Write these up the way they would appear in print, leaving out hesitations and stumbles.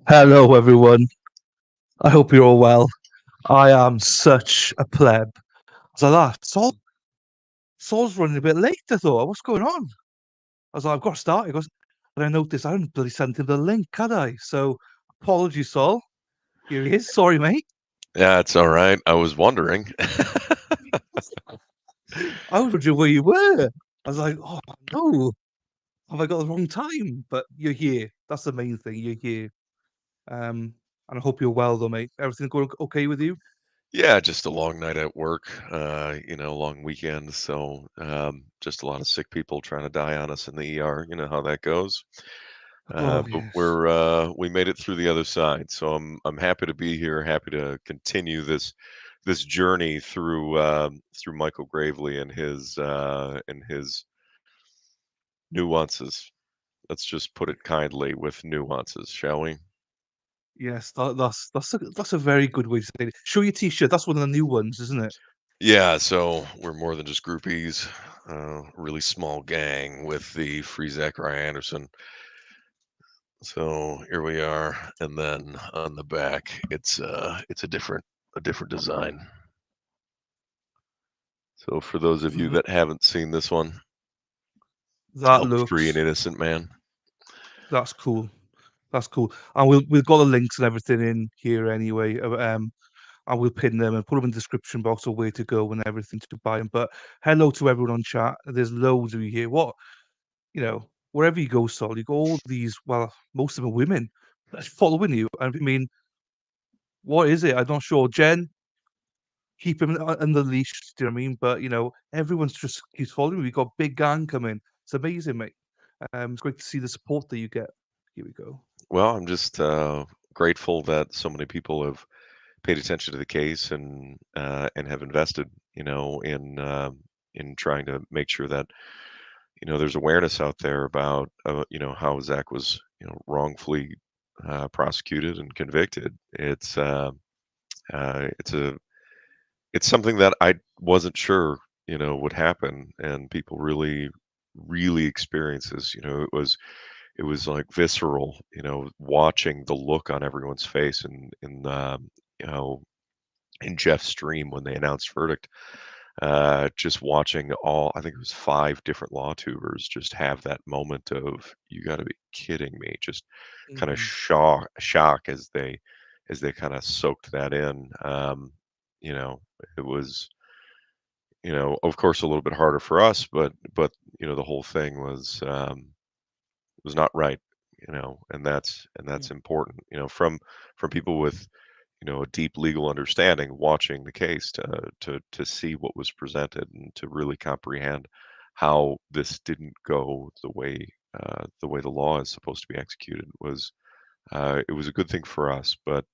Hello, everyone. I hope you're all well. I am such a pleb. I was like, Saul's running a bit late. I thought, what's going on? I was like, I've got to start. He goes, and I noticed I haven't bloody sent him the link, had I? So, apologies, Saul. Here he is. Sorry, mate. Yeah, it's all right. I was wondering. I was wondering where you were. I was like, oh no, have I got the wrong time? But you're here. That's the main thing. You're here. And I hope you're well, though, mate. Everything going okay with you? Yeah, just a long night at work, long weekend. So just a lot of sick people trying to die on us in the ER. You know how that goes. Oh But yes. we made it through the other side. So I'm happy to be here. Happy to continue this journey through Michael Gravely and his nuances. Let's just put it kindly with nuances, shall we? Yes, that's a very good way to say it. Show your T-shirt. That's one of the new ones, isn't it? Yeah, so we're more than just groupies. Really small gang with the Free Zachariah Anderson. So here we are, and then on the back, it's a different design. So for those of you V- that haven't seen this one, to That help free an looks innocent man. that's cool. That's cool. And we've got the links and everything in here anyway. And we'll pin them and put them in the description box of where to go and everything to buy them. But hello to everyone on chat. There's loads of you here. Wherever you go, Sol, you got all these. Well, most of them are women that's following you. I mean, what is it? I'm not sure. Jen, keep him on the leash. Do you know what I mean? But everyone's just keeps following. We got big gang coming. It's amazing, mate. It's great to see the support that you get. Here we go. Well, I'm just grateful that so many people have paid attention to the case and have invested, in trying to make sure that there's awareness out there about how Zach was wrongfully prosecuted and convicted. It's a it's something that I wasn't sure would happen, and people really experience this. It was like visceral, watching the look on everyone's face and you know in Jeff's stream when they announced verdict. Just watching I think it was 5 different law tubers just have that moment of "You got to be kidding me!" Just kind of Mhm. shock as they kind of soaked that in. It was of course a little bit harder for us, but the whole thing was not right. And that's important. From people with a deep legal understanding watching the case to see what was presented and to really comprehend how this didn't go the way the law is supposed to be executed it was a good thing for us, but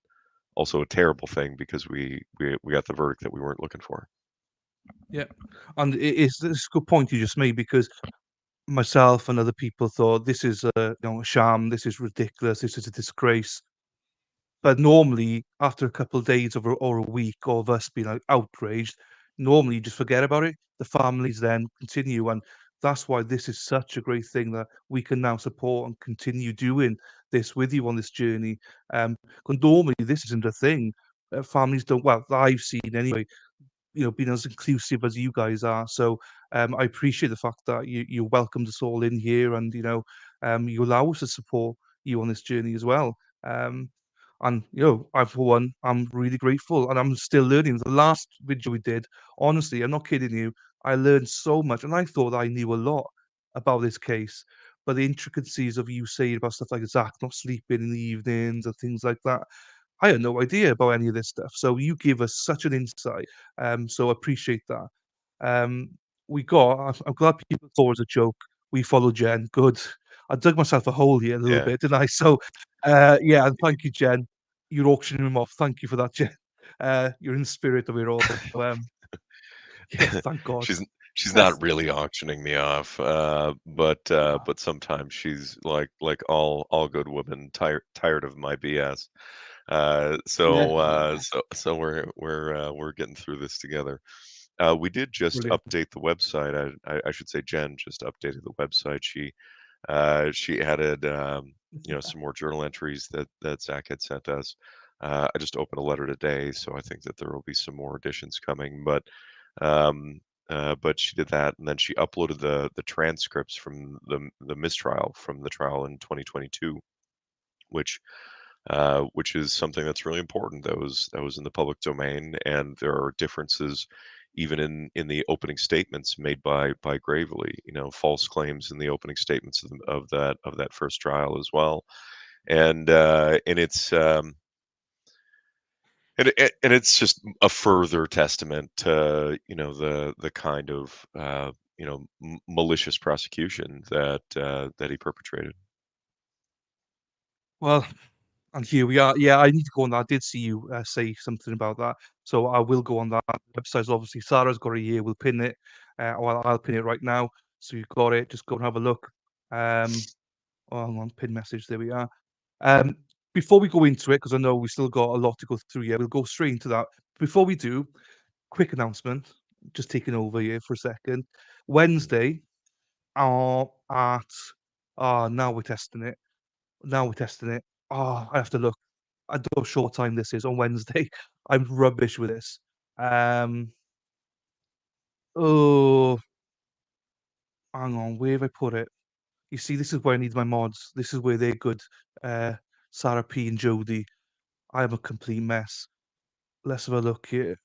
also a terrible thing because we got the verdict that we weren't looking for. Yeah, and it's a good point you just made because myself and other people thought this is a sham, this is ridiculous, this is a disgrace. But normally, after a couple of days or a week of us being like outraged, normally you just forget about it. The families then continue, and that's why this is such a great thing that we can now support and continue doing this with you on this journey. 'Cause normally this isn't a thing. Families don't. Well, that I've seen anyway, being as inclusive as you guys are. So I appreciate the fact that you welcomed us all in here, and you allow us to support you on this journey as well. And I for one, I'm really grateful, and I'm still learning. The last video we did, honestly, I'm not kidding you, I learned so much, and I thought I knew a lot about this case. But the intricacies of you saying about stuff like Zach not sleeping in the evenings and things like that, I had no idea about any of this stuff. So you give us such an insight. So I appreciate that. Um, I'm glad people thought it was a joke. We follow Jen. Good. I dug myself a hole here a little Yeah. bit, didn't I? So, yeah, and thank you, Jen. You're auctioning him off. Thank you for that, Jen. You're in the spirit of it all. So, yeah, thank God. She's not really auctioning me off, but sometimes she's like all good women, tired of my BS. Yeah, So we're getting through this together. We did just brilliant. update the website. I should say Jen just updated the website. She added, some more journal entries that Zach had sent us. I just opened a letter today, so I think that there will be some more additions coming. Um, but she did that, and then she uploaded the transcripts from the mistrial from the trial in 2022, which which is something that's really important. That was in the public domain, and there are differences even in the opening statements made by Gravely. False claims in the opening statements of that first trial as well, and it's just a further testament to the kind of malicious prosecution that he perpetrated. Well, and here we are. Yeah, I need to go on that. I did see you say something about that, so I will go on that. The website's obviously Sarah's got it here. We'll pin it. Well, I'll pin it right now, so you've got it. Just go and have a look. Oh, hang on, pin message. There we are. Um, Before we go into it, because I know we still got a lot to go through. Yeah, we'll go straight into that. Before we do, quick announcement. Just taking over here for a second. Mm. Wednesday, at now we're testing it. Now we're testing it. I have to look. I don't know how short time this is on Wednesday. I'm rubbish with this. Um, oh, hang on, where have I put it? You see, this is where I need my mods. This is where they're good. Uh, Sarah P and Jody. I'm a complete mess. Let's have a look here.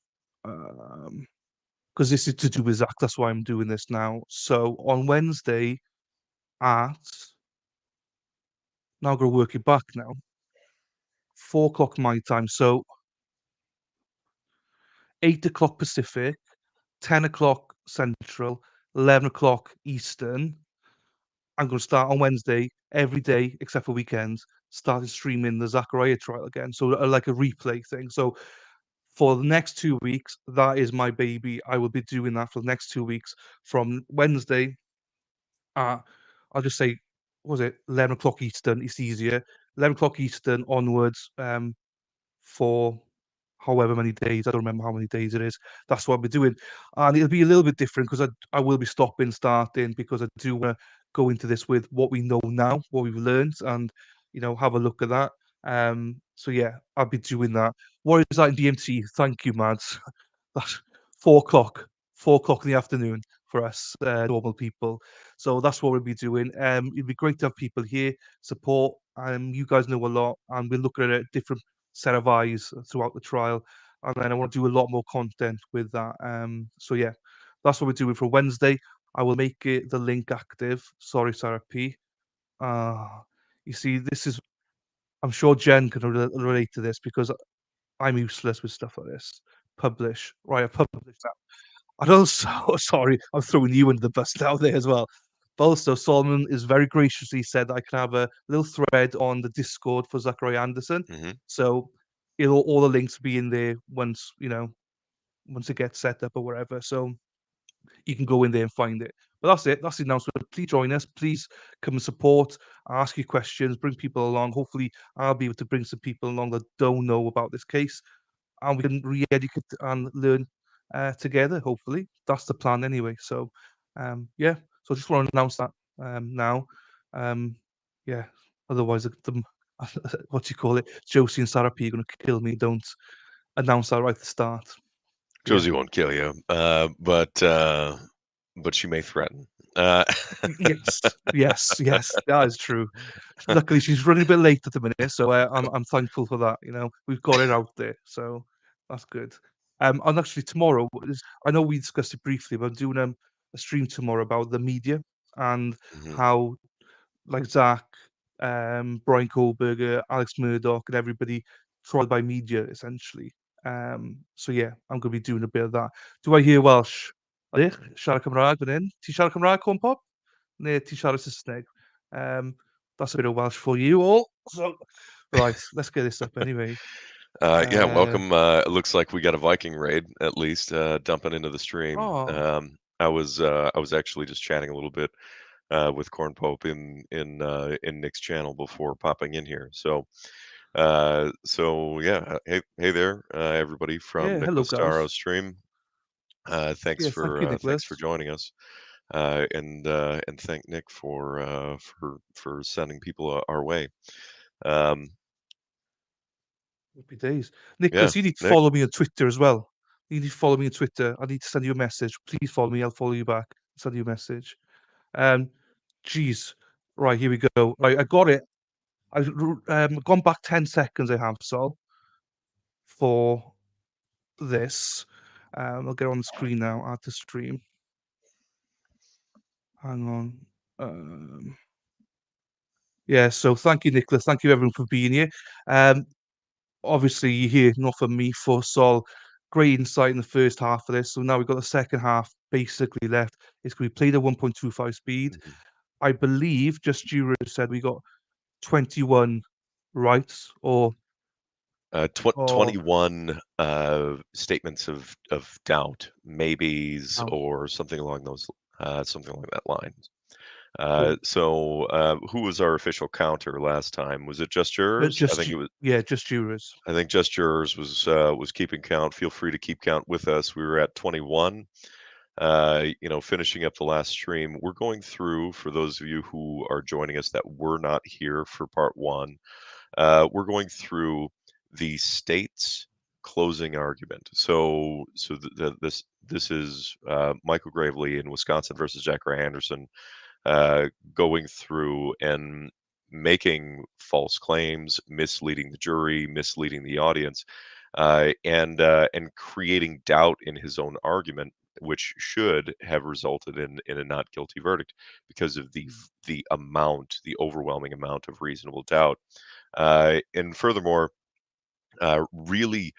Because this is to do with Zach. That's why I'm doing this now. So on Wednesday at now I'm gonna work it back now. 4 o'clock my time. So 8 o'clock Pacific, 10 o'clock Central, 11 o'clock Eastern. I'm going to start on Wednesday every day except for weekends. Started streaming the Zachariah trial again, so like a replay thing. So for the next 2 weeks, that is my baby. I will be doing that for the next 2 weeks from Wednesday. I'll just say, what was it 11 o'clock Eastern? It's easier. 11 o'clock Eastern onwards. For however many days. I don't remember how many days it is. That's what we're doing. And it'll be a little bit different because I will be stopping, starting, because I do want to go into this with what we know now, what we've learned, and have a look at that. So yeah, I'll be doing that. What is that in GMT? Thank you, Mads. That's 4 o'clock, 4 o'clock in the afternoon for us normal people. So that's what we'll be doing. It'd be great to have people here, support. You guys know a lot, and we're looking at a different set of eyes throughout the trial. And then I want to do a lot more content with that. So yeah, that's what we're doing for Wednesday. I will make it the link active. Sorry, Sarah P. Uh, you see, this is. I'm sure Jen can relate to this because I'm useless with stuff like this. Publish, right? I publish that. And also, sorry, I'm throwing you into the bus now there as well. But also, Solomon is very graciously said that I can have a little thread on the Discord for Zachariah Anderson. Hmm. So it'll all the links be in there once it gets set up or whatever. So you can go in there and find it. But that's it. That's the announcement. Please join us. Please come and support, ask your questions, bring people along. Hopefully, I'll be able to bring some people along that don't know about this case, and we can re-educate and learn together. Hopefully, that's the plan anyway. So, yeah. So I just want to announce that now. Um, yeah. Otherwise, what do you call it? Josie and Sarah P are going to kill me. Don't announce that right at the start. Yeah. Josie won't kill you, but she may threaten. Uh, Yes. Yes. Yes. That is true. Luckily, she's running a bit late at the minute, so I'm thankful for that. We've got it out there, so that's good. And actually, tomorrow I know we discussed it briefly, but I'm doing a stream tomorrow about the media and mhm. how, like Zach, Brian Kohlberger, Alex Murdoch, and everybody tried by media essentially. So yeah, I'm going to be doing a bit of that. Do I hear Welsh? Ydych? Siarad Cymraeg fan hyn? Ti siarad Cymraeg, Corn Pop? Neu ti siarad Saesneg? Um, that's a bit of Welsh for you all. So, right, let's get this up anyway. Yeah, Uh, welcome. It looks like we got a Viking raid at least dumping into the stream. oh, I was actually just chatting a little bit with Corn Pope in Nick's channel before popping in here. So yeah, hey there, everybody from yeah, hello Nicholas guys. Staro's stream. Thanks Yeah, thank you, for Nicholas. joining us. and thank Nick for sending people our way. Um, Happy days. yeah, Nicholas, you need to Nick. follow me on Twitter as well. You need to follow me on Twitter. I need to send you a message. Please follow me. I'll follow you back. Send you a message. Um, Jeez. Right, here we go. Right, I got it. I've gone back 10 seconds, I have, so for this. I'll get on the screen now, add to stream. Hang on. Yeah, so thank you, Nicholas. Thank you, everyone, for being here. Um, Obviously, you hear not from me for Sol. Great insight in the first half of this. So now we've got the second half basically left. It's going to be played at 1.25 speed. Mhm. I believe just Jura said we got 21 rights or 21 statements of doubt, maybes, oh, or something along that line. cool. Who was our official counter last time? Was it just yours? Just yeah, just Jura's. I think just yours was keeping count. Feel free to keep count with us. We were at 21. Finishing up the last stream. We're going through, for those of you who are joining us that were not here for part one, we're going through the state's closing argument. This is Michael Gravely in Wisconsin versus Zachariah Anderson, going through and making false claims, misleading the jury, misleading the audience, and creating doubt in his own argument, which should have resulted in a not guilty verdict because of the overwhelming amount of reasonable doubt. And furthermore, really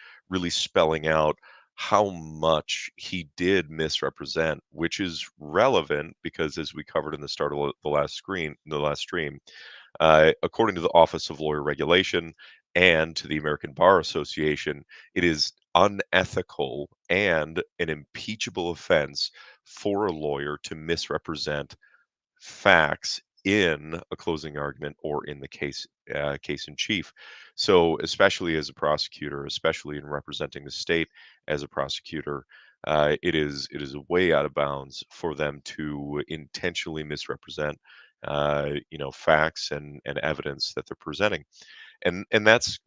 spelling out how much he did misrepresent, which is relevant because, as we covered in the start of the last stream, according to the Office of Lawyer Regulation and to the American Bar Association, it is unethical and an impeachable offense for a lawyer to misrepresent facts in a closing argument or in the case in chief. So, especially as a prosecutor, especially in representing the state as a prosecutor, it is way out of bounds for them to intentionally misrepresent, facts and evidence that they're presenting. And that's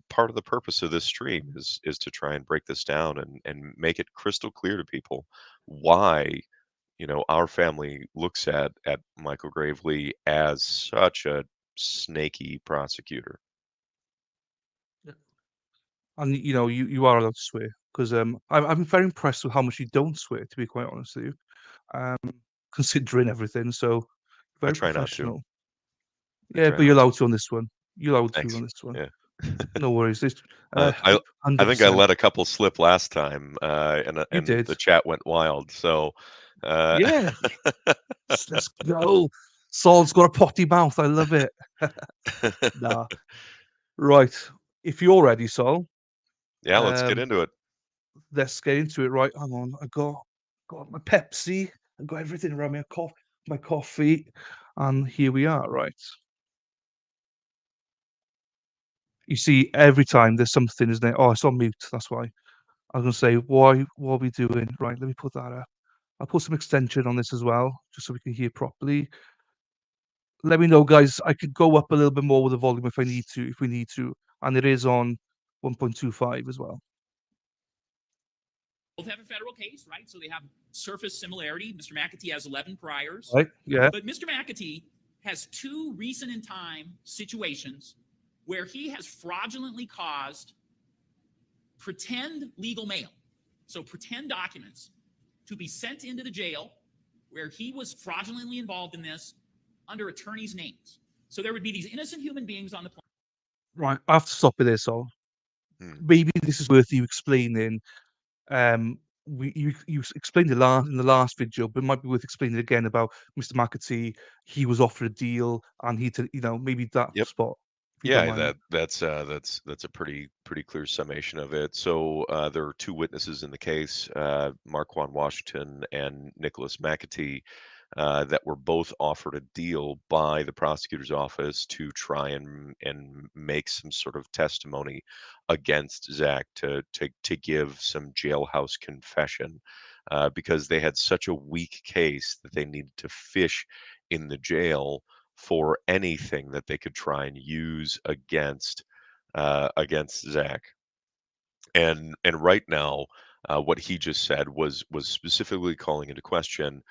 part of the purpose of this stream is to try and break this down and make it crystal clear to people why our family looks at Michael Gravely as such a snaky prosecutor. Yeah. And you are allowed to swear because I'm very impressed with how much you don't swear. To be quite honest with you, um, considering everything, so I very try not to. professional. I Yeah, try but you're not to. allowed to on this one. You're allowed to Thanks. on this one. Yeah. No worries. It's Uh, I I think I 100%. let a couple slip last time, You and did. the chat went wild. So, uh, Yeah. Let's go. Saul's got a potty mouth. I love it. Nah. Right. If you're ready, Saul, yeah, let's get um, into it. let's get into it. Right. Hang on. I got my Pepsi. I got everything around me. My coffee, and here we are. Right. You see, every time there's something, isn't it? Oh, it's on mute. That's why. I was gonna say, why? What are we doing? Right. Let me put that up. I'll put some extension on this as well, just so we can hear properly. Let me know, guys. I could go up a little bit more with the volume if I need to, if we need to, and it is on 1.25 as well. Both have a federal case, right? So they have surface similarity. Mr. McAtee has 11 priors. Right? Yeah. But Mr. McAtee has two recent in time situations where he has fraudulently caused pretend legal mail, so pretend documents, to be sent into the jail where he was fraudulently involved in this under attorneys' names. So there would be these innocent human beings on the planet. Right. I have to stop with this. So Hmm. maybe this is worth you explaining. Um, you explained it in the last video, but it might be worth explaining again about Mr. McAtee. He was offered a deal, and maybe that Yep. spot, if you don't Yeah, mind. that's a pretty clear summation of it. So there are two witnesses in the case, Marquand Washington and Nicholas McAtee, that were both offered a deal by the prosecutor's office to try and make some sort of testimony against Zach to give some jailhouse confession. because they had such a weak case that they needed to fish in the jail for anything that they could try and use against Zach. And right now, what he just said was specifically calling into question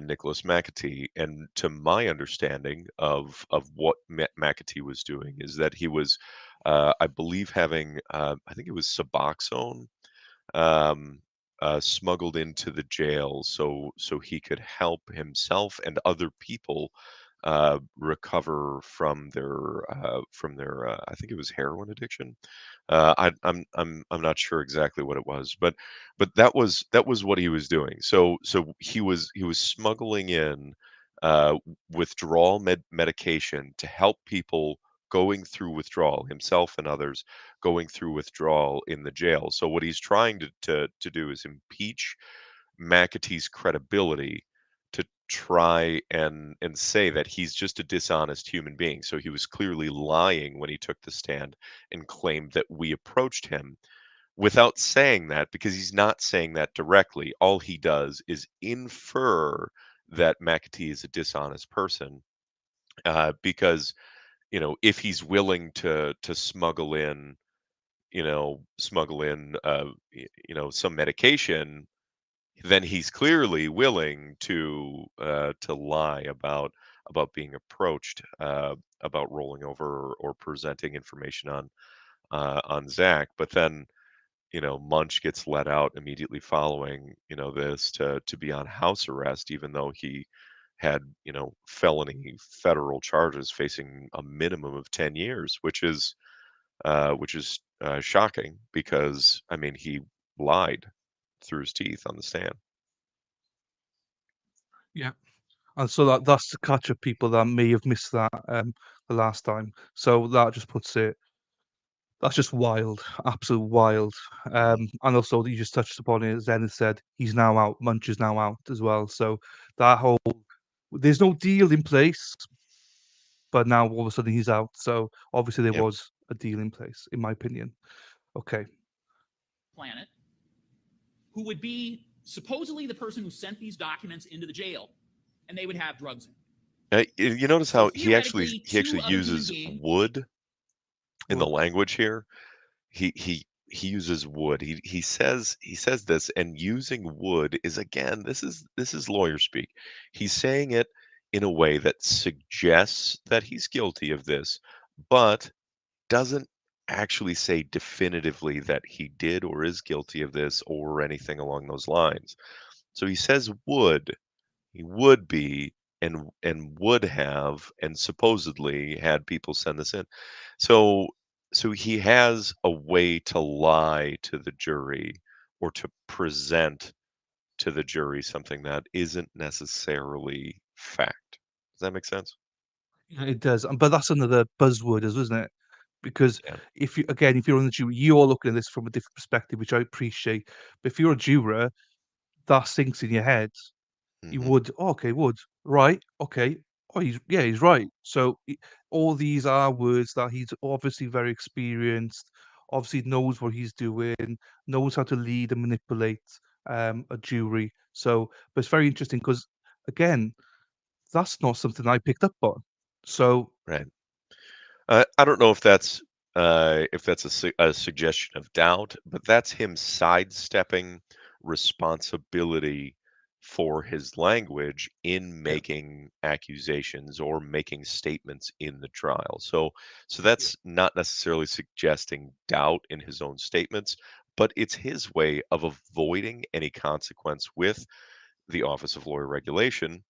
Nicholas McAtee. And to my understanding of what McAtee was doing is that he was, I believe, having I think it was Suboxone um, smuggled into the jail so he could help himself and other people recover from their I think it was heroin addiction. I'm not sure exactly what it was, but that was what he was doing. So he was smuggling in uh, withdrawal medication to help people going through withdrawal, himself and others going through withdrawal in the jail. So what he's trying to do is impeach McAtee's credibility to try and say that he's just a dishonest human being. So he was clearly lying when he took the stand and claimed that we approached him without saying that, because he's not saying that directly. All he does is infer that McAtee is a dishonest person, because if he's willing to smuggle in some medication, then he's clearly willing to lie about being approached about rolling over or presenting information on Zach. But then Munch gets let out immediately following this to be on house arrest, even though he had felony federal charges facing a minimum of 10 years, which is shocking because I mean he lied through his teeth on the stand. Yeah. And so that's to catch up people that may have missed that the last time. So that just puts it. That's just wild, absolute wild. And also you just touched upon it. Zenith said he's now out. Munch is now out as well. So that whole there's no deal in place, but now all of a sudden he's out. So obviously there Yep. was a deal in place, in my opinion. Okay. Planet, who would be supposedly the person who sent these documents into the jail, and they would have drugs in. You notice So how he actually theoretically, he actually two other human uses beings. wood in the Would. language here. He uses wood. He says this, and using wood is, again, this is lawyer speak. He's saying it in a way that suggests that he's guilty of this, but doesn't actually say definitively that he did or is guilty of this or anything along those lines. So he says would. He would be and would have and supposedly had people send this in. So so he has a way to lie to the jury or to present to the jury something that isn't necessarily fact. Does that make sense? Yeah, it does. But that's another buzzword, isn't it? Because Yeah. if you're on the jury, you're looking at this from a different perspective, which I appreciate. But if you're a juror, that sinks in your head. You Hmm. would, "Oh, okay, would, right, okay. Oh, he's right." So all these are words that he's obviously very experienced, obviously knows what he's doing, knows how to lead and manipulate a jury. So, but it's very interesting because again, that's not something I picked up on. So Right. I don't know if that's a suggestion of doubt, but that's him sidestepping responsibility for his language in yeah, making accusations or making statements in the trial. So yeah, that's not necessarily suggesting doubt in his own statements, but it's his way of avoiding any consequence with the Office of Lawyer Regulation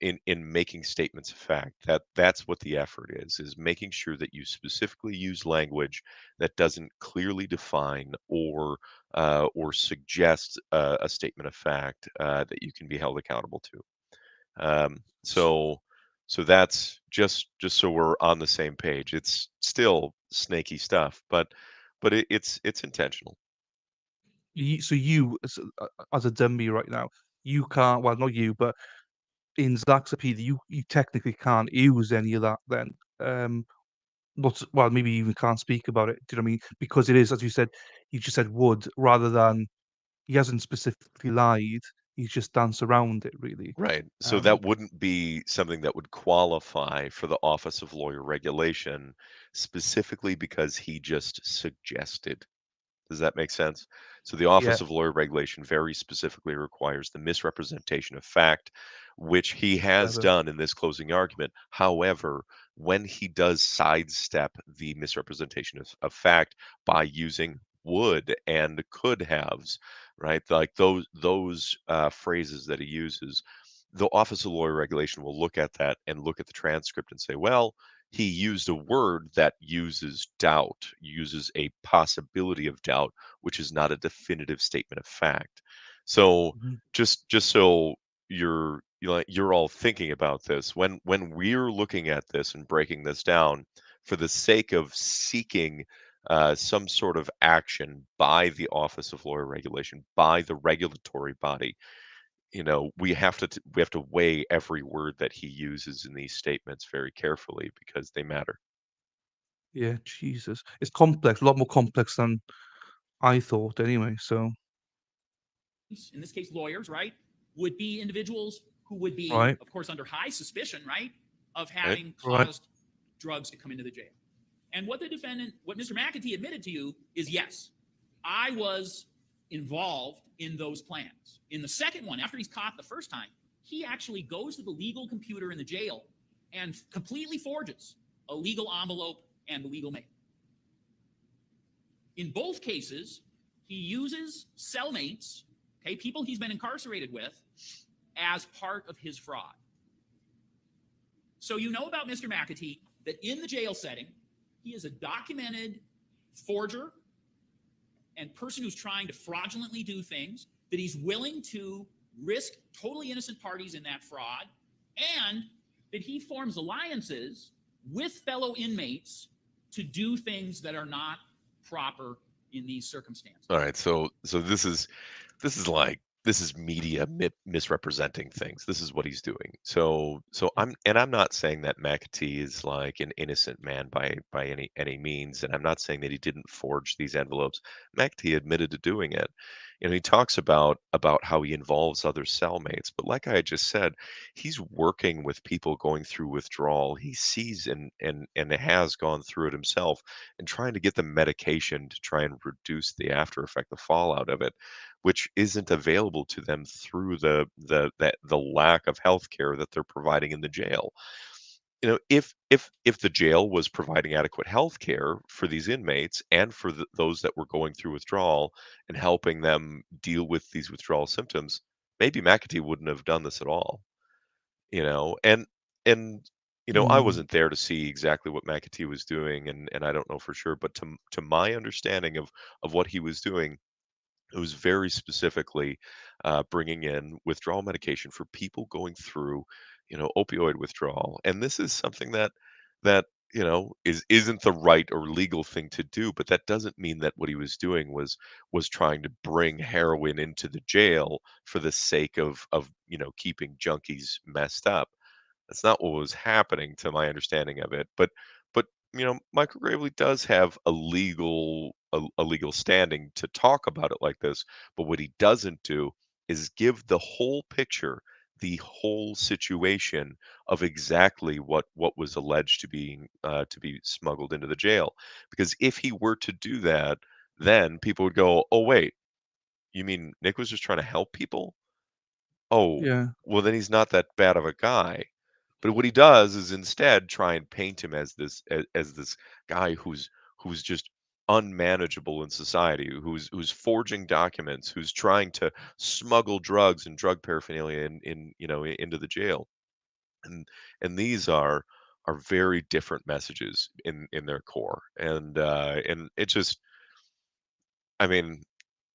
in making statements of fact. That's what the effort is making sure that you specifically use language that doesn't clearly define or suggest a statement of fact that you can be held accountable to. So that's just so we're on the same page. It's still snaky stuff, but it's intentional. So you as a dummy right now, you can't. Well, not you, but in Zach's opinion, you technically can't use any of that then. Not well, maybe you even can't speak about it. Do you know what I mean? Because it is, as you said, you just said would rather than he hasn't specifically lied. He's just danced around it, really. Right. So Um, that wouldn't be something that would qualify for the Office of Lawyer Regulation specifically because he just suggested. Does that make sense? So the yeah, Office of Lawyer Regulation very specifically requires the misrepresentation of fact, which he it's has clever. done in this closing argument. However, when he does sidestep the misrepresentation of fact by using would and could haves, right? Like those phrases that he uses, the Office of Lawyer Regulation will look at that and look at the transcript and say, well, he used a word that uses doubt, uses a possibility of doubt, which is not a definitive statement of fact. So Mhm. just so you're all thinking about this, when we're looking at this and breaking this down, for the sake of seeking some sort of action by the Office of Lawyer Regulation, by the regulatory body, we have to weigh every word that he uses in these statements very carefully because they matter. Yeah, Jesus. It's complex, a lot more complex than I thought anyway, so in this case, lawyers, right, would be individuals who would be, right, of course, under high suspicion, right, of Right? having right. caused drugs to come into the jail. And what the defendant, what Mr. McAtee admitted to you is yes, I was involved in those plans. In the second one, after he's caught the first time, he actually goes to the legal computer in the jail and completely forges a legal envelope and legal mail. In both cases, he uses cellmates, okay, people he's been incarcerated with, as part of his fraud. So you know about Mr. McAtee that in the jail setting, he is a documented forger and person who's trying to fraudulently do things, that he's willing to risk totally innocent parties in that fraud, and that he forms alliances with fellow inmates to do things that are not proper in these circumstances. All right. So this is media misrepresenting things. This is what he's doing. So I'm not saying that McAtee is like an innocent man by any means, and I'm not saying that he didn't forge these envelopes. McAtee admitted to doing it. He talks about how he involves other cellmates, but like I just said, he's working with people going through withdrawal. He sees and has gone through it himself and trying to get them medication to try and reduce the after effect, the fallout of it, which isn't available to them through the lack of health care that they're providing in the jail. If the jail was providing adequate health care for these inmates and for those that were going through withdrawal and helping them deal with these withdrawal symptoms, maybe McAtee wouldn't have done this at all. And I Mm, wasn't there to see exactly what McAtee was doing, and I don't know for sure, but to my understanding of what he was doing, it was very specifically bringing in withdrawal medication for people going through, opioid withdrawal. And this is something that isn't the right or legal thing to do, but that doesn't mean that what he was doing was trying to bring heroin into the jail for the sake of keeping junkies messed up. That's not what was happening to my understanding of it. But Michael Gravely does have a legal standing to talk about it like this. But what he doesn't do is give the whole picture, the whole situation of exactly what was alleged to be smuggled into the jail. Because if he were to do that, then people would go, "Oh wait, you mean Nick was just trying to help people? Oh, yeah, well, then he's not that bad of a guy." But what he does is instead try and paint him as this guy who's just unmanageable in society, who's forging documents, who's trying to smuggle drugs and drug paraphernalia into the jail. And these are very different messages in their core. And it just, I mean,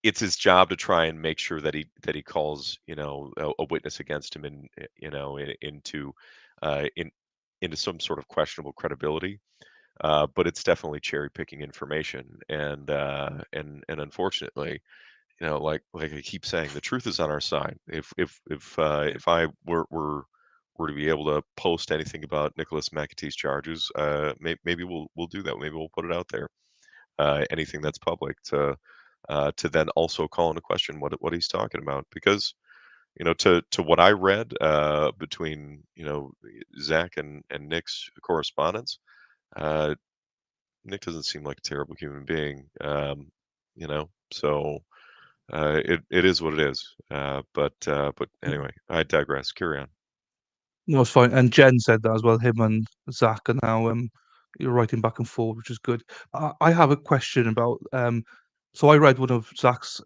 it's his job to try and make sure that he calls a witness against him uh, in into some sort of questionable credibility. But it's definitely cherry picking information, and unfortunately, like I keep saying, the truth is on our side. If I were to be able to post anything about Nicholas McAtee's charges, maybe we'll do that. Maybe we'll put it out there. Anything that's public to to then also call into question what he's talking about. Because to what I read between Zach and Nick's correspondence, uh, Nick doesn't seem like a terrible human being. So it is what it is. But anyway, I digress. Carry on. No, it's fine. And Jen said that as well. Him and Zach are now you're writing back and forth, which is good. I have a question about so I read one of Zach's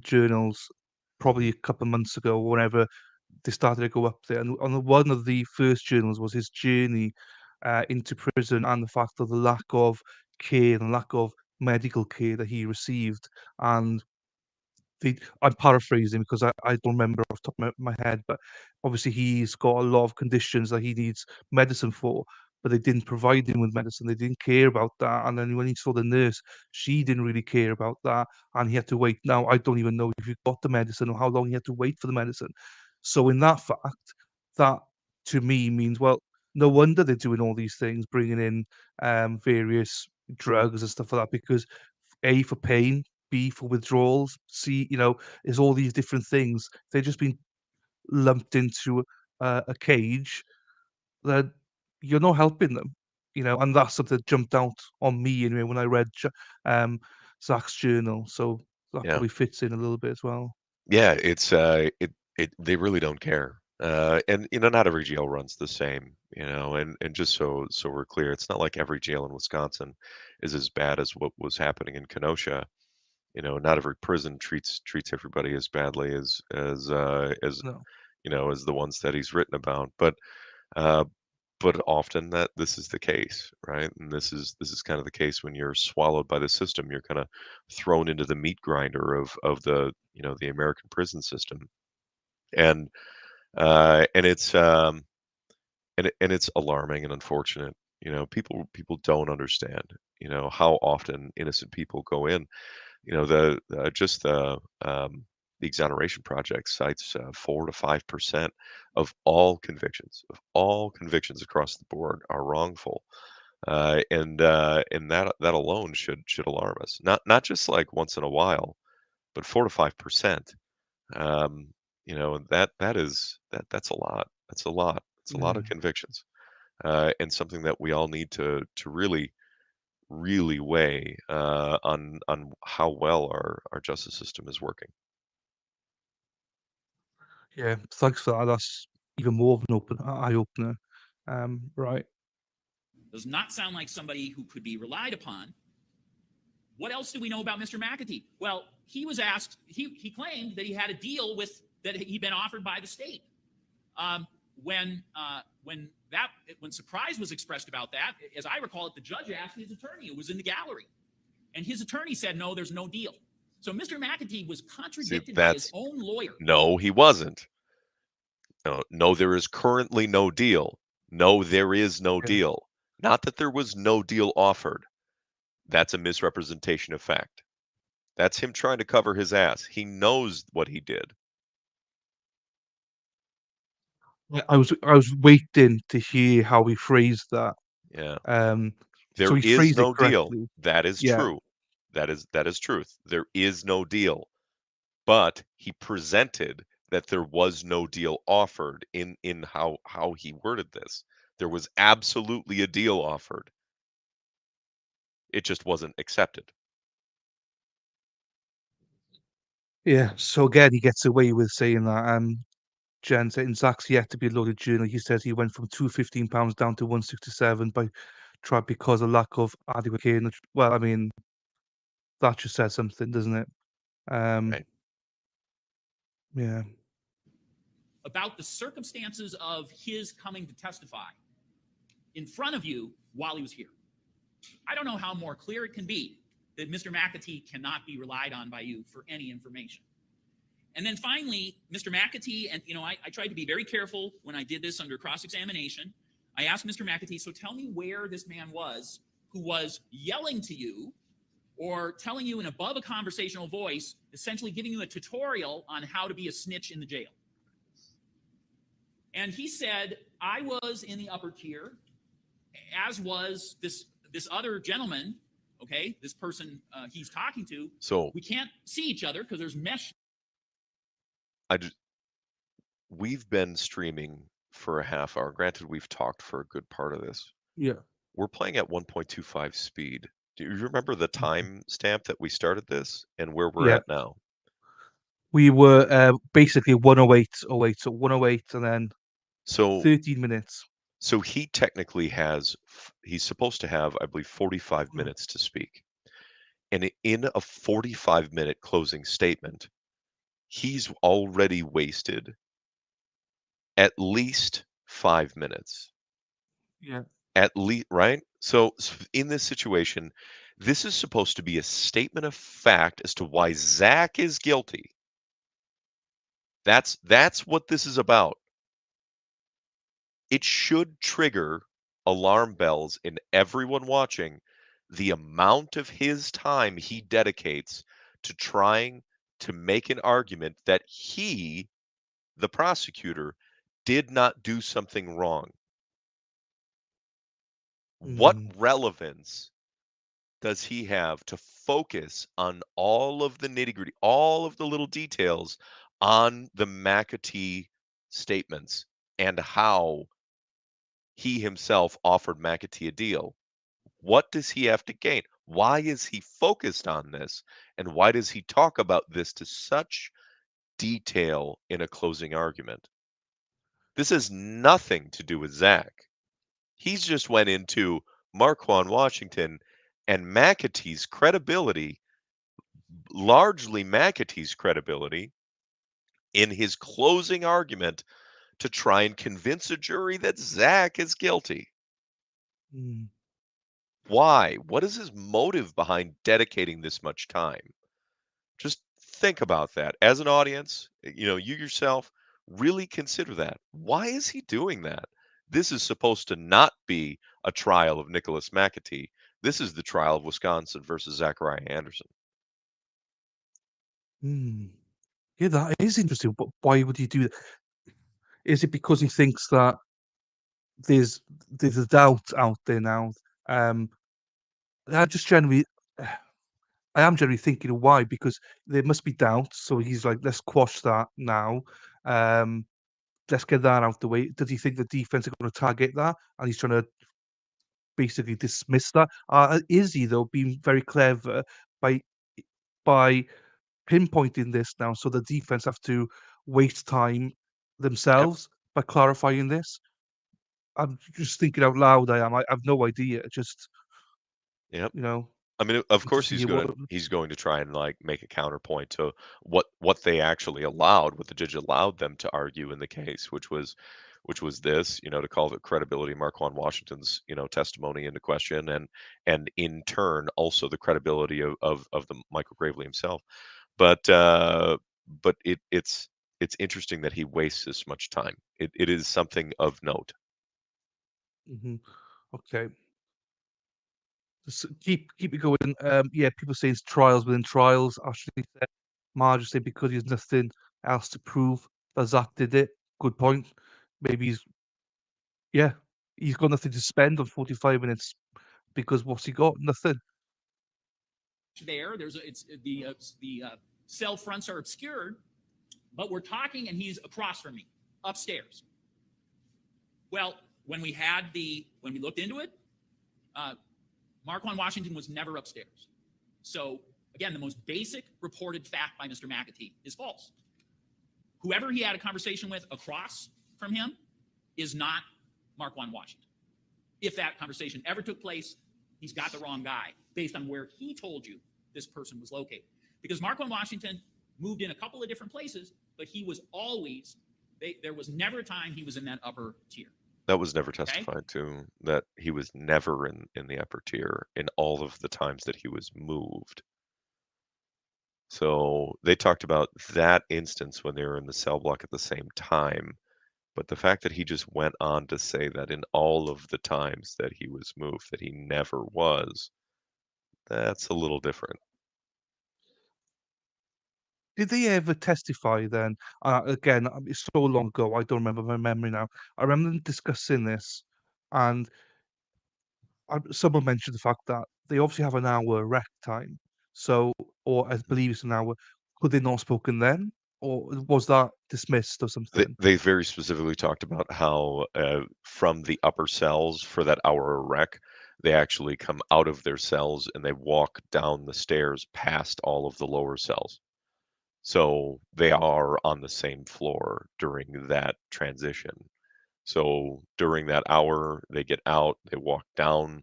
journals probably a couple of months ago, whenever they started to go up there. And on one of the first journals was his journey into prison and the fact of the lack of care and lack of medical care that he received. And I'm paraphrasing because I don't remember off the top of my head, but obviously he's got a lot of conditions that he needs medicine for, but they didn't provide him with medicine. They didn't care about that. And then when he saw the nurse, she didn't really care about that. And he had to wait. Now, I don't even know if he got the medicine or how long he had to wait for the medicine. So, in that fact, that to me means, well, no wonder they're doing all these things, bringing in various drugs and stuff like that, because A, for pain, B, for withdrawals, C, is all these different things. They've just been lumped into a cage that you're not helping them, and that's something that jumped out on me anyway when I read Zach's journal. So that Yeah. probably fits in a little bit as well. Yeah, it's they really don't care. And not every jail runs the same, and just so we're clear, it's not like every jail in Wisconsin is as bad as what was happening in Kenosha. Not every prison treats everybody as badly No. as the ones that he's written about. Uh but often that this is the case, right? And this is kind of the case when you're swallowed by the system. You're kind of thrown into the meat grinder of the American prison system. And it's and it's alarming and unfortunate. People don't understand how often innocent people go in. The exoneration project cites 4 to 5% of all convictions across the board are wrongful. And that alone should alarm us. Not just like once in a while, but 4 to 5%. That's a lot. That's a lot. It's a lot Yeah. of convictions, and something that we all need to really really weigh on how well our justice system is working. Yeah. Thanks for that. That's even more of an eye opener. Right. Does not sound like somebody who could be relied upon. What else do we know about Mr. McAtee? Well, he was asked, he claimed that he had a deal that he'd been offered by the state. When surprise was expressed about that, as I recall it, the judge asked his attorney, who was in the gallery, and his attorney said, no, there's no deal. So Mr. McAtee was contradicted by his own lawyer. No, he wasn't. No, there is currently no deal. No, there is no Yeah. deal. Not that there was no deal offered. That's a misrepresentation of fact. That's him trying to cover his ass. He knows what he did. I was waiting to hear how he phrased that. Yeah. So There he is phrased it no deal. correctly. That is Yeah. true. That is truth. There is no deal. But he presented that there was no deal offered in how he worded this. There was absolutely a deal offered. It just wasn't accepted. Yeah. So again, he gets away with saying that. Jen said in Zach's yet to be loaded journal, he says he went from £215 down to 167 because of lack of adequate care. Well, I mean, that just says something, doesn't it? Um, Right. yeah. About the circumstances of his coming to testify in front of you while he was here. I don't know how more clear it can be that Mr. McAtee cannot be relied on by you for any information. And then finally, Mr. McAtee, and I tried to be very careful when I did this under cross-examination. I asked Mr. McAtee, so tell me where this man was who was yelling to you or telling you in above a conversational voice, essentially giving you a tutorial on how to be a snitch in the jail. And he said, I was in the upper tier, as was this other gentleman Okay, this person he's talking to, So we can't see each other because there's mesh. I just, we've been streaming for a half hour. Granted, we've talked for a good part of this. Yeah. We're playing at 1.25 speed. Do you remember the time stamp that we started this and where we're Yeah. at now? We were basically 108.08, so 108 and then So 13 minutes. so he technically has he's supposed to have, I believe, 45 minutes to speak. And in a 45-minute closing statement, he's already wasted at least 5 minutes. Yeah. At least, right? So in this situation, this is supposed to be a statement of fact as to why Zach is guilty. That's what this is about. It should trigger alarm bells in everyone watching the amount of his time he dedicates to trying to make an argument that he, the prosecutor, did not do something wrong. What Mm. relevance does he have to focus on all of the nitty-gritty, all of the little details on the McAtee statements and how he himself offered McAtee a deal? What does he have to gain? Why is he focused on this? And why does he talk about this to such detail in a closing argument? This has nothing to do with Zach. He's just went into Marquand Washington and McAtee's credibility, largely McAtee's credibility, in his closing argument to try and convince a jury that Zach is guilty. Mm. Why? What is his motive behind dedicating this much time? Just think about that. As an audience, you yourself, really consider that. Why is he doing that? This is supposed to not be a trial of Nicholas McAtee. This is the trial of Wisconsin versus Zachariah Anderson. Mm. Yeah, that is interesting. But why would he do that? Is it because he thinks that there's there's a doubt out there now? Um, I just generally, I am generally thinking of why, because there must be doubt. So he's like, let's quash that now. Um, let's get that out the way. Does he think the defense are going to target that, and he's trying to basically dismiss that? Is he though being very clever by by pinpointing this now, so the defense have to waste time Yep. themselves by clarifying this? I'm just thinking out loud. I have no idea. Just Yep. you know, I mean, of course interesting. he's Yeah, gonna he's going to try and like make a counterpoint to what they actually allowed, what the judge allowed them to argue in the case, which was this, to call the credibility of Marquand Washington's, testimony into question, and in turn also the credibility of the Michael Gravely himself. But it's interesting that he wastes this much time. It is something of note. Mhm. Okay. Just keep it going. Yeah, people say it's trials within trials. Ashley said, Marge said because he has nothing else to prove that Zach did it. Good point. Maybe yeah, he's got nothing to spend on 45 minutes because what's he got? Nothing. There, it's the cell fronts are obscured, but we're talking and he's across from me, upstairs. Well, when we looked into it, Marquand Washington was never upstairs. So again, the most basic reported fact by Mr. McAtee is false. Whoever he had a conversation with across from him is not Marquand Washington. If that conversation ever took place, he's got the wrong guy based on where he told you this person was located. Because Marquand Washington moved in a couple of different places, but he was always, there was never a time he was in that upper tier. That was never testified to, that he was never in the upper tier in all of the times that he was moved. So they talked about that instance when they were in the cell block at the same time. But the fact that he just went on to say that in all of the times that he was moved, that he never was, that's a little different. Did they ever testify then? Again, it's so long ago, I don't remember my memory now. I remember them discussing this, and someone mentioned the fact that they obviously have an hour rec time. So, or I believe it's an hour. Could they not have spoken then, or was that dismissed or They something? they very specifically talked about how, from the upper cells for that hour of rec, they actually come out of their cells and they walk down the stairs past all of the lower cells. So they are on the same floor during that transition. So during that hour, they get out, they walk down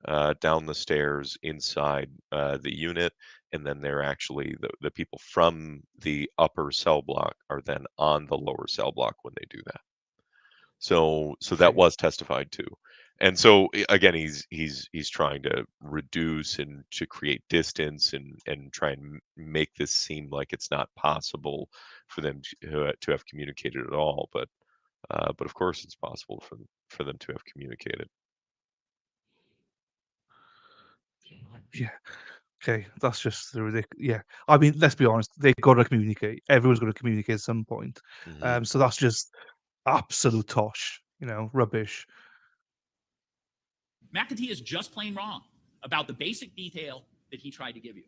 the stairs inside the unit, and then they're actually the people from the upper cell block are then on the lower cell block when they do that. So that Okay. was testified to. And so again, he's trying to reduce and to create distance and try and make this seem like it's not possible for them to have communicated at all. But of course, it's possible for them to have communicated. Yeah. Okay. That's just the ridiculous. Yeah. I mean, let's be honest. They've got to communicate. Everyone's got to communicate at some point. Hmm. So that's just absolute tosh. Rubbish. McAtee is just plain wrong about the basic detail that he tried to give you.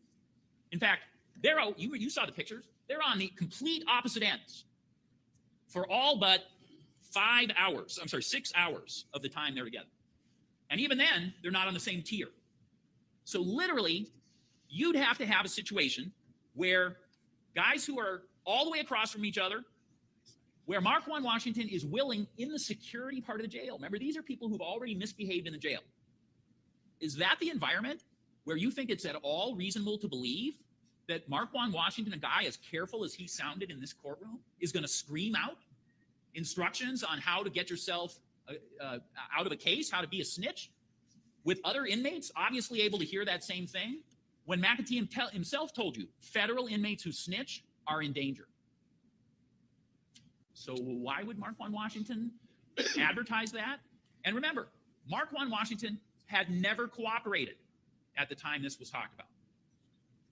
In fact, you saw the pictures. They're on the complete opposite ends for all but 5 hours. I'm sorry, 6 hours of the time they're together. And even then, they're not on the same tier. So literally, you'd have to have a situation where guys who are all the way across from each other, where Marquand Washington is willing in the security part of the jail. Remember, these are people who've already misbehaved in the jail. Is that the environment where you think it's at all reasonable to believe that Marquand Washington, a guy as careful as he sounded in this courtroom, is going to scream out instructions on how to get yourself out of a case, how to be a snitch, with other inmates obviously able to hear that same thing, when McAtee himself told you federal inmates who snitch are in danger? So why would Marquand Washington advertise that? And remember, Marquand Washington had never cooperated at the time this was talked about.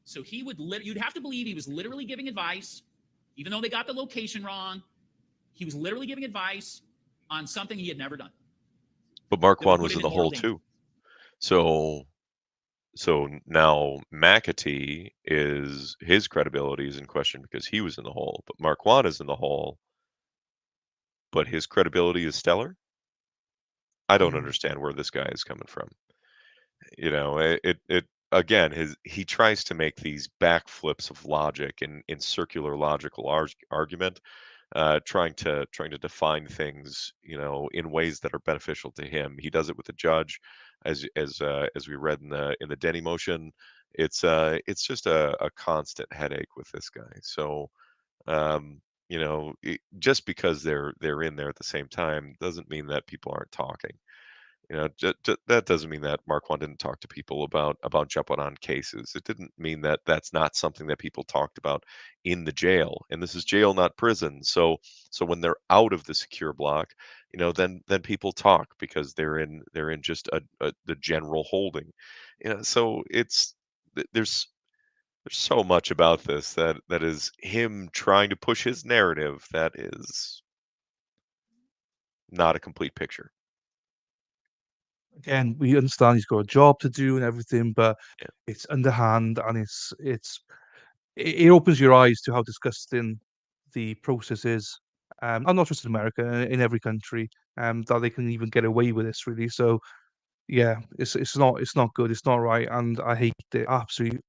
So you'd have to believe he was literally giving advice, even though they got the location wrong. He was literally giving advice on something he had never done. But That would Marquand put was him in in the hole mortal danger. too. So now McAtee his credibility is in question because he was in the hole, but Marquand is in the hole, but his credibility is stellar. I don't Mm. understand where this guy is coming from. It again, he tries to make these backflips of logic and in circular logical argument, trying to define things, in ways that are beneficial to him. He does it with the judge, as we read in the Denny motion. It's just a constant headache with this guy. So just because they're in there at the same time doesn't mean that people aren't talking. That doesn't mean that Marquand didn't talk to people about jumping on cases. It didn't mean that that's not something that people talked about in the jail. And this is jail, not prison. So when they're out of the secure block, then people talk because they're in just the general holding. So there's so much about this that is him trying to push his narrative that is not a complete picture. Again, we understand he's got a job to do and everything, but Yeah. it's underhand and it opens your eyes to how disgusting the process is. And not just in America, in every country, that they can even get away with this really. So yeah, it's not good, it's not right, and I hate it absolutely.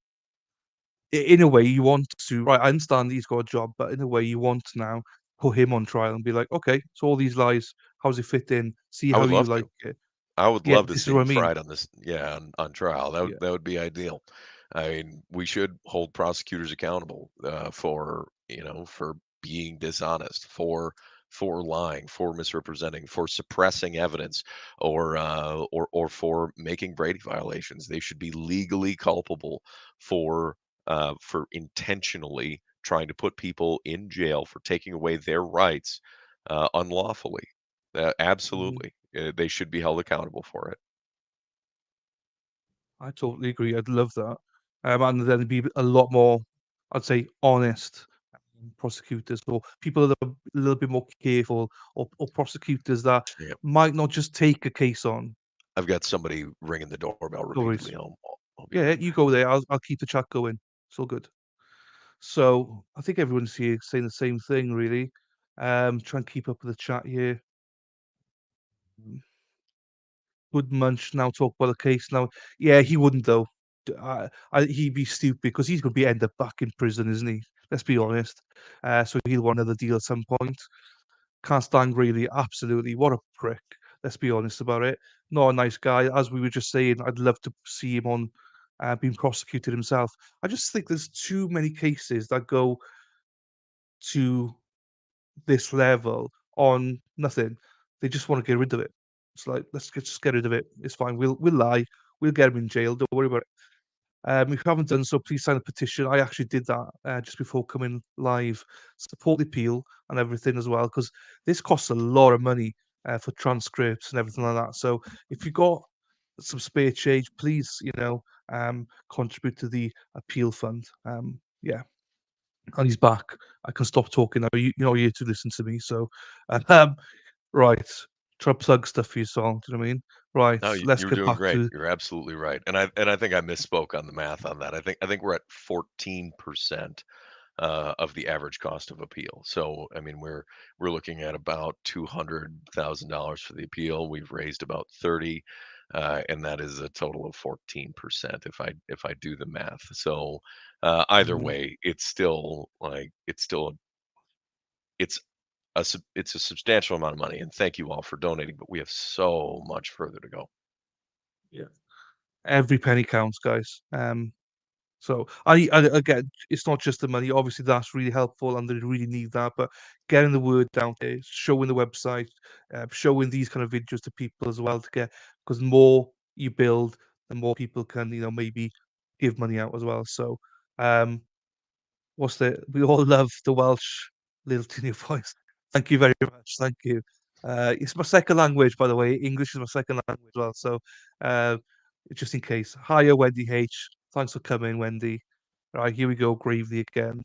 In a way, you want to, right? I understand he's got a job, but in a way, you want to now put him on trial and be like, okay, so all these lies, how does it fit in? See I how would you love like to. it. I would Yeah, love to this is see what I him mean. fried on this, yeah, on trial. That Yeah. would that would be ideal. I mean, we should hold prosecutors accountable for being dishonest, for lying, for misrepresenting, for suppressing evidence, or for making Brady violations. They should be legally culpable for intentionally trying to put people in jail for taking away their rights unlawfully. Mhm. Absolutely. They should be held accountable for it. I totally agree. I'd love that. And then be a lot more, I'd say, honest prosecutors or people that are a little bit more careful or prosecutors that Yeah. might not just take a case on. I've got somebody ringing the doorbell No worries. repeatedly. Yeah, you go there. I'll keep the chat going. It's all good. So I think everyone's here saying the same thing, really. Try and keep up with the chat here. Would Munch now talk about the case now? Yeah, he wouldn't though. He'd be stupid because he's going to end up back in prison, isn't he? Let's be honest. So he'll want another deal at some point. Can't stand really. Absolutely, what a prick. Let's be honest about it. Not a nice guy. As we were just saying, I'd love to see him on being prosecuted himself. I just think there's too many cases that go to this level on nothing. They just want to get rid of it. It's like just get rid of it. It's fine. We'll lie. We'll get him in jail. Don't worry about it. If you haven't done so, please sign a petition. I actually did that just before coming live. Support the appeal and everything as well, because this costs a lot of money for transcripts and everything like that. So if you got some spare change, please, contribute to the appeal fund. Yeah, and he's back. I can stop talking now. You're here to listen to me. So, um, right, try to plug stuff for your song. Do you know what I mean? Right, No, let's you're get doing back great. to You're absolutely right. And I think I misspoke on the math on that. I think we're at 14% of the average cost of appeal. So I mean, we're looking at about $200,000 for the appeal. We've raised about 30, and that is a total of 14% if I do the math. So either mm, way, it's still it's it's a substantial amount of money. And thank you all for donating. But we have so much further to go. yeah. Every penny counts, guys. So I again, it's not just the money. Obviously, that's really helpful, and they really need that. But getting the word down there, showing the website, showing these kind of videos to people as well to get because the more you build, the more people can maybe give money out as well. So um, we all love the Welsh little tinny voice. Thank you very much. Thank you. It's my second language, by the way. English is my second language as well. So uh, just in case. Hiya, Wendy H. Thanks for coming, Wendy. Right, here we go, gravely again.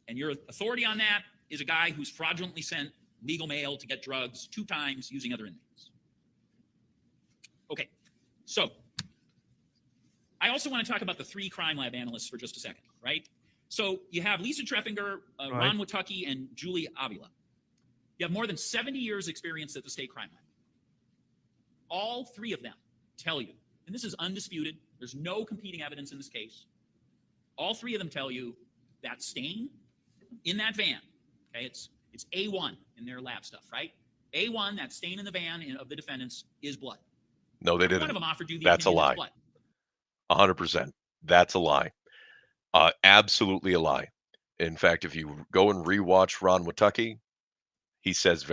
And your authority on that is a guy who's fraudulently sent legal mail to get drugs 2 times using other inmates. Okay, so I also want to talk about the 3 crime lab analysts for just a second, right? So you have Lisa Treffinger, Right. Ron Watucky, and Julie Avila. You have more than 70 years experience at the state crime lab. All 3 of them tell you, and this is undisputed, there's no competing evidence in this case. All 3 of them tell you that stain in that van, okay, it's A1 in their lab stuff, right? A1, that stain in the van of the defendants is blood. No, they Every didn't. one of them offered you the That's a opinion lie. it's blood. 100%. That's a lie. Absolutely a lie. In fact, if you go and rewatch Ron Watucky, he says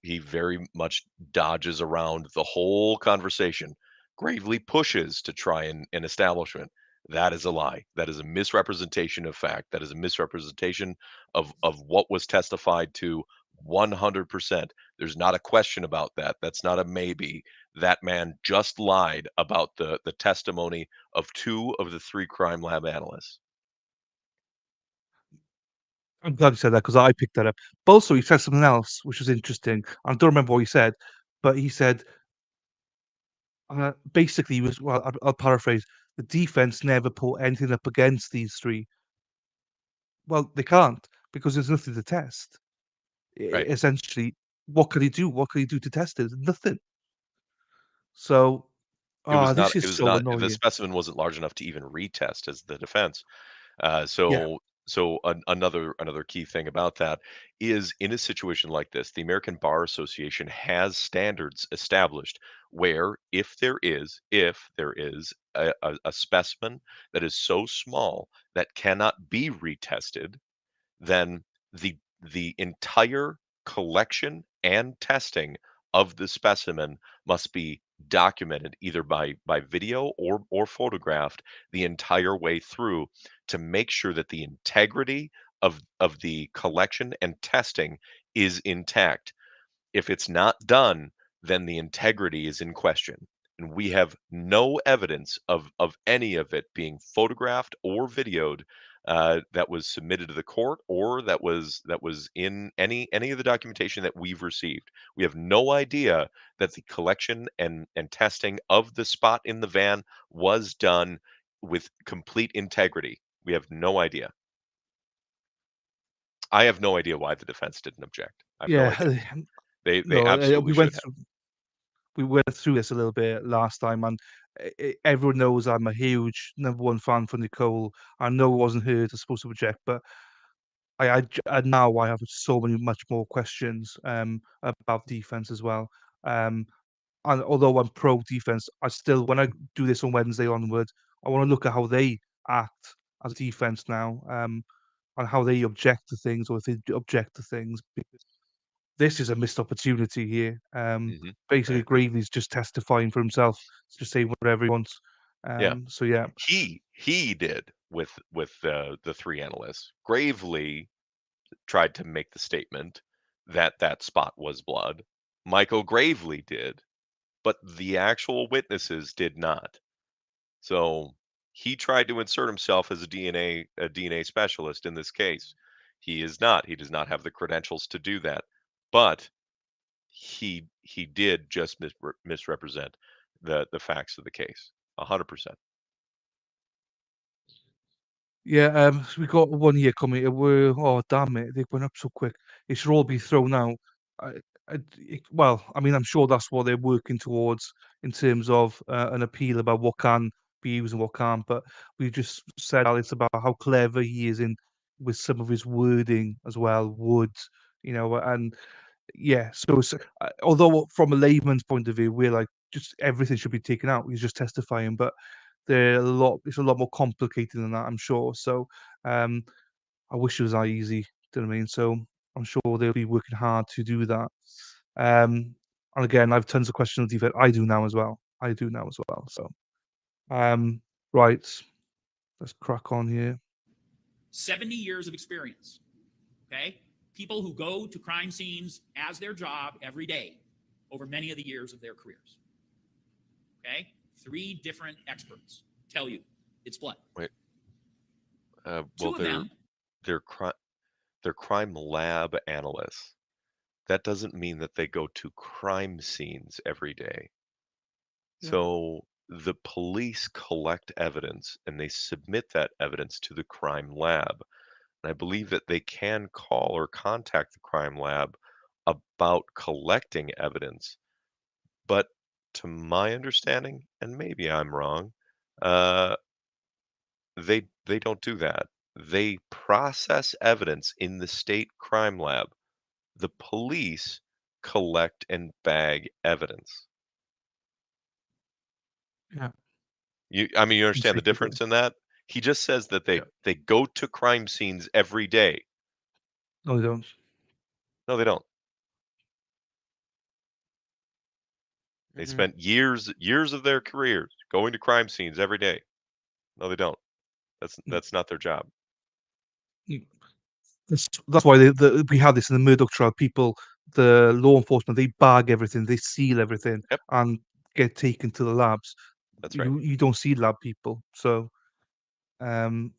he very much dodges around the whole conversation, gravely pushes to try an establishment. That is a lie. That is a misrepresentation of fact. That is a misrepresentation of what was testified to 100%. There's not a question about that. That's not a maybe. That man just lied about the testimony of 2 of the 3 crime lab analysts. I'm glad you said that because I picked that up. But also, he said something else which was interesting. I don't remember what he said, but he said basically, he was well. I'll paraphrase. The defense never put anything up against these 3. Well, they can't because there's nothing to test. Right. Essentially, what could he do? What could he do to test it? Nothing. So, this It is was so not the annoying. specimen wasn't large enough to even retest as the defense. Uh, Yeah, so another key thing about that is in a situation like this, the American Bar Association has standards established where if there is a specimen that is so small that cannot be retested, then the entire collection and testing of the specimen must be documented either by video or photographed the entire way through to make sure that the integrity of the collection and testing is intact. If it's not done, then the integrity is in question. And we have no evidence of any of it being photographed or videoed that was submitted to the court or that was in any of the documentation that we've received. We have no idea that the collection and testing of the spot in the van was done with complete integrity. We have no idea. I have no idea why the defense didn't object. I have no Yeah, idea. They no, absolutely should have. we went through this a little bit last time, and everyone knows I'm a huge #1 fan for Nicole. I know it wasn't her that's supposed to object, but now I have so many much more questions about defense as well. Um, and although I'm pro defense, I still, when I do this on Wednesday onward, I want to look at how they act as defense now, and how they object to things, or if they object to things, because this is a missed opportunity here. Mhm. I Basically, agree. Gravely's just testifying for himself, just saying whatever he wants. Yeah. So yeah, He did with the three analysts. Gravely tried to make the statement that that spot was blood. Michael Gravely did, but the actual witnesses did not. So he tried to insert himself as a DNA specialist in this case. He is not. He does not have the credentials to do that. But he did just misrepresent the facts of the case. 100%. yeah. So we got 1 year coming. Oh damn it! They went up so quick. It should all be thrown out. I, well, I mean, I'm sure that's what they're working towards in terms of an appeal about what can be used and what can't. But we just said, Alex, about how clever he is in with some of his wording as well. Would, and yeah. Although from a layman's point of view, we're like, just everything should be taken out. He's just testifying, but it's a lot more complicated than that, I'm sure. So um, I wish it was that easy. Do you know what I mean? So I'm sure they'll be working hard to do that. And again, I have tons of questions on defense. I do now as well. So um, right, let's crack on here. 70 years of experience. Okay? People who go to crime scenes as their job every day over many of the years of their careers. Okay? 3 different experts tell you it's blood. Wait. Two Well, of them. they're crime lab analysts. That doesn't mean that they go to crime scenes every day. Yeah. So the police collect evidence and they submit that evidence to the crime lab. And I believe that they can call or contact the crime lab about collecting evidence. But to my understanding, and maybe I'm wrong, uh, they don't do that. They process evidence in the state crime lab. The police collect and bag evidence. Yeah. I mean, you And understand the take it away. difference in that? He just says that Yeah. they go to crime scenes every day. No, they don't. No, they don't. They Mhm. spent years of their careers going to crime scenes every day. No, they don't. Mm. That's not their job. That's why we had this in the Murdoch trial. People, the law enforcement, they bag everything, they seal everything, Yep, and get taken to the labs. that's right. You don't see lab people. So um,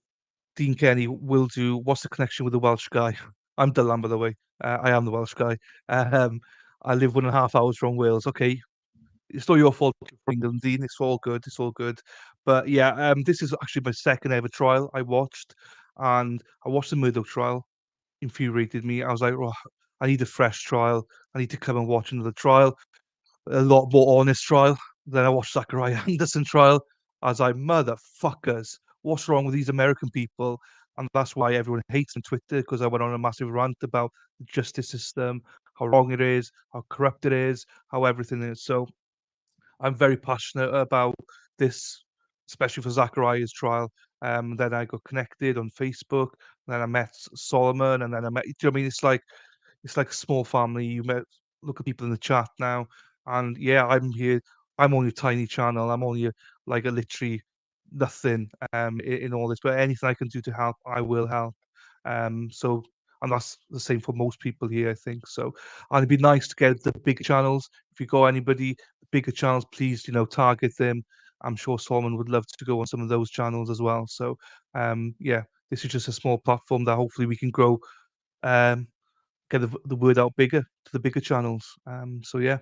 Dean Kenny will do. What's the connection with the Welsh guy? I'm Dylan, by the way. I am the Welsh guy. Um, I live 1.5 hours from Wales. Okay, it's not your fault you're from England, Dean. It's all good. It's all good. But yeah, this is actually my second ever trial I watched, and I watched the Murdoch trial. Infuriated me. I was like, oh, I need a fresh trial. I need to come and watch another trial, a lot more honest trial. Then I watched Zachariah Anderson trial. I was like, motherfuckers, what's wrong with these American people? And that's why everyone hates on Twitter, because I went on a massive rant about the justice system, how wrong it is, how corrupt it is, how everything is. So I'm very passionate about this, especially for Zachariah's trial. Then I got connected on Facebook. Then I met Solomon, and then I met. Do you know what I mean? It's like a small family. You met look at people in the chat now, and yeah, I'm here. I'm on your tiny channel. I'm on your like a literally nothing in all this, but anything I can do to help, I will help. So and that's the same for most people here, I think. So and it'd be nice to get the bigger channels. If you got anybody bigger channels, please target them. I'm sure Solomon would love to go on some of those channels as well. So yeah, this is just a small platform that hopefully we can grow, get the word out bigger to the bigger channels. So yeah,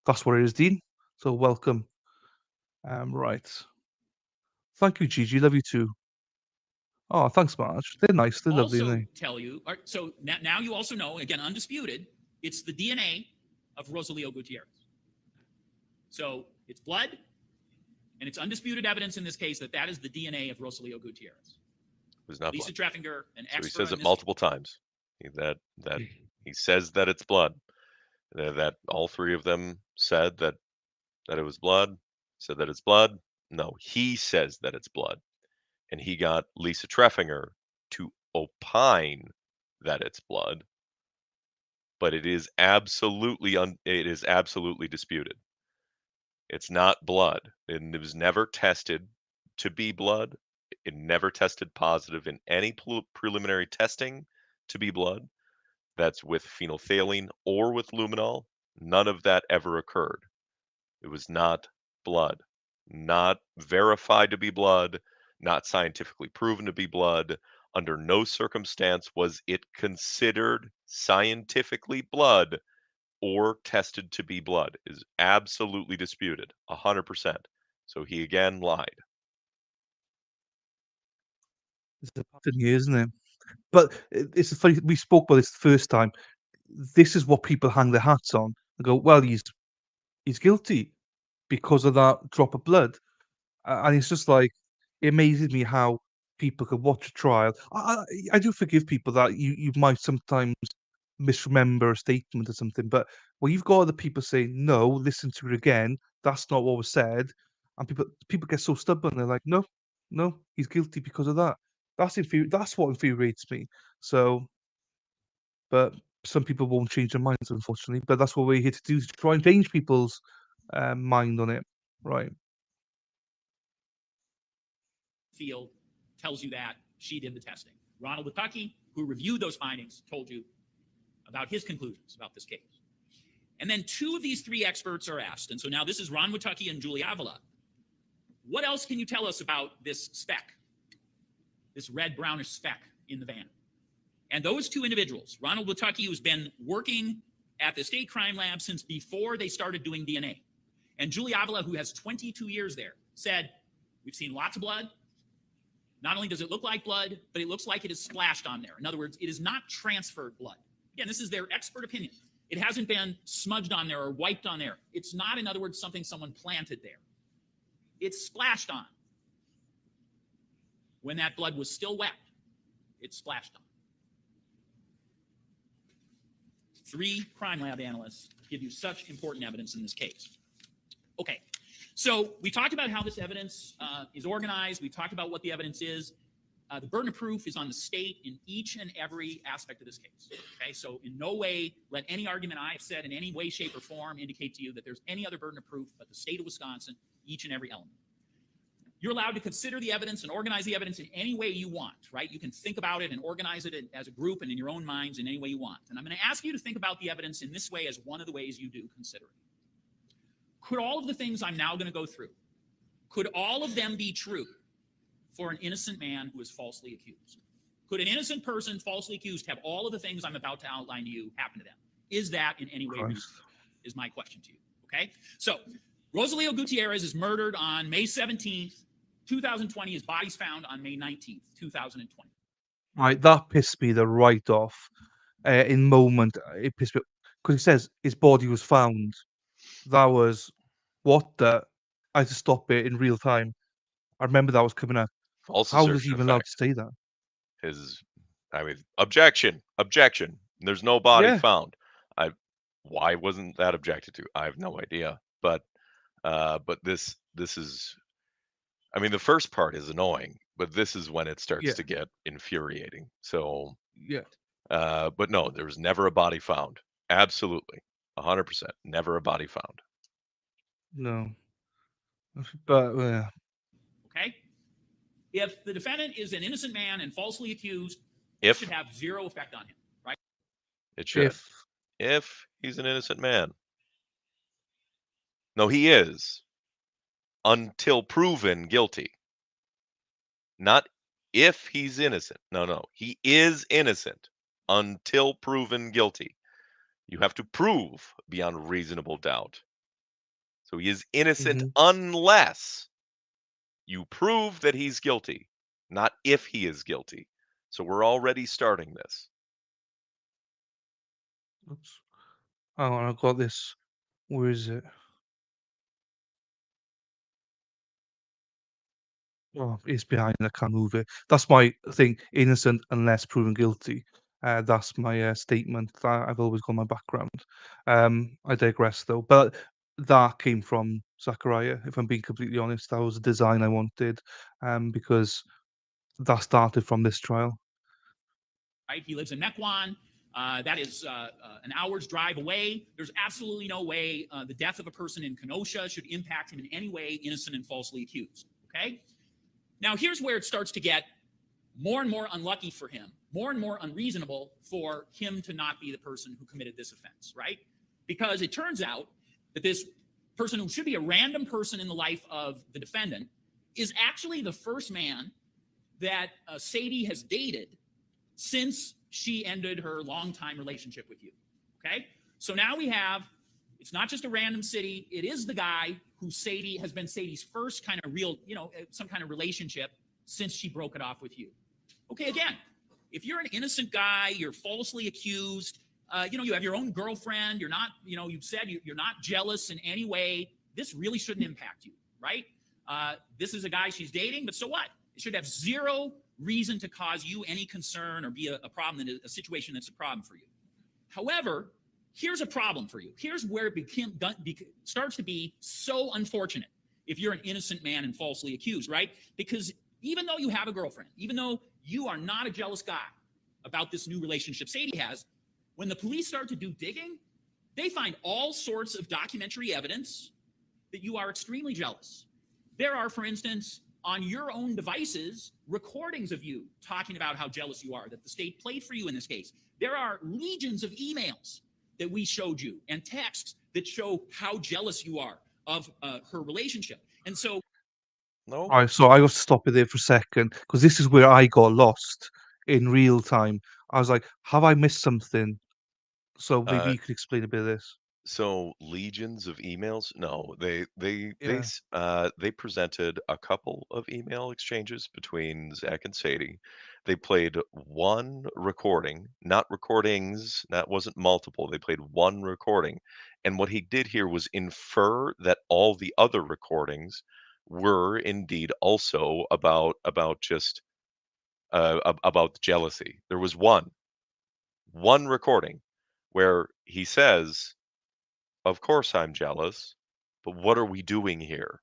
that's what it is, Dean. So welcome. Right. Thank you, Gigi. Love you too. Oh, thanks, Marge. They're nice. They're lovely, Also aren't they? tell you, so now you also know, again, undisputed, it's the DNA of Rosalio Gutierrez. So it's blood, and it's undisputed evidence in this case that that is the DNA of Rosalio Gutierrez. It was not Lisa blood. Treffinger, an So he expert says on it this. multiple times. That he says that it's blood. That all three of them said that it was blood. Said that it's blood. No, he says that it's blood, and he got Lisa Treffinger to opine that it's blood. But it is absolutely disputed. It's not blood, and it was never tested to be blood. It never tested positive in any preliminary testing to be blood. That's with phenolphthalein or with luminol. None of that ever occurred. It was not blood, not verified to be blood, not scientifically proven to be blood. Under no circumstance was it considered scientifically blood or tested to be blood. Is absolutely disputed, 100%. So he again lied. It's a pattern here, isn't it? But it's funny. We spoke about this the first time. This is what people hang their hats on and go, "Well, he's guilty because of that drop of blood." And it's just like it amazes me how people can watch a trial. I do forgive people that you might sometimes misremember a statement or something, but when you've got other people saying, "No, listen to it again. That's not what was said," and people get so stubborn. They're like, "No, no, he's guilty because of that." That's what infuriates me. So, but some people won't change their minds, unfortunately. But that's what we're here to do: to try and change people's mind on it, right? Field tells you that she did the testing. Ronald Watucky, who reviewed those findings, told you about his conclusions about this case. And then two of these three experts are asked. And so now this is Ron Watucky and Julie Avila. What else can you tell us about this speck, this red brownish speck in the van? And those two individuals, Ronald Watucky, who's been working at the state crime lab since before they started doing DNA, and Julie Avila, who has 22 years there, said, we've seen lots of blood. Not only does it look like blood, but it looks like it is splashed on there. In other words, it is not transferred blood. Again, this is their expert opinion. It hasn't been smudged on there or wiped on there. It's not, in other words, something someone planted there. It's splashed on. When that blood was still wet, it splashed on. 3 crime lab analysts give you such important evidence in this case. Okay, so we talked about how this evidence is organized. We talked about what the evidence is. The burden of proof is on the state in each and every aspect of this case. Okay, so in no way let any argument I have said in any way, shape, or form indicate to you that there's any other burden of proof but the state of Wisconsin, each and every element. You're allowed to consider the evidence and organize the evidence in any way you want, right? You can think about it and organize it as a group and in your own minds in any way you want. And I'm going to ask you to think about the evidence in this way as one of the ways you do consider it. Could all of the things I'm now going to go through, could all of them be true for an innocent man who is falsely accused? Could an innocent person falsely accused have all of the things I'm about to outline to you happen to them? Is that in any way reasonable? Is my question to you. Okay? So, Rosalio Gutierrez is murdered on May 17th, 2020. His body's found on May 19th, 2020. Right, that pissed me the right off. In moment, it pissed me because it says his body was found. That was what the. I had to stop it in real time. I remember that was coming up. False How was he assertion of even allowed fact. to say that? Objection. There's no body Yeah, found. Why wasn't that objected to? I have no idea. But this is. I mean, the first part is annoying, but this is when it starts yeah, to get infuriating. So, yeah. but no, there was never a body found. Absolutely, 100%, never a body found. No, but Okay? If the defendant is an innocent man and falsely accused, it If should have zero effect on him, right? it should, if he's an innocent man. No, he is until proven guilty. Not if he's innocent. No, no, he is innocent until proven guilty. You have to prove beyond reasonable doubt. So he is innocent Mhm. unless you prove that he's guilty, not if he is guilty. So we're already starting this. Oops. Hang on, I've got this. Where is it? Oh, it's behind. I can't move it. That's my thing. Innocent unless proven guilty. That's my statement. I've always got my background. I digress though. But that came from Zachariah. If I'm being completely honest, that was the design I wanted. Because that started from this trial. Right? He lives in Mequon. That is an hour's drive away. There's absolutely no way the death of a person in Kenosha should impact him in any way, innocent and falsely accused. Okay? Now, here's where it starts to get more and more unlucky for him, more and more unreasonable for him to not be the person who committed this offense, right? Because it turns out that this person who should be a random person in the life of the defendant is actually the first man that Sadie has dated since she ended her longtime relationship with you. Okay? So now we have, it's not just a random city, it is the guy who Sadie has been Sadie's first kind of real, some kind of relationship since she broke it off with you. Okay, again, if you're an innocent guy, you're falsely accused, you have your own girlfriend, you're not, you've said you're not jealous in any way, this really shouldn't impact you, right? This is a guy she's dating, but so what? It should have zero reason to cause you any concern or be a problem in a situation that's a problem for you. However, here's a problem for you. Here's where it starts to be so unfortunate if you're an innocent man and falsely accused, right? Because even though you have a girlfriend, even though you are not a jealous guy about this new relationship Sadie has, when the police start to do digging, they find all sorts of documentary evidence that you are extremely jealous. There are, for instance, on your own devices, recordings of you talking about how jealous you are, that the state played for you in this case. There are legions of emails that we showed you and texts that show how jealous you are of her relationship. And so, No, All right, so I got to stop it there for a second because this is where I got lost in real time. I was like, have I missed something? So maybe uh, you could explain a bit of this. so legions of emails. No, Yeah. they presented a couple of email exchanges between Zach and Sadie. They played one recording, not recordings. That wasn't multiple. They played one recording, and what he did here was infer that all the other recordings were indeed also about just about jealousy. There was one recording where he says, "Of course I'm jealous, but what are we doing here?"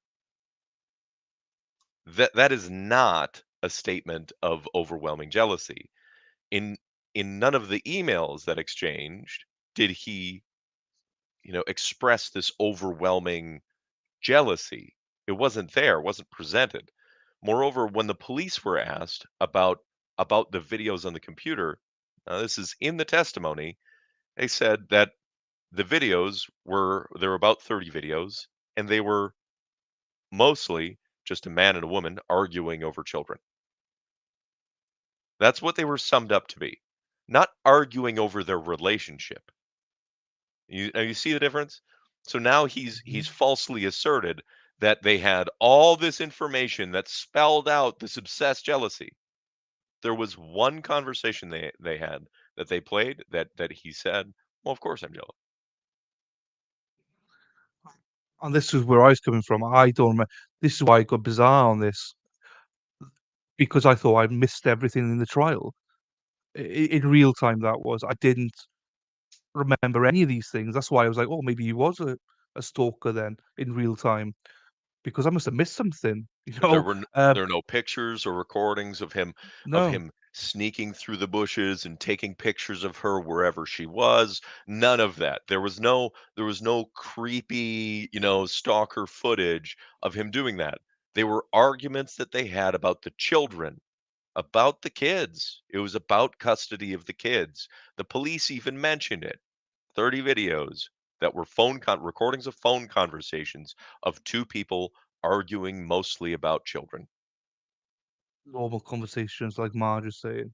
That is not a statement of overwhelming jealousy. In in none of the emails that exchanged did he, express this overwhelming jealousy. It wasn't there, wasn't presented. Moreover, when the police were asked about the videos on the computer, this is in the testimony, they said that the videos there were about 30 videos, and they were mostly just a man and a woman arguing over children. That's what they were summed up to be. Not arguing over their relationship. You see the difference? So now he's Mhm. falsely asserted that they had all this information that spelled out this obsessed jealousy. There was one conversation they had that they played that he said, "Well, of course I'm jealous." And this is where I was coming from. I don't remember. This is why it got bizarre on this because I thought I missed everything in the trial. In real time, that was. I didn't remember any of these things. That's why I was like, oh, maybe he was a stalker then in real time because I must have missed something. There were n Uh, there are no pictures or recordings of no. him sneaking through the bushes and taking pictures of her wherever she was, none of that. There was no creepy, stalker footage of him doing that. They were arguments that they had about the children, about the kids. It was about custody of the kids. The police even mentioned it. 30 videos that were recordings of phone conversations of two people arguing mostly about children. normal conversations like Marge is saying,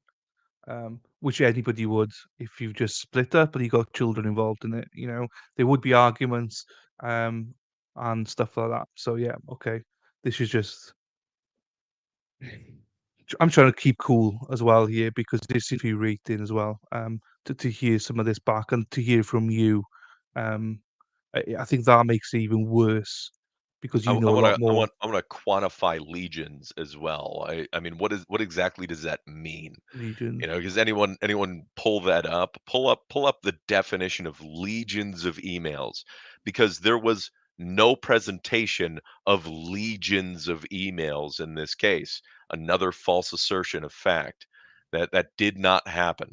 which anybody would if you just split up and you got children involved in it. There would be arguments, um, and stuff like that. So yeah, okay, this is just. I'm trying to keep cool as well here because this is infuriating as well. To hear some of this back and to hear from you, um, I think that makes it even worse because I, you I know a want lot to I more. want I want to quantify legions as well. I mean, what exactly does that mean? Legion. Because anyone pull up the definition of legions of emails, because there was no presentation of legions of emails in this case. Another false assertion of fact that did not happen,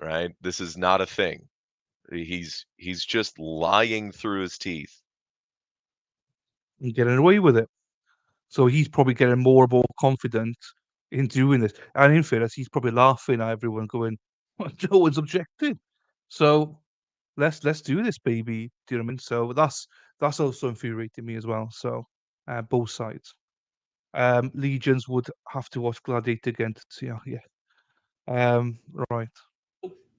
right? This is not a thing. He's just lying through his teeth. And getting away with it. So he's probably getting more and more confident in doing this. And in fairness, he's probably laughing at everyone, going, "No one's objected. So let's do this, baby." Do you know what I mean? So that's also infuriating me as well. So both sides. Legions would have to watch Gladiator again to see. Oh, yeah. Right.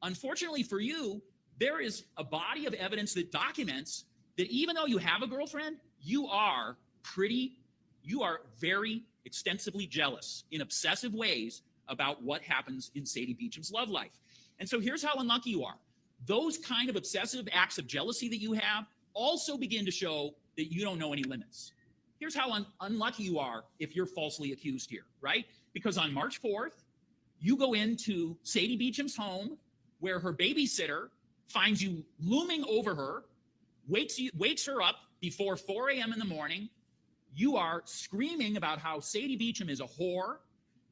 Unfortunately for you, there is a body of evidence that documents that even though you have a girlfriend, you are very extensively jealous in obsessive ways about what happens in Sadie Beecham's love life. And so here's how unlucky you are. Those kind of obsessive acts of jealousy that you have also begin to show that you don't know any limits. Here's how unlucky you are if you're falsely accused here, right? Because on March 4th, you go into Sadie Beecham's home where her babysitter finds you looming over her, wakes her up before 4 a.m. in the morning. You are screaming about how Sadie Beecham is a whore,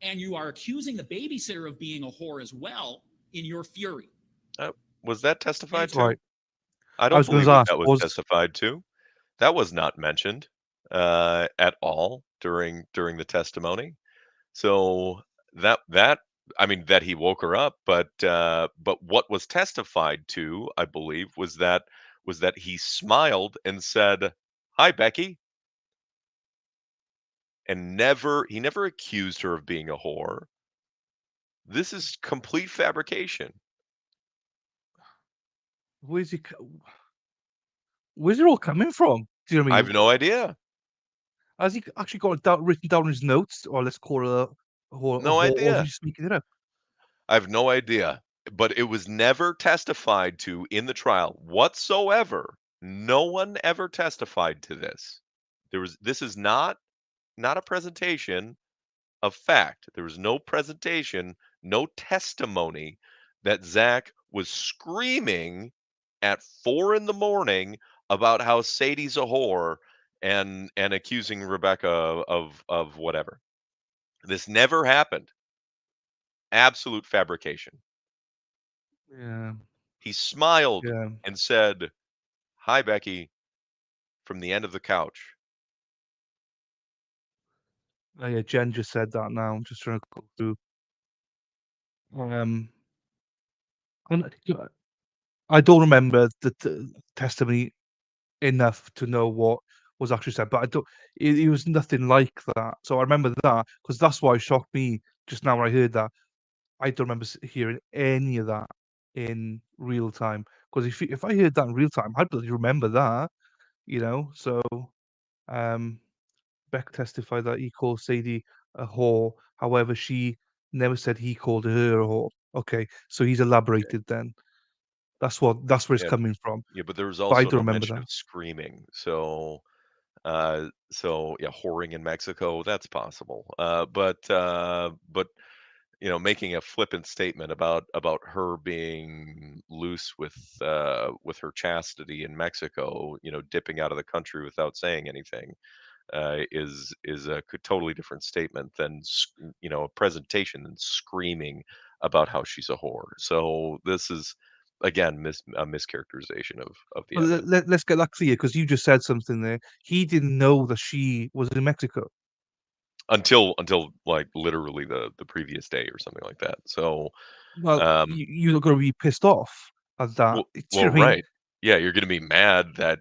and you are accusing the babysitter of being a whore as well in your fury. Was that testified to? Right. I I don't was going believe to that ask, that was testified to. That was not mentioned at all during the testimony. So that I mean, that he woke her up, but what was testified to, I believe, was that he smiled and said, "Hi, Becky," and he never accused her of being a whore. This is complete fabrication. where's he? Where's it all coming from? Do you know what I I have mean? no idea. Has he actually got it written down in his notes, or let's call it a No whore, or is he idea. just making it up? I have no idea. But it was never testified to in the trial whatsoever. No one ever testified to this. This is not a presentation of fact. There was no presentation, no testimony that Zach was screaming at 4 in the morning about how Sadie's a whore and accusing Rebecca of whatever. This never happened. Absolute fabrication. Yeah, He smiled yeah. and said, "Hi, Becky," from the end of the couch. Oh, yeah, Jen just said that now. I'm just trying to go through. Um, and I don't remember the testimony enough to know what was actually said, but I don't. It was nothing like that. So I remember that because that's why it shocked me just now when I heard that. I don't remember hearing any of that in real time. Because if I heard that in real time, I'd bloody remember that. So um, Beck testified that he called Sadie a whore. However, she never said he called her a whore. Okay, so he's Okay. elaborated then. That's where it's Yeah, coming from. yeah, but there was But I also don't no remember mention that. of screaming. So yeah, whoring in Mexico, that's possible. But making a flippant statement about her being loose with her chastity in Mexico, dipping out of the country without saying anything, is a totally different statement than a presentation than screaming about how she's a whore. So this is again a mischaracterization of the But evidence let's get that clear because you just said something there. He didn't know that she was in Mexico. until like literally the previous day or something like that. So Well, um, you're gonna be pissed off at that. well, Do you well, know what I mean? right. Yeah, you're gonna be mad that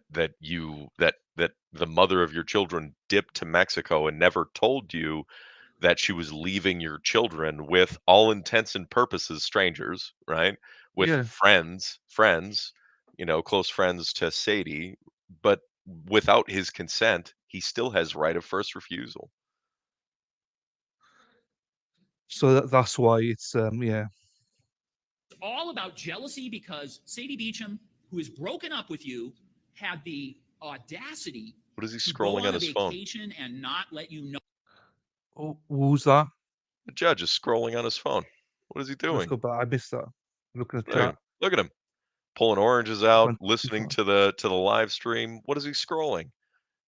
the mother of your children dipped to Mexico and never told you that she was leaving your children with all intents and purposes strangers, right? With Yeah. friends, close friends to Sadie, but without his consent, he still has right of first refusal. So that's why it's yeah. It's all about jealousy because Sadie Beecham, who has broken up with you, had the audacity What is he to go scrolling on on a his phone? vacation and not let you know. Oh, who's that? The judge is scrolling on his phone. What is he Let's doing? go back. I missed that. Looking at Look at chat. him. Look at him. Pulling oranges out, Went too listening far. to the live stream. What is he scrolling?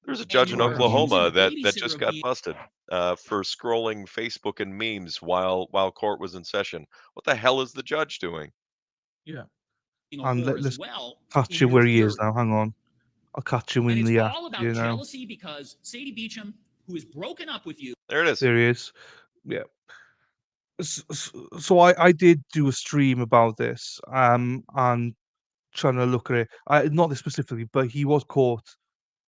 There's a And judge in you're Right, I'm accusing Oklahoma the that babysitter just of got being busted for scrolling Facebook and memes while court was in session. What the hell is the judge doing? yeah. a And whore as let's well catch in him your where he is 30s. now. Hang on. I'll catch him And in it's the act, all about you know. jealousy because Sadie Beecham, who has broken up with you, There it is. There he is. Yeah. So I did do a stream about this, and trying to look at it. Not this specifically, but he was caught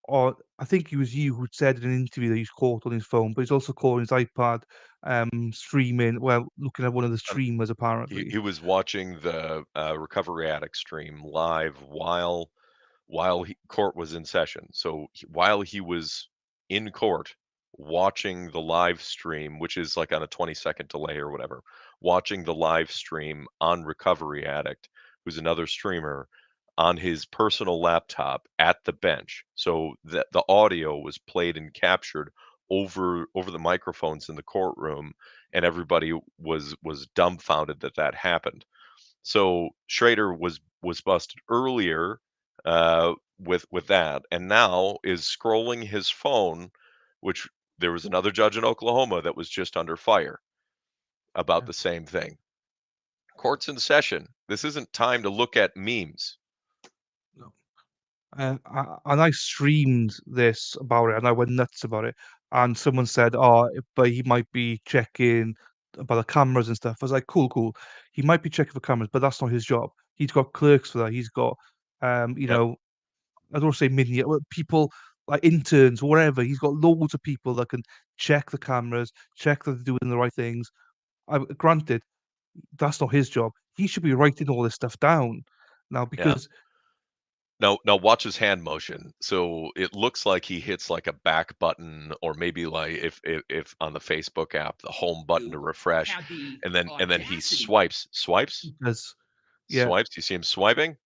on. I think it was you who said in an interview that he's caught on his phone, but he's also caught on his iPad, streaming. Well, looking at one of the Um, streamers he, apparently. he was watching the Recovery Addict stream live while court was in session. So while he was in court watching the live stream, which is like on a 20-second delay or whatever, watching the live stream on Recovery Addict, who's another streamer, on his personal laptop at the bench. So the audio was played and captured over the microphones in the courtroom, and everybody was dumbfounded that that happened. So Schrader was busted earlier with that, and now is scrolling his phone, which there was another judge in Oklahoma that was just under fire about Yeah. the same thing. Court's in session. This isn't time to look at memes. No. And I streamed this about it, and I went nuts about it. And someone said, "Oh, but he might be checking about the cameras and stuff." I was like, "Cool, cool. He might be checking for cameras, but that's not his job. He's got clerks for that. He's got, you Yep, know, I don't want to say minion, well, people like interns, whatever. He's got loads of people that can check the cameras, check that they're doing the right things. Granted, that's not his job. He should be writing all this stuff down now yeah. because Now watch his hand motion. So it looks like he hits like a back button, or maybe like if on the Facebook app, the home button to refresh, had the and then he audacity. because yeah, swipes. You see him swiping?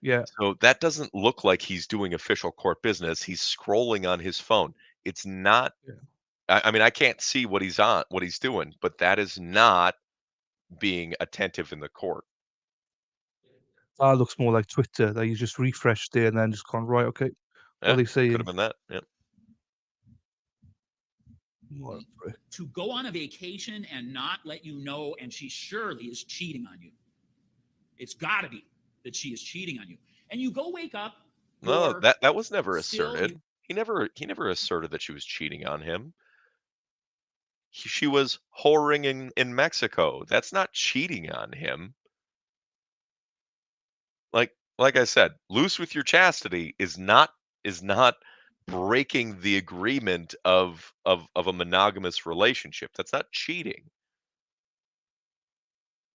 yeah. So that doesn't look like he's doing official court business. He's scrolling on his phone. It's not. Yeah. I mean, I can't see what he's doing, but that is not being attentive in the court. That looks more like Twitter, that you just refreshed it and then just gone, "Right, okay, what are Yeah, they could have saying?" been that. Yeah. What a prick. To go on a vacation and not let you know, and she surely is cheating on you. It's got to be that she is cheating on you. And you go wake up, No, you're that was never still, asserted. He never asserted that she was cheating on him. She was whoring in Mexico. That's not cheating on him. Like I said, loose with your chastity is not breaking the agreement of a monogamous relationship. That's not cheating.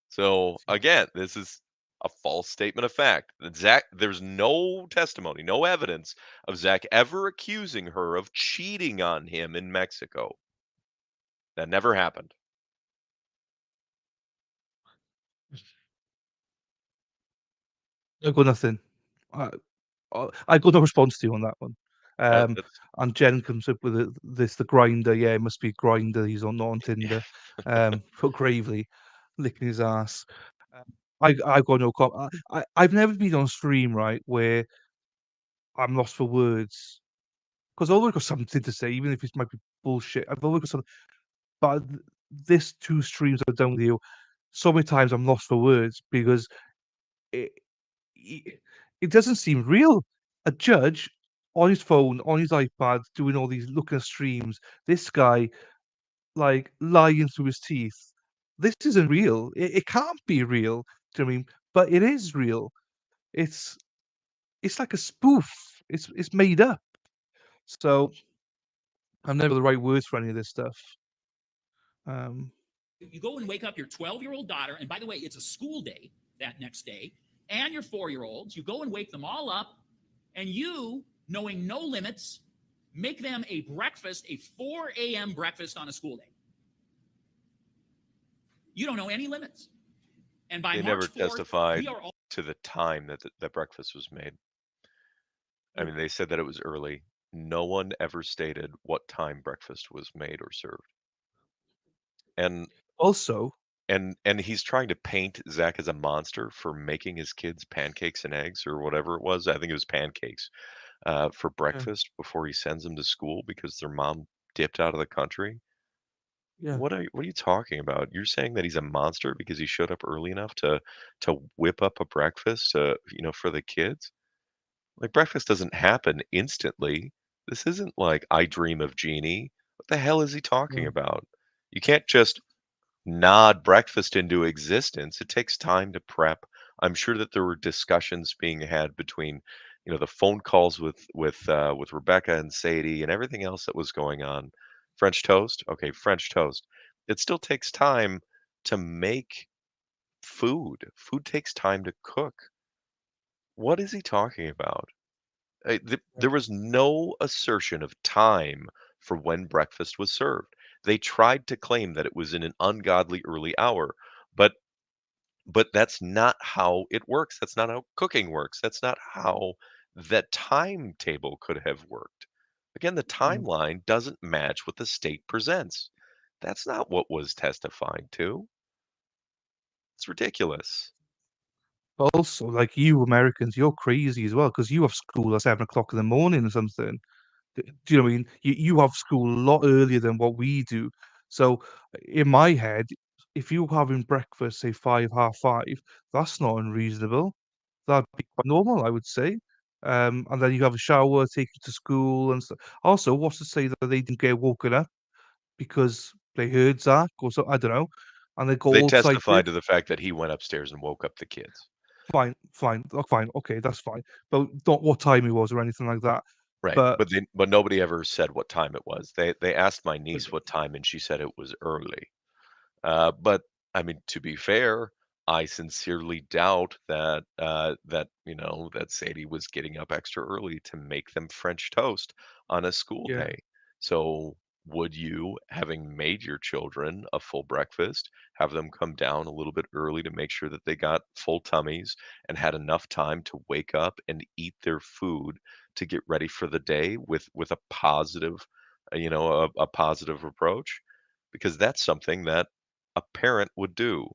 So again, this is a false statement of fact. Zach, there's no testimony, no evidence of Zach ever accusing her of cheating on him in Mexico. That never happened. I got nothing. I I got no response to you on that one. Um, That's and Jen comes up with the grinder. Yeah, it must be grinder. He's on not on Tinder. For Gravely licking his ass. Um, I've got no I've never been on stream, right, where I'm lost for words because I've always got something to say, even if it might be bullshit. I've always got something. But this 2 streams I've done with you, so many times I'm lost for words because it it it doesn't seem real. A judge on his phone, on his iPad, doing all these looking at streams. This guy, like, lying through his teeth. This isn't real. It can't be real. Do you know what I mean? But it is real. It's it's like a spoof. It's made up. So I've never the right words for any of this stuff. You go and wake up your 12-year-old daughter, and by the way, it's a school day that next day, and your 4-year-olds. You go and wake them all up, and you, knowing no limits, make them a breakfast, a 4 a.m. breakfast on a school day. You don't know any limits. And by They March never 4th, testified we are all to the time that breakfast was made. I mean, they said that it was early. No one ever stated what time breakfast was made or served. And Also, and he's trying to paint Zach as a monster for making his kids pancakes and eggs or whatever it was. I think it was pancakes for yeah, breakfast before he sends them to school because their mom dipped out of the country. yeah, What are you talking about? You're saying that he's a monster because he showed up early enough to whip up a breakfast, for the kids? Like breakfast doesn't happen instantly. This isn't like I Dream of Jeannie. What the hell is he talking yeah, about? You can't just nod breakfast into existence. It takes time to prep. I'm sure that there were discussions being had between, the phone calls with Rebecca and Sadie and everything else that was going on. French toast? Okay, French toast. It still takes time to make food. Food takes time to cook. What is he talking about? yeah, There was no assertion of time for when breakfast was served. They tried to claim that it was in an ungodly early hour, but that's not how it works. That's not how cooking works. That's not how that timetable could have worked. Again, the yeah. timeline doesn't match what the state presents. That's not what was testified to. It's ridiculous. Also, like you Americans, you're crazy as well because you have school at 7 o'clock in the morning or something. Do you know what I mean? You have school a lot earlier than what we do. So in my head, if you're having breakfast, say 5, half 5, that's not unreasonable. That'd be quite normal, I would say. And then you have a shower, take you to school and stuff. Also, what's to say that they didn't get woken up because they heard Zach or so? I don't know, and they got They all testified excited. to the fact that he went upstairs and woke up the kids. Fine, fine, fine. Okay, that's fine. But not what time it was or anything like that. Right, But, but nobody ever said what time it was. They asked my but niece what time, and she said it was early. But I mean, to be fair, I sincerely doubt that Sadie was getting up extra early to make them French toast on a school yeah, day. So would you, having made your children a full breakfast, have them come down a little bit early to make sure that they got full tummies and had enough time to wake up and eat their food to get ready for the day with a positive, a positive approach? Because that's something that a parent would do,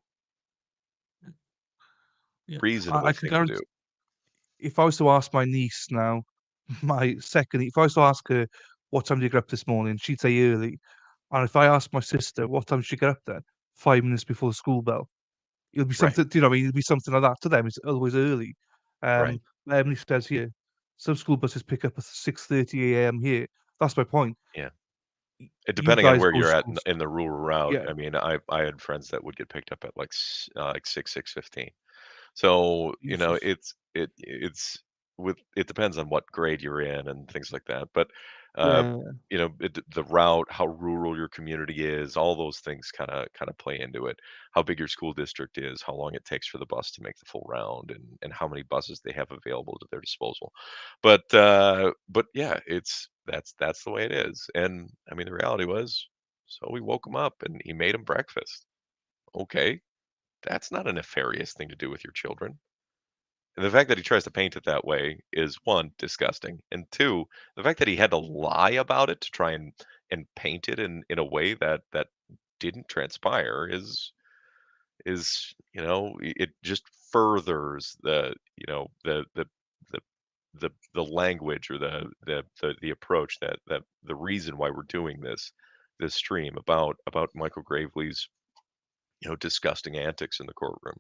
yeah. I reasonable can thing to guarantee do. if I was to ask my niece now, if I was to ask her what time did you get up this morning, she'd say early. And if I ask my sister what time did she get up then, 5 minutes before the school bell. It'll be Right, something, do you know what I mean? It'll be something like that. To them, it's always early. right, Emily says here, some school buses pick up at 6:30 a.m. here. That's my point. yeah. You Depending on guys where go to you're at school. in the rural route, Yeah, I mean, I had friends that would get picked up at like 6:15. So, Jesus. it depends on what grade you're in and things like that. But uh, Yeah, the route, how rural your community is, all those things kind of play into it. How big your school district is, how long it takes for the bus to make the full round, and how many buses they have available at their disposal. But yeah, that's the way it is. And I mean, the reality was, so we woke him up and he made him breakfast. Okay, that's not a nefarious thing to do with your children. And the fact that he tries to paint it that way is one, disgusting, and two, the fact that he had to lie about it to try and paint it in a way that didn't transpire it just furthers the language or the approach that the reason why we're doing this stream about Michael Gravely's disgusting antics in the courtroom.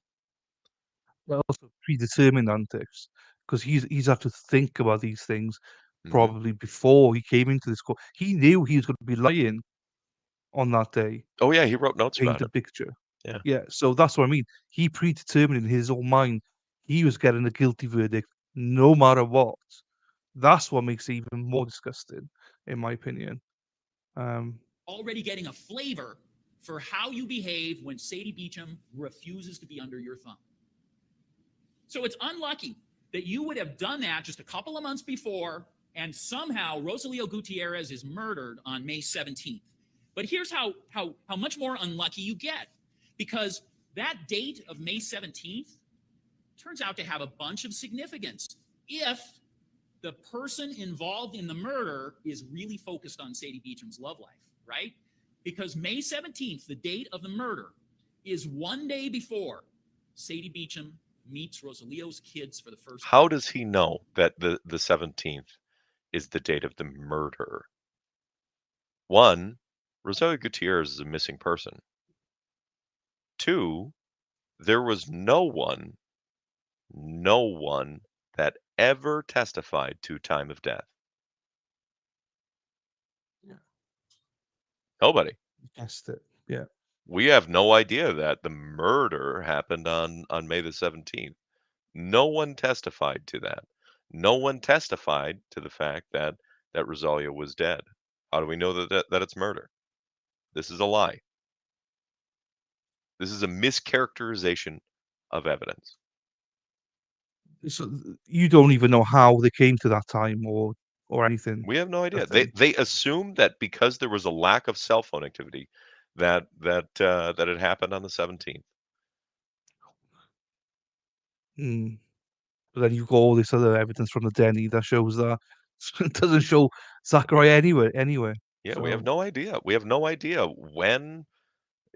but also predetermined antics because he's had to think about these things Hmm. probably before he came into this court. He knew he was going to be lying on that day Oh yeah, he wrote to notes paint about a it. picture. Yeah. Yeah, so that's what I mean. He predetermined in his own mind he was getting a guilty verdict no matter what. That's what makes it even more disgusting, in my opinion. Um, already getting a flavor for how you behave when Sadie Beecham refuses to be under your thumb. So it's unlucky that you would have done that just a couple of months before, and somehow Rosalio Gutierrez is murdered on May 17th. But here's how much more unlucky you get, because that date of May 17th turns out to have a bunch of significance if the person involved in the murder is really focused on Sadie Beecham's love life, right? Because May 17th, the date of the murder, is one day before Sadie Beecham meets Rosalio's kids for the first time. How does he know that the 17th is the date of the murder? One, Rosalio Gutierrez is a missing person. Two, there was no one that ever testified to time of death. Yeah. Nobody. Guessed it. Yeah. We have no idea that the murder happened on May the 17th. No one testified to that. No one testified to the fact that Rosalio was dead. How do we know that it's murder? This is a lie. This is a mischaracterization of evidence. So you don't even know how they came to that time or anything. We have no idea. of them. They assumed that because there was a lack of cell phone activity, that it happened on the 17th. Hmm. But then you've got all this other evidence from the Denny that shows that it doesn't show Zachariah anywhere. Yeah, we have So no idea. We have no idea when,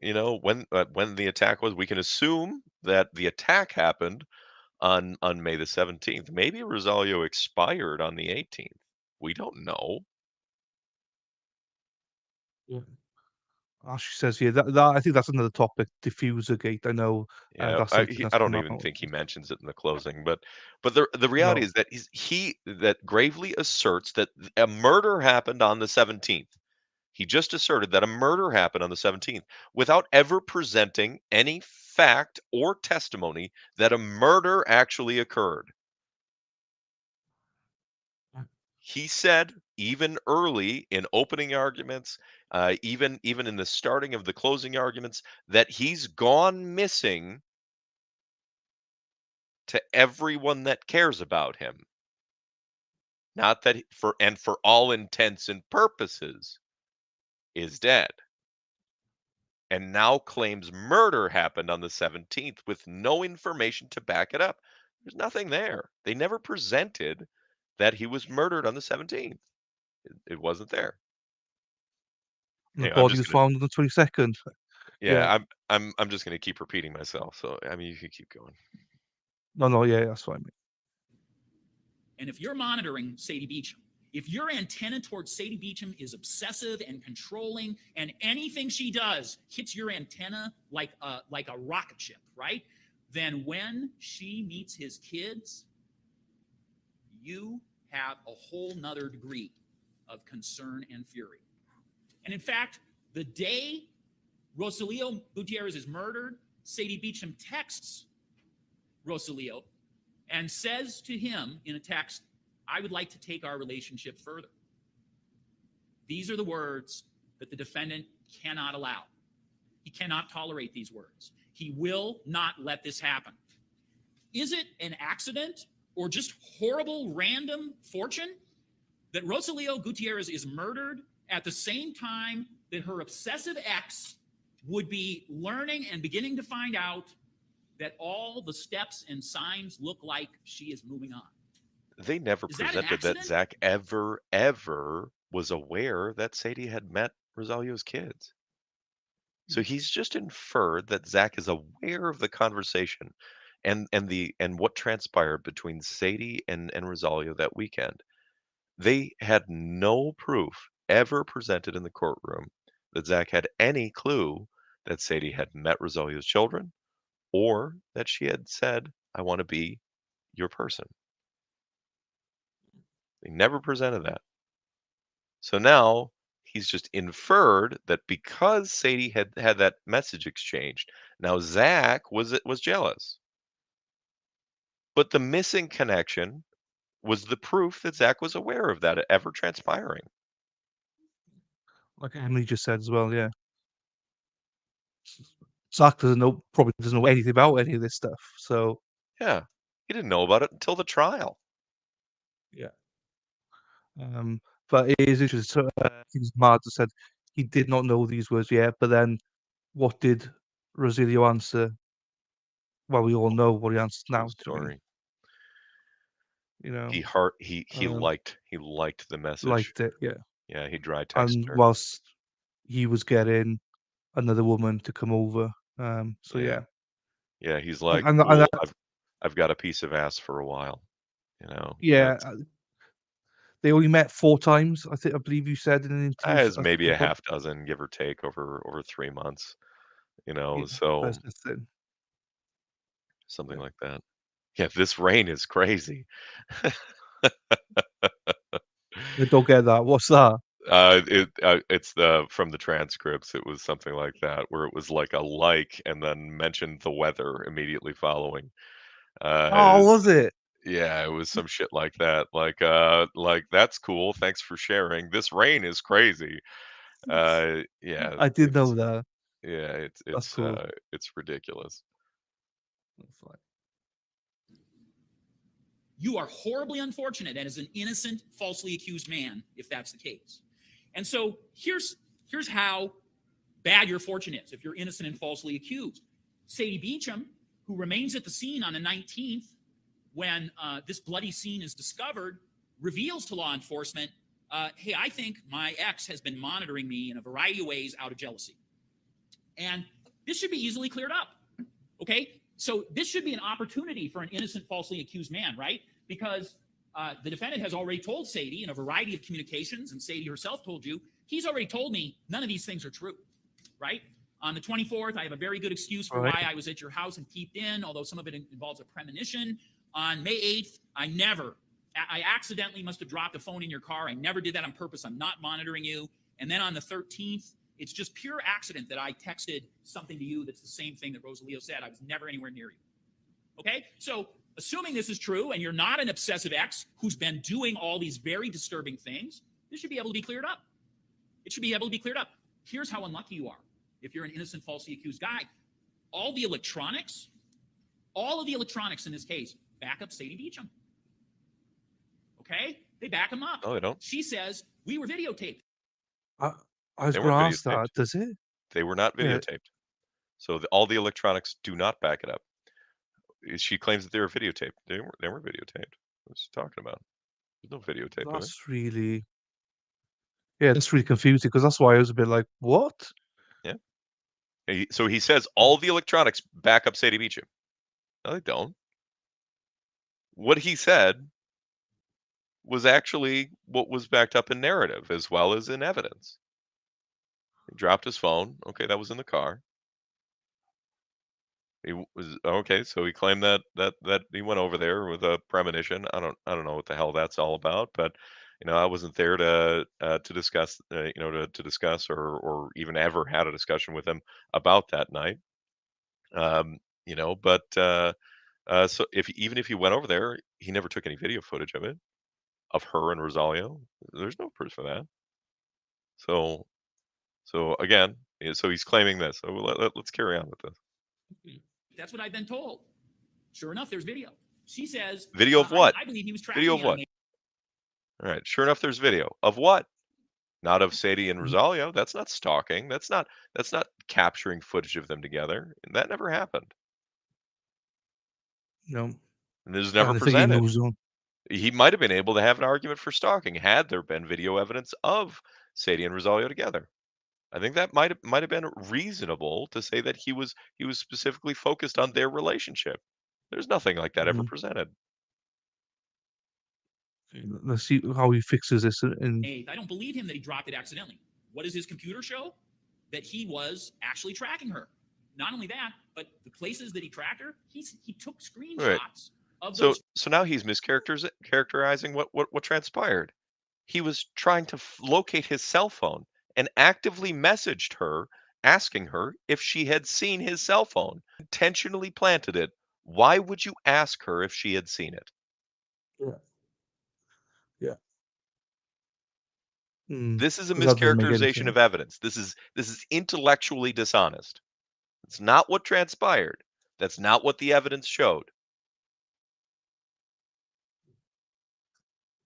when the attack was. We can assume that the attack happened on May the 17th. Maybe Rosalio expired on the 18th. We don't know. yeah. She says here that I think that's another topic, diffuser gate. I know Yeah, that's something that's I come don't out. even think he mentions it in the closing, but the reality No. is that that gravely asserts that a murder happened on the 17th. He just asserted that a murder happened on the 17th without ever presenting any fact or testimony that a murder actually occurred. He said, even early in opening arguments, even in the starting of the closing arguments, that he's gone missing to everyone that cares about him. Not that for all intents and purposes is dead. And now claims murder happened on the 17th with no information to back it up. There's nothing there. They never presented that he was murdered on the 17th. It wasn't there. The Anyway, I'm body just was gonna found on the 22nd. yeah, Yeah. I'm just gonna keep repeating myself. So I mean, you can keep going. No, yeah, that's fine. And if you're monitoring Sadie Beecham, if your antenna towards Sadie Beecham is obsessive and controlling, and anything she does hits your antenna like a rocket ship, right? Then when she meets his kids, you have a whole nother degree of concern and fury. And in fact, the day Rosalio Gutierrez is murdered, Sadie Beecham texts Rosalio and says to him in a text, "I would like to take our relationship further." These are the words that the defendant cannot allow. He cannot tolerate these words. He will not let this happen. Is it an accident or just horrible random fortune that Rosalio Gutierrez is murdered at the same time that her obsessive ex would be learning and beginning to find out that all the steps and signs look like she is moving on? They never Is that an presented that accident? Zach ever was aware that Sadie had met Rosalio's kids. So he's just inferred that Zach is aware of the conversation and what transpired between Sadie and Rosalio that weekend. They had no proof ever presented in the courtroom that Zach had any clue that Sadie had met Rosalio's children or that she had said, "I want to be your person." They never presented that. So now he's just inferred that because Sadie had that message exchanged, now Zach was jealous. But the missing connection was the proof that Zach was aware of that ever transpiring. Like Emily just said as well, yeah. Zach probably doesn't know anything about any of this stuff. So Yeah, he didn't know about it until the trial. yeah. But it is interesting. So, I think Marta said he did not know these words yet, but then what did Rosilio answer? Well, we all know what he answered now. True story. You know, He um, liked the message. liked it, yeah. Yeah, he dry texted And her. whilst he was getting another woman to come over, so Yeah. yeah. Yeah, he's like, And "Well, I've got a piece of ass for a while," you know? yeah, That's they only met 4 times. I believe you said in an interview. as I maybe a forgot. half dozen, give or take, over 3 months, Yeah, so that's the thing. something Yeah. like that. Yeah, this rain is crazy. I don't get that. What's that? It's from the transcripts, it was something like that, where it was like a like and then mentioned the weather immediately following. Oh, was it? Yeah, it was some shit like that. Like, "That's cool, thanks for sharing. This rain is crazy." Yeah, I did know that. yeah, That's cool. it's ridiculous. That's fine. You are horribly unfortunate and as an innocent, falsely accused man, if that's the case. And so here's how bad your fortune is if you're innocent and falsely accused. Sadie Beecham, who remains at the scene on the 19th when this bloody scene is discovered, reveals to law enforcement, hey, I think my ex has been monitoring me in a variety of ways out of jealousy. And this should be easily cleared up. Okay? So this should be an opportunity for an innocent, falsely accused man, right? Because the defendant has already told Sadie in a variety of communications, and Sadie herself told you, he's already told me none of these things are true, right? On the 24th, I have a very good excuse for why I was at your house and peeped in, although some of it involves a premonition. On May 8th, I accidentally must have dropped a phone in your car. I never did that on purpose. I'm not monitoring you. And then on the 13th, it's just pure accident that I texted something to you that's the same thing that Rosalio said. I was never anywhere near you. Okay? So, assuming this is true and you're not an obsessive ex who's been doing all these very disturbing things, this should be able to be cleared up. It should be able to be cleared up. Here's how unlucky you are if you're an innocent, falsely accused guy. All of the electronics in this case back up Sadie Beecham. Okay? They back him up. No, they don't. She says, we were videotaped. I was They going weren't to ask videotaped. that. Does it? They were not Yeah. videotaped. So all the electronics do not back it up. She claims that they were videotaped. They weren't videotaped. What's she talking about? There's no videotape of it. That's really, that's really confusing because that's why I was a bit like, what? Yeah. So he says all the electronics back up Sadie Beecham. No, they don't. What he said was actually what was backed up in narrative as well as in evidence. He dropped his phone. Okay, that was in the car. He was okay, so he claimed that he went over there with a premonition. I don't know what the hell that's all about, but I wasn't there to discuss, to discuss or even ever had a discussion with him about that night. But so even if he went over there, he never took any video footage of it, of her and Rosalio. There's no proof of that. So again, so he's claiming this. So let's carry on with this. That's what I've been told. Sure enough, there's video. She says, Video of what? I believe he was tracking Video of me on what? All right. Sure enough, there's video of what? Not of Sadie and Rosalio. That's not stalking. That's not capturing footage of them together. And that never happened. No. And this is never And the thing he presented. moves on. He might have been able to have an argument for stalking had there been video evidence of Sadie and Rosalio together. I think that might have been reasonable to say that he was specifically focused on their relationship. There's nothing like that ever presented. Let's see how he fixes this. I don't believe him that he dropped it accidentally. What does his computer show? That he was actually tracking her. Not only that, but the places that he tracked her, he took screenshots of those. So now he's mischaracterizing what transpired. He was trying to locate his cell phone and actively messaged her, asking her if she had seen his cell phone. Intentionally planted it. Why would you ask her if she had seen it? Yeah. This is a That doesn't make any mischaracterization of sense. evidence. This is intellectually dishonest. It's not what transpired. That's not what the evidence showed.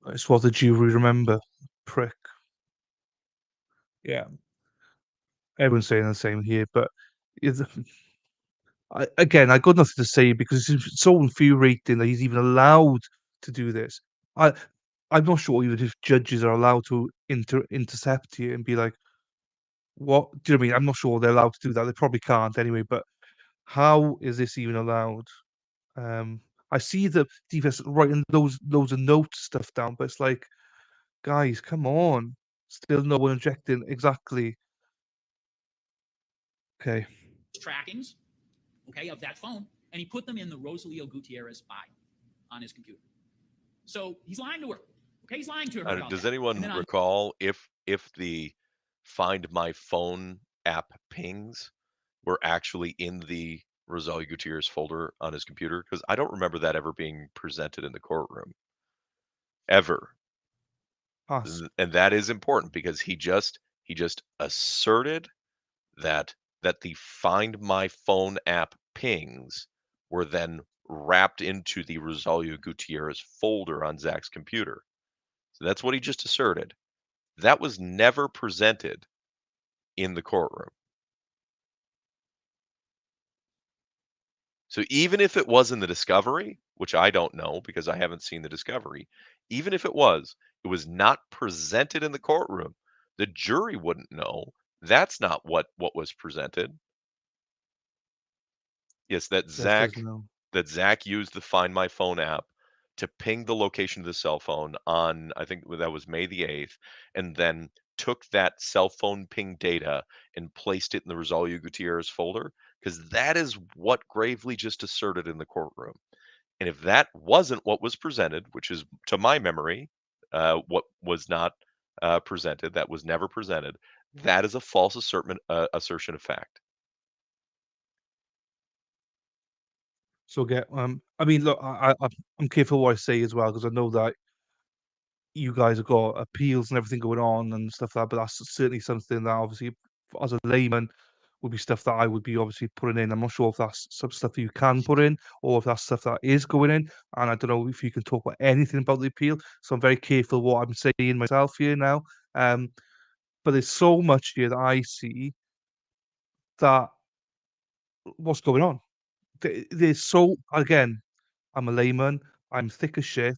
It's what the jury remember. Prick. Yeah. Everyone's saying the same here, but again, I got nothing to say because it's so infuriating that he's even allowed to do this. I, I'm not sure even if judges are allowed to intercept you and be like, "What?" Do you know what I mean? I'm not sure they're allowed to do that. They probably can't anyway. But how is this even allowed? I see the defense writing loads of notes stuff down, but it's like, guys, come on. Still no one objecting. Exactly. Okay. trackings, okay, of that phone, and he put them in the Rosalio Gutierrez file on his computer. So he's lying to her. Okay, he's lying to her. About Does that. anyone recall if the Find My Phone app pings were actually in the Rosalio Gutierrez folder on his computer? Because I don't remember that ever being presented in the courtroom. Ever. Pass. And that is important because he just asserted that the Find My Phone app pings were then wrapped into the Rosalio Gutierrez folder on Zach's computer. So that's what he just asserted. That was never presented in the courtroom. So even if it was in the discovery, which I don't know because I haven't seen the discovery, even if it was not presented in the courtroom. The jury wouldn't know. That's not what was presented. Yes, that Zach used the Find My Phone app to ping the location of the cell phone on, I think that was May the 8th, and then took that cell phone ping data and placed it in the Rosalio Gutierrez folder, because that is what Gravely just asserted in the courtroom. And if that wasn't what was presented, which is, to my memory, what was not presented, that was never presented, that is a false assertion of fact. So I mean, look, I'm careful what I say as well because I know that you guys have got appeals and everything going on and stuff like that. But that's certainly something that obviously, as a layman, would be stuff that I would be obviously putting in. I'm not sure if that's some stuff that you can put in or if that's stuff that is going in. And I don't know if you can talk about anything about the appeal. So I'm very careful what I'm saying myself here now. But there's so much here that I see that what's going on. There's so again, I'm a layman. I'm thick as shit.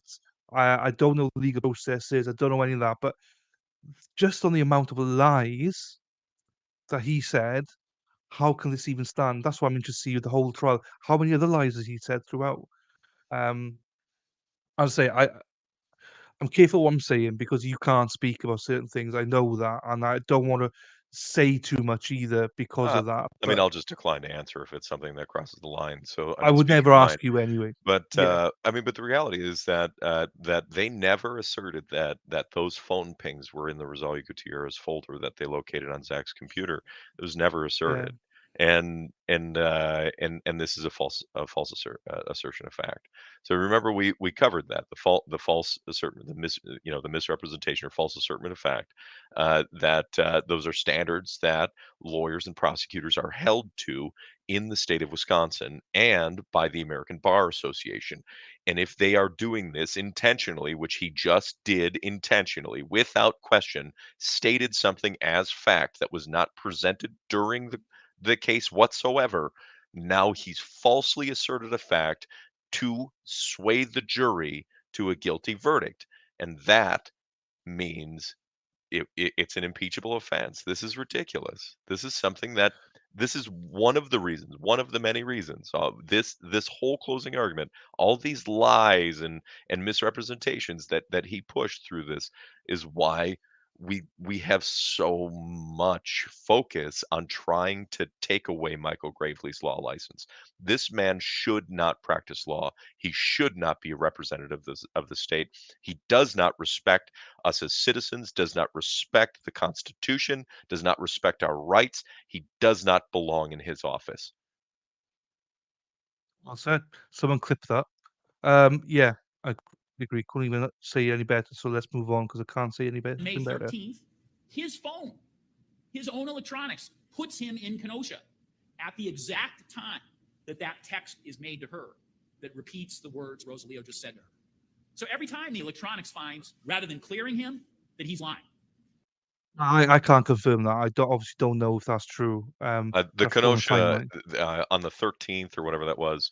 I don't know legal processes. I don't know any of that. But just on the amount of lies that he said, how can this even stand? That's why I'm interested to see the whole trial. How many other lies has he said throughout? Um, I'll say I'm careful what I'm saying because you can't speak about certain things. I know that, and I don't want to say too much either because of that. I mean, But I'll just decline to answer if it's something that crosses the line. So, I I mean, would speak never your mind. ask you anyway. But Yeah, I mean, but the reality is that that they never asserted that those phone pings were in the Rosalio Gutierrez folder that they located on Zach's computer. It was never yeah. asserted, and this is a false assertion of fact. So remember, we covered that the false assertion, the misrepresentation or false assertion of fact, that those are standards that lawyers and prosecutors are held to in the state of Wisconsin and by the American Bar Association. And if they are doing this intentionally, which he just did intentionally, without question, stated something as fact that was not presented during the case whatsoever, now he's falsely asserted a fact to sway the jury to a guilty verdict. And that means it's an impeachable offense. This is ridiculous. This is something that this is one of the reasons, one of the many reasons. This whole closing argument, all these lies and misrepresentations that he pushed through this is why we have so much focus on trying to take away Michael Gravely's law license. This man should not practice law. He should not be a representative of the state. He does not respect us as citizens, does not respect the Constitution, does not respect our rights. He does not belong in his office. Well said. Someone clip that. Yeah, I agree. Couldn't even say any better. So let's move on because I can't say any better. May 13th, his phone, his own electronics, puts him in Kenosha. at the exact time that that text is made to her that repeats the words Rosalio just said to her. So every time the electronics finds, rather than clearing him, that he's lying. I can't confirm that. I obviously don't know if that's true. The I've got the Kenosha, timeline. on the 13th or whatever that was,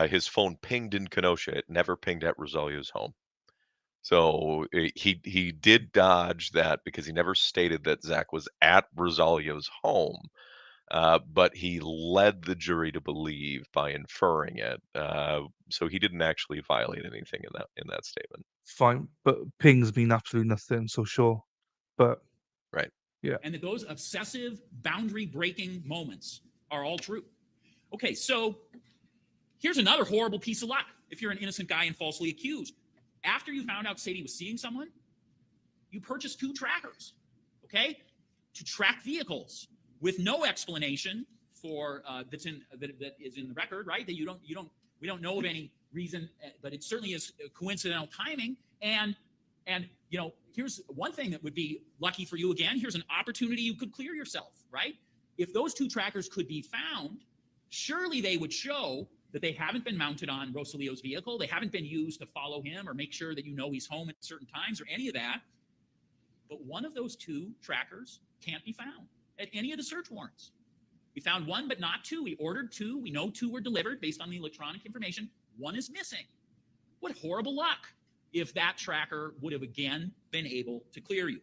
his phone pinged in Kenosha. It never pinged at Rosalio's home. So he did dodge that because he never stated that Zach was at Rosalio's home. But he led the jury to believe by inferring it. So he didn't actually violate anything in that statement. Fine, but pings mean absolutely nothing, so sure. But Right. yeah. And that those obsessive, boundary-breaking moments are all true. Okay, so here's another horrible piece of luck if you're an innocent guy and falsely accused. After you found out Sadie was seeing someone, you purchased 2 trackers, okay, to track vehicles with no explanation for that is in the record, right? That we don't know of any reason, but it certainly is coincidental timing. And here's one thing that would be lucky for you again. Here's an opportunity you could clear yourself, right? If those 2 trackers could be found, surely they would show that they haven't been mounted on Rosalio's vehicle. They haven't been used to follow him or make sure that he's home at certain times or any of that. But one of those 2 trackers can't be found at any of the search warrants. We found 1, but not 2. We ordered 2. We know 2 were delivered based on the electronic information. 1 is missing. What horrible luck if that tracker would have again been able to clear you.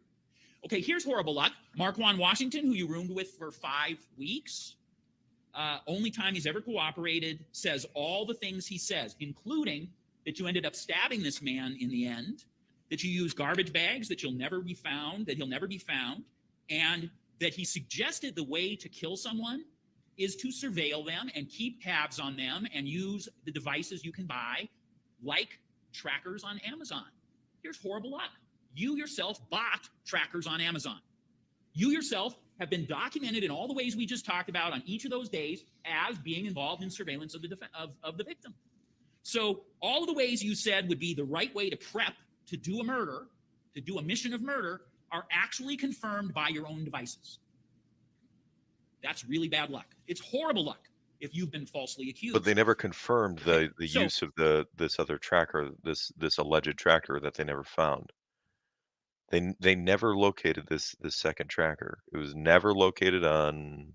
Okay, here's horrible luck. Marquand Washington, who you roomed with for 5 weeks, only time he's ever cooperated, says all the things he says, including that you ended up stabbing this man in the end, that you use garbage bags, that he'll never be found, and that he suggested the way to kill someone is to surveil them and keep tabs on them and use the devices you can buy, like trackers on Amazon. Here's horrible luck. You yourself bought trackers on Amazon. You yourself have been documented in all the ways we just talked about on each of those days as being involved in surveillance of the victim. So all of the ways you said would be the right way to prep to do a murder, to do a mission of murder, are actually confirmed by your own devices. That's really bad luck. It's horrible luck if you've been falsely accused. But they never confirmed the use of this other tracker, this alleged tracker that they never found. They never located this second tracker. It was never located on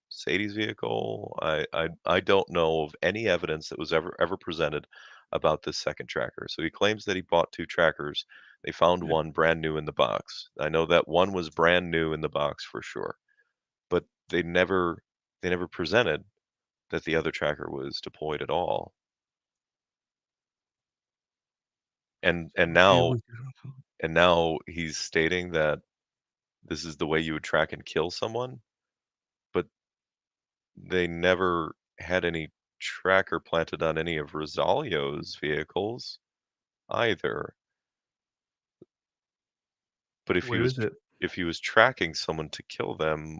Sadie's vehicle. I don't know of any evidence that was ever presented about this second tracker. So he claims that he bought 2 trackers. They found one brand new in the box. I know that one was brand new in the box for sure. But they never presented that the other tracker was deployed at all. And now he's stating that this is the way you would track and kill someone, but they never had any tracker planted on any of Rosalio's vehicles either. But if he was tracking someone to kill them,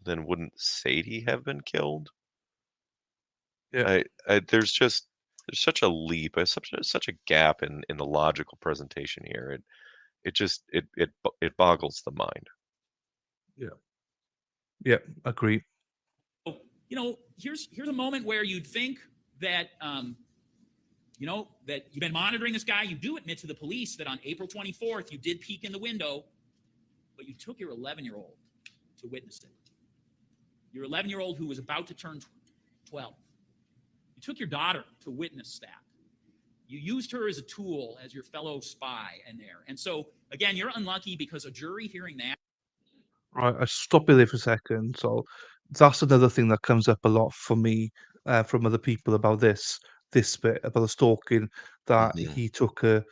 then wouldn't Sadie have been killed? Yeah. There's such a leap, such a gap in the logical presentation here. It boggles the mind. Yeah, agree. Here's a moment where you'd think that that you've been monitoring this guy. You do admit to the police that on April 24th you did peek in the window, but you took your 11-year-old to witness it. Your 11-year-old who was about to turn 12. You took your daughter to witness that. You used her as a tool, as your fellow spy in there. And so, again, you're unlucky because a jury hearing that. Right, I stop you there for a second. So that's another thing that comes up a lot for me from other people about this bit about the stalking that he took her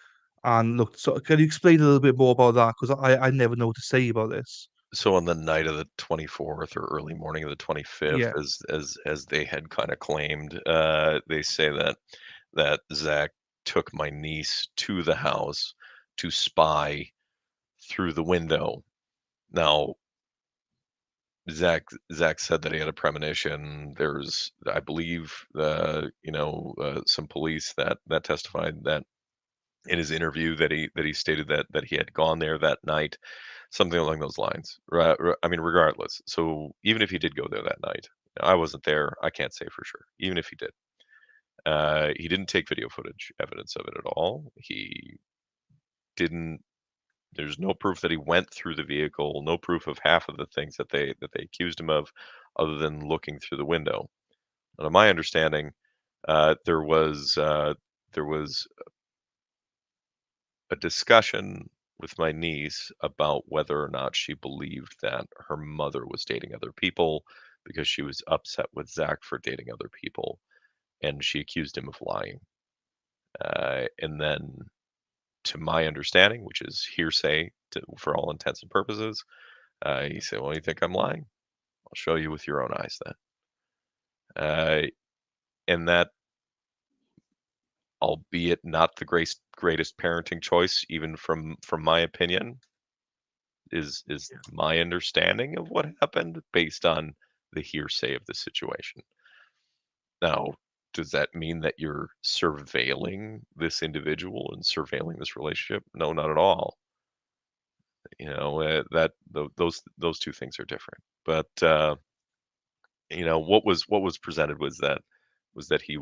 and looked. So can you explain a little bit more about that? Because I never know what to say about this. So on the night of the 24th or early morning of the 25th, as they had kind of claimed, they say that Zach took my niece to the house to spy through the window. Now, Zach said that he had a premonition. There's, I believe, some police that testified that in his interview that he stated that he had gone there that night, something along those lines. I mean, regardless. So even if he did go there that night, I wasn't there. I can't say for sure, even if he did. He didn't take video footage evidence of it at all. He didn't. There's no proof that he went through the vehicle. No proof of half of the things that they accused him of, other than looking through the window. And to my understanding, there was a discussion with my niece about whether or not she believed that her mother was dating other people because she was upset with Zach for dating other people, and she accused him of lying. And then, to my understanding, which is hearsay for all intents and purposes, he said, "Well, you think I'm lying? I'll show you with your own eyes then." And that, albeit not the greatest parenting choice, even from my opinion, is my understanding of what happened based on the hearsay of the situation. Now, does that mean that you're surveilling this individual and surveilling this relationship? No, not at all. Those two things are different. But what was presented was that he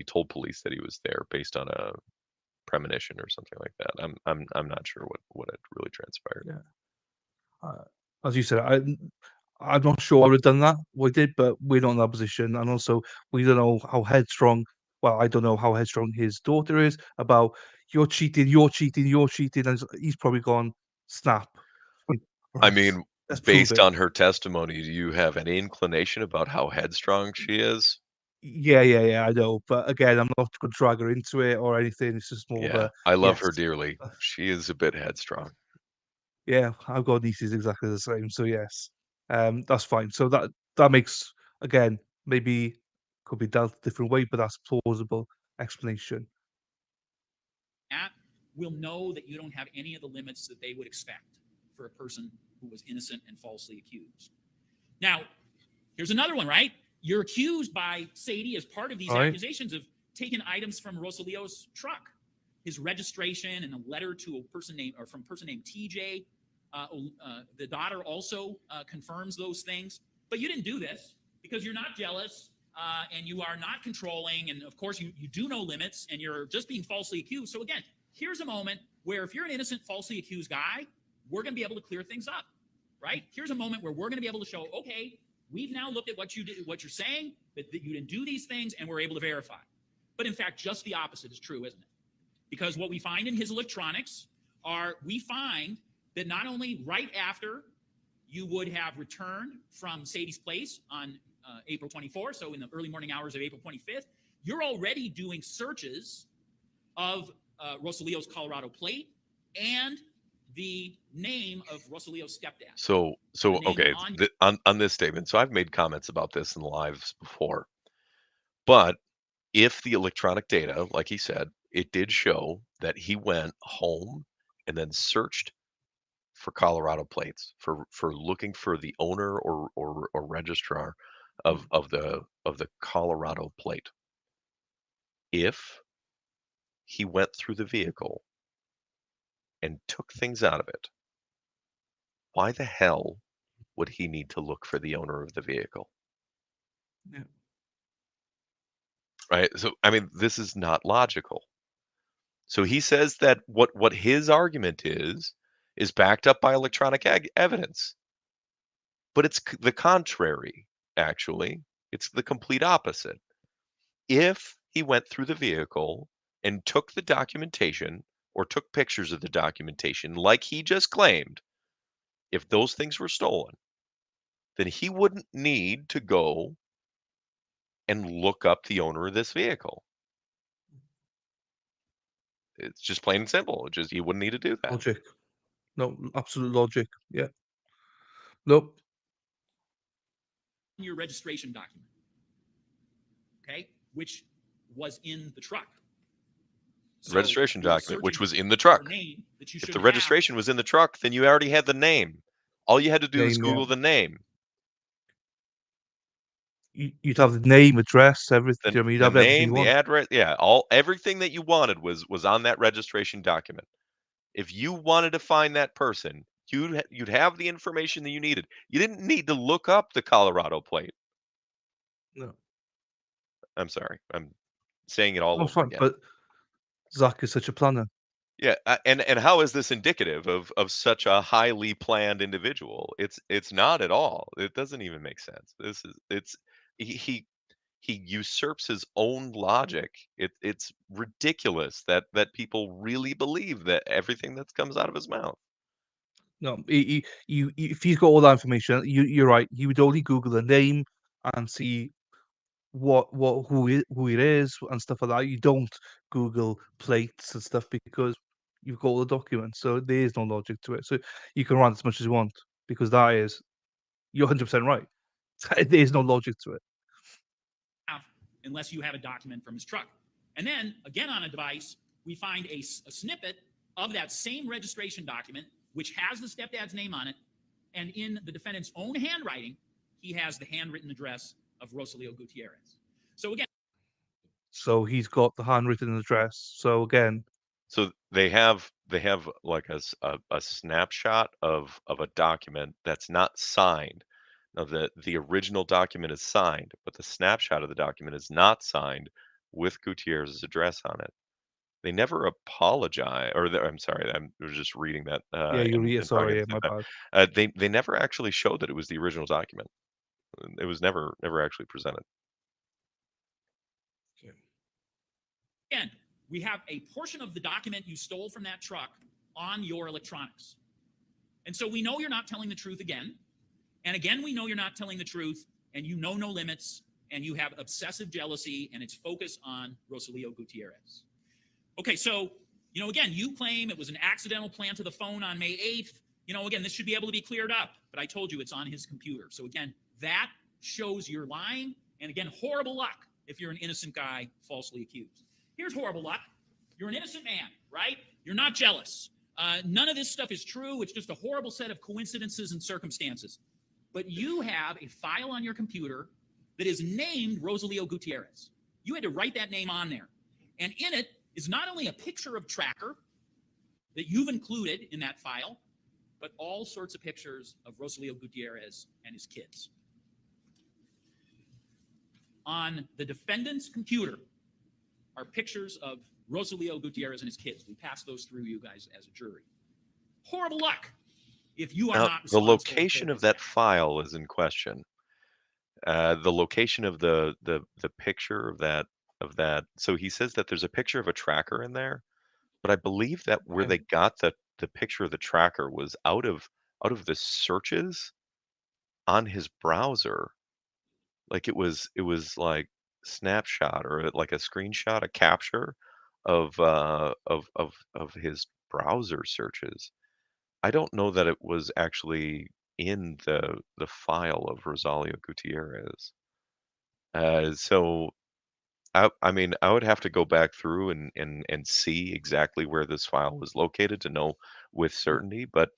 told police that he was there based on a premonition or something like that. I'm not sure what had really transpired. Yeah. As you said, I'm not sure I would have done that, what he did, but we're not in that position, and also we don't know how headstrong. Well, I don't know how headstrong his daughter is about "You're cheating, you're cheating, you're cheating," and he's probably gone, "Snap." I Right. mean, Let's prove based it. on her testimony, do you have any inclination about how headstrong she is? Yeah, I know, but again, I'm not gonna drag her into it or anything, it's just more of Yeah, a, I love yes. her dearly. She is a bit headstrong. Yeah, I've got nieces exactly the same, so yes. That's fine. So that makes, again, maybe could be dealt a different way, but that's plausible explanation. That will know that you don't have any of the limits that they would expect for a person who was innocent and falsely accused. Now, here's another one, right? You're accused by Sadie as part of these Right. accusations of taking items from Rosalio's truck, his registration, and a letter to a person named TJ. The daughter also confirms those things, but you didn't do this because you're not jealous and you are not controlling, and of course you do know limits, and you're just being falsely accused. So again, here's a moment where if you're an innocent, falsely accused guy, we're going to be able to clear things up, right? Here's a moment where we're going to be able to show, okay, we've now looked at what you did, what you're saying, that you didn't do these things, and we're able to verify. But in fact, just the opposite is true, isn't it? Because what we find in his electronics we find that not only right after you would have returned from Sadie's place on April 24th, so in the early morning hours of April 25th, you're already doing searches of Rosalio's Colorado plate and the name of Rosalio's stepdad. So okay, on this statement. So I've made comments about this in lives before, but if the electronic data, like he said, it did show that he went home and then searched for Colorado plates, for looking for the owner or registrar of the Colorado plate. If he went through the vehicle and took things out of it, why the hell would he need to look for the owner of the vehicle? Yeah. Right? So I mean, this is not logical. So he says that what his argument is backed up by electronic evidence. But it's the contrary, actually. It's the complete opposite. If he went through the vehicle and took the documentation or took pictures of the documentation like he just claimed, if those things were stolen, then he wouldn't need to go and look up the owner of this vehicle. It's just plain and simple. It's just he wouldn't need to do that. Logic. No, absolute logic. Yeah. Nope. Your registration document, okay, which was in the truck. The registration you're document, which searching was in the for a truck. name that you If the shouldn't registration was in the truck, then you already had the name. All you had to do is Name, yeah. Google the name. You'd have the name, address, everything. I mean, you'd The have everything you name, the want. address, yeah, everything that you wanted was on that registration document. If you wanted to find that person, you'd have the information that you needed. You didn't need to look up the Colorado plate. No, I'm sorry. I'm saying it all no, over fine. again. But Zach is such a planner. Yeah, and how is this indicative of such a highly planned individual? It's not at all. It doesn't even make sense. This is it's he he he usurps his own logic. It's ridiculous that people really believe that everything that comes out of his mouth. No, if he's got all that information, you're right. He would only Google the name and see who it is and stuff like that. You don't Google plates and stuff because you've got all the documents. So there is no logic to it. So you can rant as much as you want because you're 100% right. There is no logic to it. Unless you have a document from his truck. And then, again on a device, we find a snippet of that same registration document, which has the stepdad's name on it, and in the defendant's own handwriting, he has the handwritten address of Rosalio Gutierrez. So again, So he's got the handwritten address. So again, So they have like a snapshot of a document that's not signed. Now the original document is signed, but the snapshot of the document is not signed with Gutierrez's address on it. They never apologize, or I'm sorry, I was just reading that yeah, and talking sorry, at yeah, the my same time. bad. They never actually showed that it was the original document. It was never actually presented. again, we have a portion of the document you stole from that truck on your electronics. And so we know you're not telling the truth again. And again, we know you're not telling the truth, and you know no limits, and you have obsessive jealousy, and it's focused on Rosalio Gutierrez. Okay, so, again, you claim it was an accidental plant of the phone on May 8th. Again, this should be able to be cleared up, but I told you it's on his computer. So again, that shows you're lying, and again, horrible luck if you're an innocent guy falsely accused. Here's horrible luck. You're an innocent man, right? You're not jealous. None of this stuff is true. It's just a horrible set of coincidences and circumstances. But you have a file on your computer that is named Rosalio Gutierrez. You had to write that name on there. And in it is not only a picture of Tracker that you've included in that file, but all sorts of pictures of Rosalio Gutierrez and his kids. On the defendant's computer are pictures of Rosalio Gutierrez and his kids. We passed those through you guys as a jury. Horrible luck if you are Now, not the responsible location for of his that actions. file is in question. The location of the picture of that. So he says that there's a picture of a tracker in there, but I believe that where Okay. they got the picture of the tracker was out of the searches on his browser. Like it was like snapshot or like a screenshot, a capture of his browser searches. I don't know that it was actually in the file of Rosalio Gutierrez. So I mean, I would have to go back through and see exactly where this file was located to know with certainty, but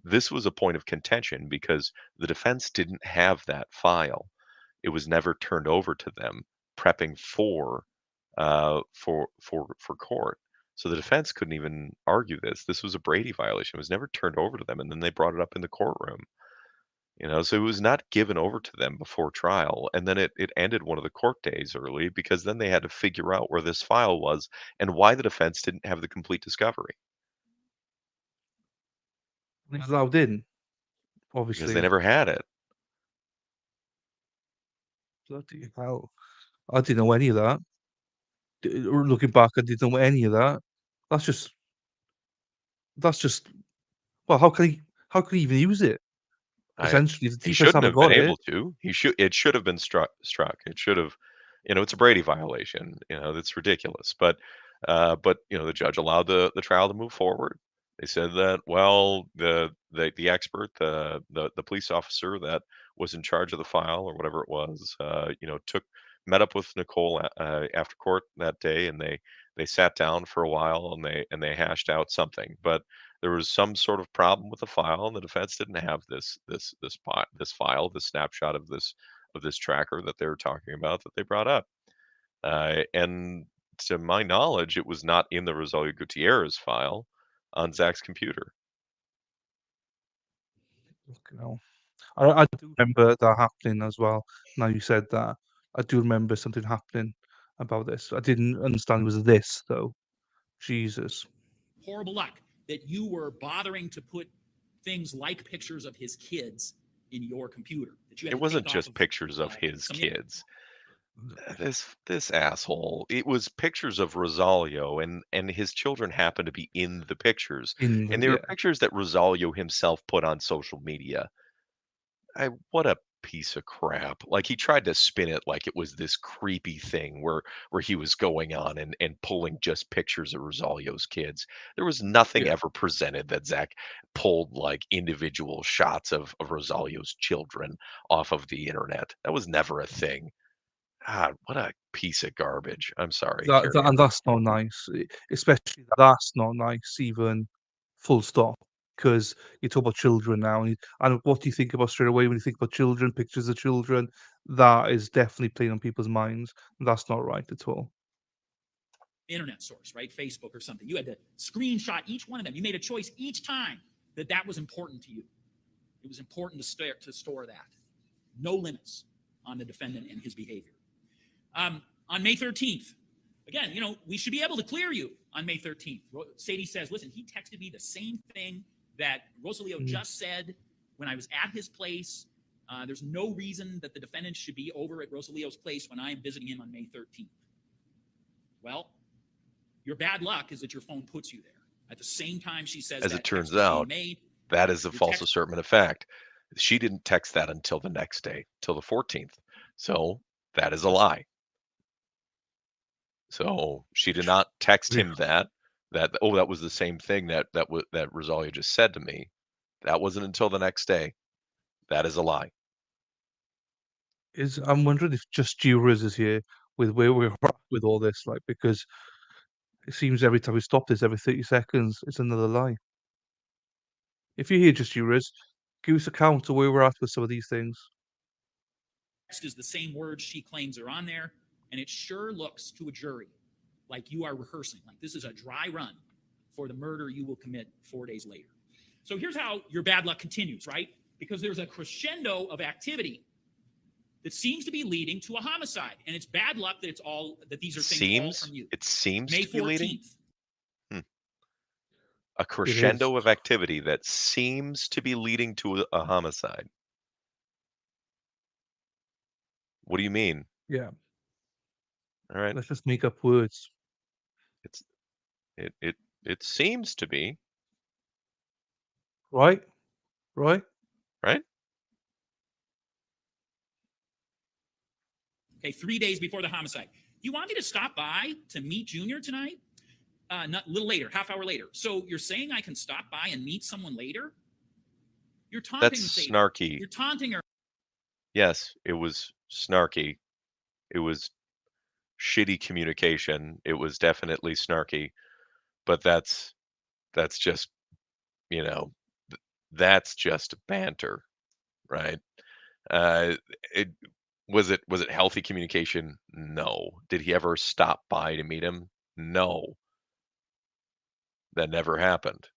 this was a point of contention because the defense didn't have that file. It was never turned over to them, prepping for court. So the defense couldn't even argue this. This was a Brady violation. It was never turned over to them, and then they brought it up in the courtroom. So it was not given over to them before trial, and then it ended one of the court days early because then they had to figure out where this file was and why the defense didn't have the complete discovery It's allowed in, because they obviously. never had it. Bloody hell. I didn't know any of that. Looking back, I didn't know any of that. That's just that's just well, how can he even use it? I Essentially, the He defense shouldn't haven't have been got it. able to. It should have been struck. It should have, it's a Brady violation. That's ridiculous. But the judge allowed the trial to move forward. They said that well, the expert, the police officer that was in charge of the file or whatever it was, met up with Nicole after court that day, and they sat down for a while and they hashed out something, but there was some sort of problem with the file, and the defense didn't have this file, this snapshot of this tracker that they were talking about that they brought up. And to my knowledge, it was not in the Rosario Gutierrez file on Zach's computer. Fucking hell. I do remember that happening as well, now you said that. I do remember something happening about this. I didn't understand it was this though. Jesus. Horrible luck that you were bothering to put things like pictures of his kids in your computer that you had It to wasn't take off just of pictures of his some kids. This asshole. It was pictures of Rosalio, and his children happened to be in the pictures, In and the, they were yeah. pictures that Rosalio himself put on social media. What a piece of crap. Like, he tried to spin it like it was this creepy thing where he was going on and pulling just pictures of Rosalio's kids. There was nothing Yeah. ever presented that Zach pulled like individual shots of Rosalio's children off of the internet. That was never a thing. God, what a piece of garbage. I'm sorry. That, Carry that and on. that's not nice. Especially that's not nice, even full stop. Because you talk about children now, and what do you think about straight away when you think about children, pictures of children? That is definitely playing on people's minds. That's not right at all. internet source, right? Facebook or something. You had to screenshot each one of them. You made a choice each time that was important to you. It was important to store that. No limits on the defendant and his behavior. On May 13th, again, we should be able to clear you on May 13th. Sadie says, listen, he texted me the same thing that Rosalio just said when I was at his place. There's no reason that the defendant should be over at Rosalio's place when I'm visiting him on May 13th. Well, your bad luck is that your phone puts you there. At the same time she says As that it turns text was being out, made, that is a your false text assertment of fact. She didn't text that until the next day, till the 14th. So that is a lie. So she did not text him that that was the same thing that Rosalia just said to me. That wasn't until the next day. That is a lie. I'm wondering if just Jurors is here with where we're at with all this, like, because it seems every time we stop this, every 30 seconds, it's another lie. If you're here just Jurors, give us a count of where we're at with some of these things. is the same words she claims are on there, and it sure looks to a jury like you are rehearsing, like this is a dry run for the murder you will commit 4 days later. So here's how your bad luck continues, right? Because there's a crescendo of activity that seems to be leading to a homicide, and it's bad luck that these are things all from you. It seems May to be leading 14th. a crescendo of activity that seems to be leading to a homicide. What do you mean? Yeah. All right. Let's just make up words. It seems to be. Right? Right? Right? Okay, 3 days before the homicide. You want me to stop by to meet Junior tonight? Not a little later, half hour later. So you're saying I can stop by and meet someone later? You're taunting. That's snarky. You're taunting her. Yes, it was snarky. It was shitty communication. It was definitely snarky. But that's just, that's just banter, right? It was it healthy communication? No. Did he ever stop by to meet him? No. That never happened.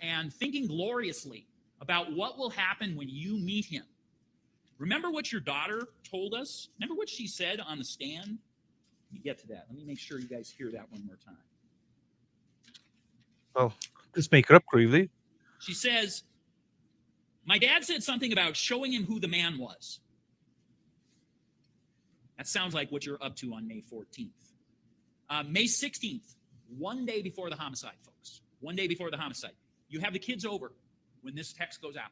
And thinking gloriously about what will happen when you meet him. Remember what your daughter told us? Remember what she said on the stand? Let me get to that. Let me make sure you guys hear that one more time. Well, just make it up, Greeley. She says, my dad said something about showing him who the man was. That sounds like what you're up to on May 14th. May 16th, 1 day before the homicide, folks. 1 day before the homicide. You have the kids over when this text goes out.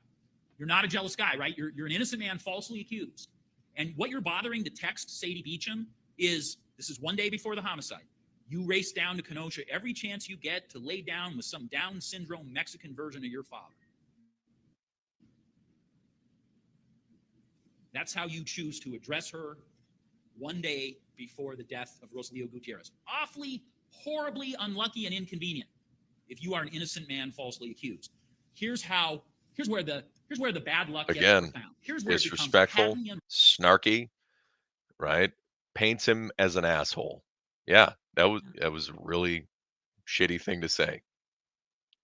You're not a jealous guy, right? You're an innocent man falsely accused. And what you're bothering to text Sadie Beecham is, this is 1 day before the homicide. You race down to Kenosha every chance you get to lay down with some Down syndrome Mexican version of your father. That's how you choose to address her 1 day before the death of Rosalio Gutierrez. Awfully, horribly unlucky and inconvenient if you are an innocent man falsely accused. Here's where the bad luck gets profound. Here's where disrespectful, snarky, right? Paints him as an asshole. Yeah, that was a really shitty thing to say.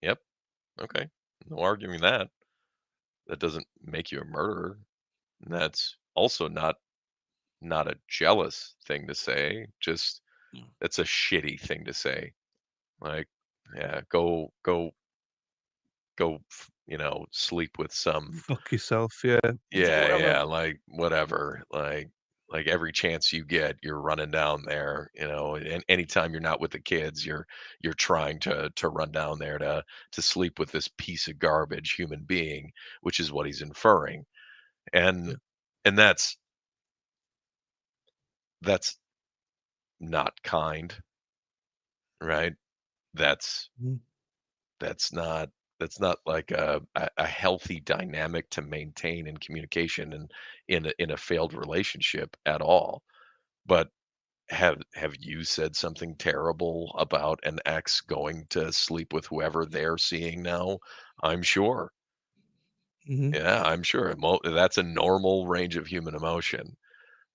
Yep. Okay. No arguing that. That doesn't make you a murderer. And that's also not a jealous thing to say. Just Mm. that's a shitty thing to say. Like, yeah, go, sleep with some. Fuck yourself, yeah. Yeah, like whatever. Like every chance you get, you're running down there, and anytime you're not with the kids, you're trying to run down there to sleep with this piece of garbage human being, which is what he's inferring. Yeah. And and that's not kind, right? That's Mhm. that's not that's not like a healthy dynamic to maintain in communication and in a failed relationship at all. But have you said something terrible about an ex going to sleep with whoever they're seeing now? I'm sure. Mhm. Yeah, I'm sure. That's a normal range of human emotion.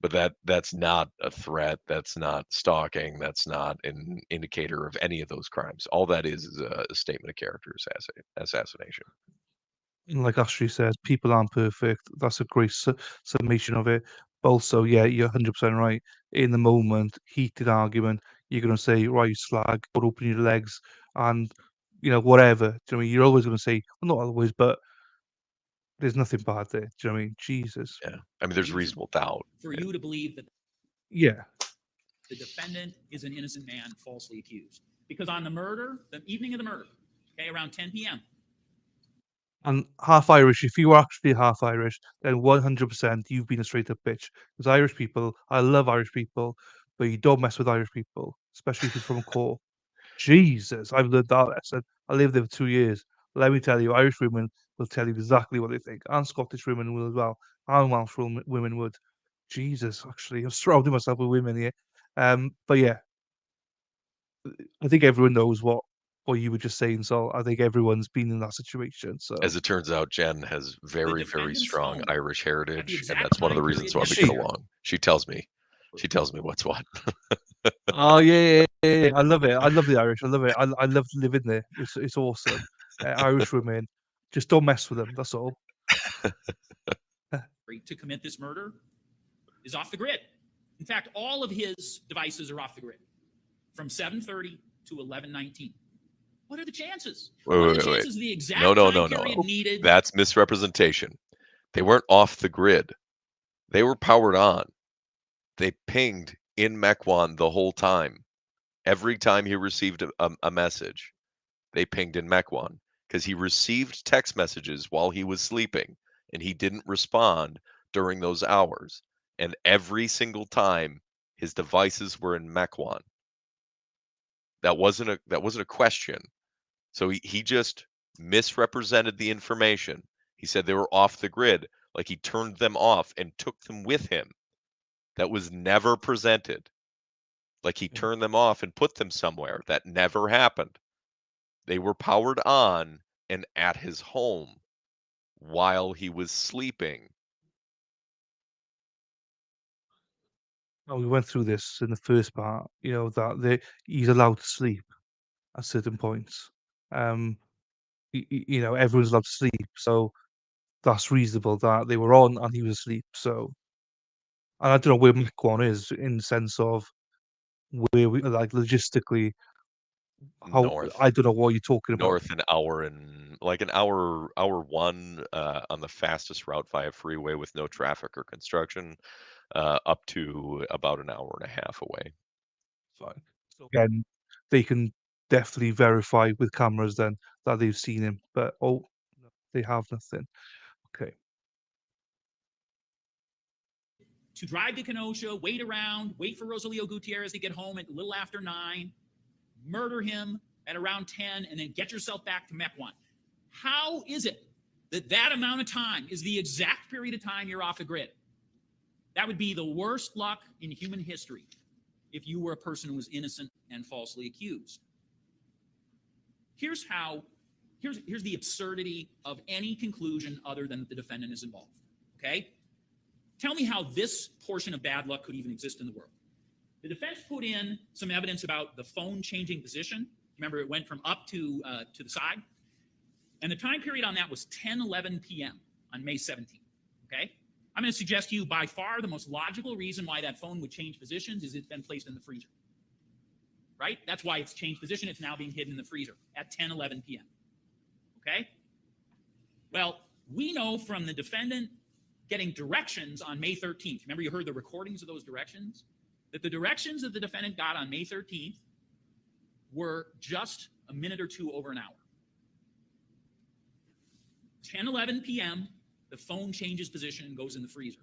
But that's not a threat. That's not stalking. That's not an indicator of any of those crimes. All that is a statement of character assassination. And like Ashley says, people aren't perfect. That's a great summation of it. But also, yeah, you're 100% right. In the moment, heated argument, you're going to say, right, you slag, or open your legs, and, whatever. Do you know what I mean? You're always going to say, well, not always, but there's nothing bad there. Do you know what I mean? Jesus. Yeah. I mean, For there's you to, reasonable doubt. for you to believe that Yeah. the defendant is an innocent man falsely accused. Because on the evening of the murder, okay, around 10 p.m., And half Irish, if you are actually half Irish, then 100% you've been a straight up bitch. Because Irish people, I love Irish people, but you don't mess with Irish people, especially if you're from Cork. Jesus, I've learned that lesson. I lived there for 2 years. Let me tell you, Irish women will tell you exactly what they think, and Scottish women will as well, and Welsh women would. Jesus, actually, I'm surrounding myself with women here. But yeah, I think everyone knows what you were just saying. So I think everyone's been in that situation. So As it turns out, Jen has the very, very defendant's strong home Irish at the heritage, and exact that's one of the time reasons period why we get she. necessary. along. She tells me what's what. Oh yeah. I love it. I love the Irish. I love it. I love living there. It's awesome. Irish women, just don't mess with them. That's all. To commit this murder is off the grid. In fact, all of his devices are off the grid from 7:30 to 11:19. What are the chances? Wait, What are wait, the wait, wait. chances the No, exact no, time no, no. period needed? That's misrepresentation. They weren't off the grid. They were powered on. They pinged in Mequon the whole time. Every time he received a message, they pinged in Mequon because he received text messages while he was sleeping and he didn't respond during those hours. And every single time his devices were in Mequon. That wasn't a question. So he just misrepresented the information. He said they were off the grid, like he turned them off and took them with him. That was never presented. Like he Yeah. turned them off and put them somewhere. That never happened. They were powered on and at his home while he was sleeping. Oh, we went through this in the first part. That he's allowed to sleep at certain points. Um, everyone's allowed to sleep, so that's reasonable that they were on and he was asleep. So, and I don't know where Mekwan is in the sense of where we like logistically. How North. I don't know what you're talking about. North an hour and like an hour one on the fastest route via freeway with no traffic or construction, up to about an hour and a half away. Fine. So again, they can definitely verify with cameras then that they've seen him. But no, they have nothing. Okay. To drive to Kenosha, wait around, wait for Rosalio Gutierrez to get home at a little after 9, murder him at around 10, and then get yourself back to Mequon. How is it that amount of time is the exact period of time you're off the grid? That would be the worst luck in human history if you were a person who was innocent and falsely accused. Here's the absurdity of any conclusion other than that the defendant is involved. Okay? Tell me how this portion of bad luck could even exist in the world. The defense put in some evidence about the phone changing position. Remember, it went from up to the side. And the time period on that was 10:11 p.m. on May 17th. Okay? I'm going to suggest to you by far the most logical reason why that phone would change positions is it's been placed in the freezer. Right? That's why it's changed position. It's now being hidden in the freezer at 10:11 p.m. Okay? Well, we know from the defendant getting directions on May 13th. Remember, you heard the recordings of those directions? That the directions that the defendant got on May 13th were just a minute or two over an hour. 10:11 p.m., the phone changes position and goes in the freezer.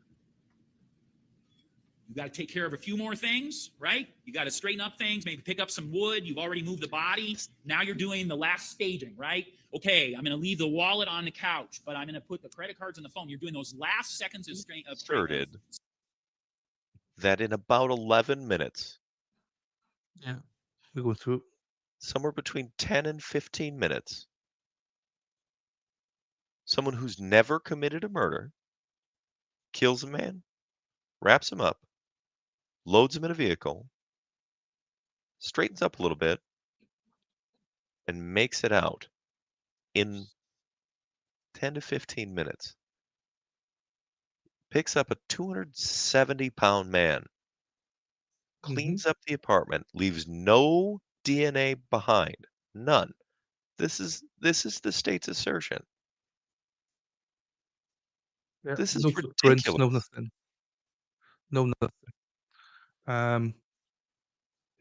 You got to take care of a few more things, right? You got to straighten up things, maybe pick up some wood. You've already moved the body. Now you're doing the last staging, right? Okay, I'm going to leave the wallet on the couch, but I'm going to put the credit cards on the phone. You're doing those last seconds of Asserted that in about 11 minutes, we go through somewhere between 10 and 15 minutes, someone who's never committed a murder kills a man, wraps him up, loads him in a vehicle, straightens up a little bit, and makes it out in 10 to 15 minutes. Picks up a 270-pound man, cleans up the apartment, leaves no DNA behind, none. This is the state's assertion. Yeah, This is no footprints, ridiculous. no nothing. No nothing.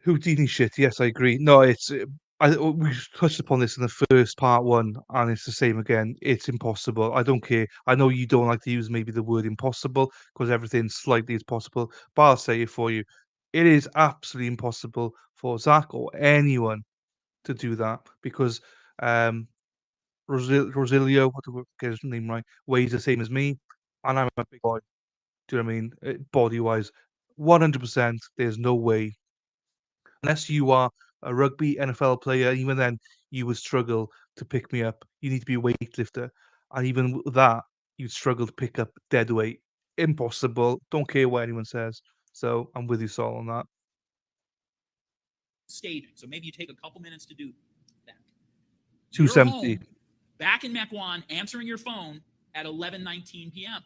Houdini shit. Yes, I agree. No, it's we touched upon this in the first part one, and it's the same again. It's impossible. I don't care. I know you don't like to use maybe the word impossible because everything slightly is possible, but I'll say it for you. It is absolutely impossible for Zach or anyone to do that because Rosilio, what do I get his name right, weighs the same as me, and I'm a big boy. Do you know what I mean? Body wise, 100%. There's no way unless you are a rugby NFL player, even then you would struggle to pick me up. You need to be a weightlifter, and even with that, you'd struggle to pick up dead weight. Impossible. Don't care what anyone says. So I'm with you, Saul, on that. staging. So maybe you take a couple minutes to do that. 270. You're home, back in Mequon, answering your phone at 11:19 p.m.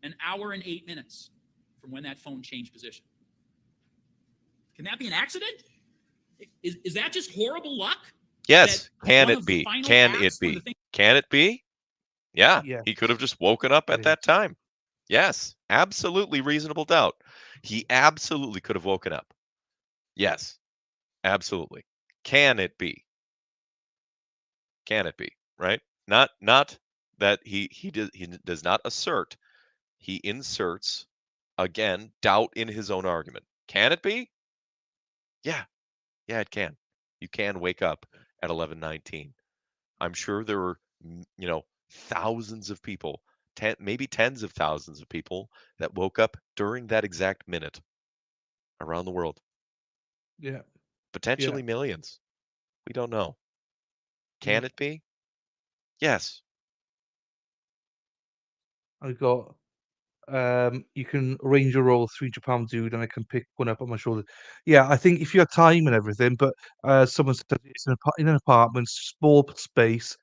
An hour and 8 minutes from when that phone changed position. Can that be an accident? Is that just horrible luck? Yes. That Can one it of the be? final Can acts, it one of the be? things- Can it be? Yeah. Yeah. He could have just woken up at It that is. time. Yes. Absolutely reasonable doubt. He absolutely could have woken up. Yes. Absolutely. Can it be? Can it be? Right? Not that he does not assert. He inserts again doubt in his own argument. Can it be? Yeah. Yeah, it can. You can wake up at 11:19. I'm sure there were, thousands of people, maybe tens of thousands of people that woke up during that exact minute around the world. Yeah. Potentially millions. We don't know. Can it be? Yes. I got you can arrange a roll, £300 dude, and I can pick one up on my shoulder. Yeah, I think if you have time and everything, but someone said it's in an apartment, small space,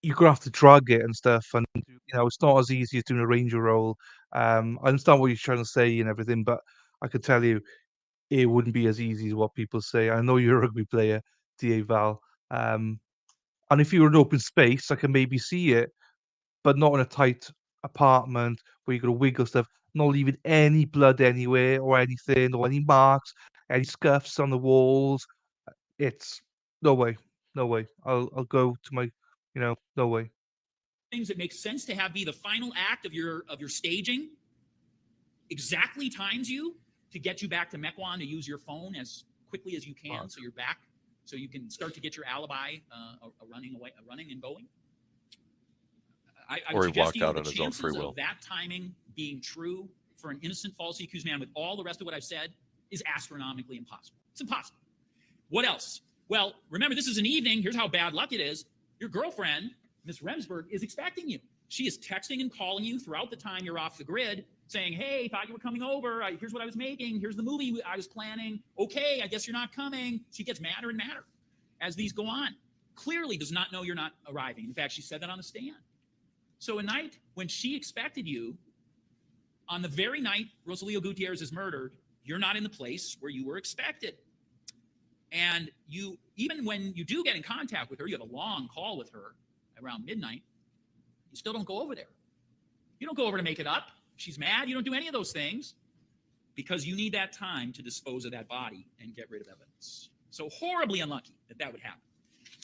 you're gonna have to drug it and stuff, and it's not as easy as doing a ranger roll. I understand what you're trying to say and everything, but I could tell you it wouldn't be as easy as what people say. I know you're a rugby player, DA Val, and if you were in open space, I can maybe see it, but not in a tight apartment where you got to wiggle stuff, not leaving any blood anywhere or anything, or any marks, any scuffs on the walls. It's no way, no way. I'll go to my, no way. things that make sense to have be the final act of your staging exactly times you to get you back to Mequon to use your phone as quickly as you can, so you're back, so you can start to get your alibi running and going. I Or would he suggest walked to you out the on his own free chances will. of that timing being true for an innocent falsely accused man with all the rest of what I've said is astronomically impossible. It's impossible. What else? Well, remember, this is an evening. Here's how bad luck it is. Your girlfriend, Miss Remsburg, is expecting you. She is texting and calling you throughout the time you're off the grid, saying, hey, thought you were coming over. Here's what I was making. Here's the movie I was planning. Okay, I guess you're not coming. She gets madder and madder as these go on. Clearly does not know you're not arriving. In fact, she said that on the stand. So a night when she expected you, on the very night Rosalio Gutierrez is murdered, you're not in the place where you were expected. And you, even when you do get in contact with her, you have a long call with her around midnight, you still don't go over there. You don't go over to make it up. If she's mad, you don't do any of those things because you need that time to dispose of that body and get rid of evidence. So horribly unlucky that that would happen.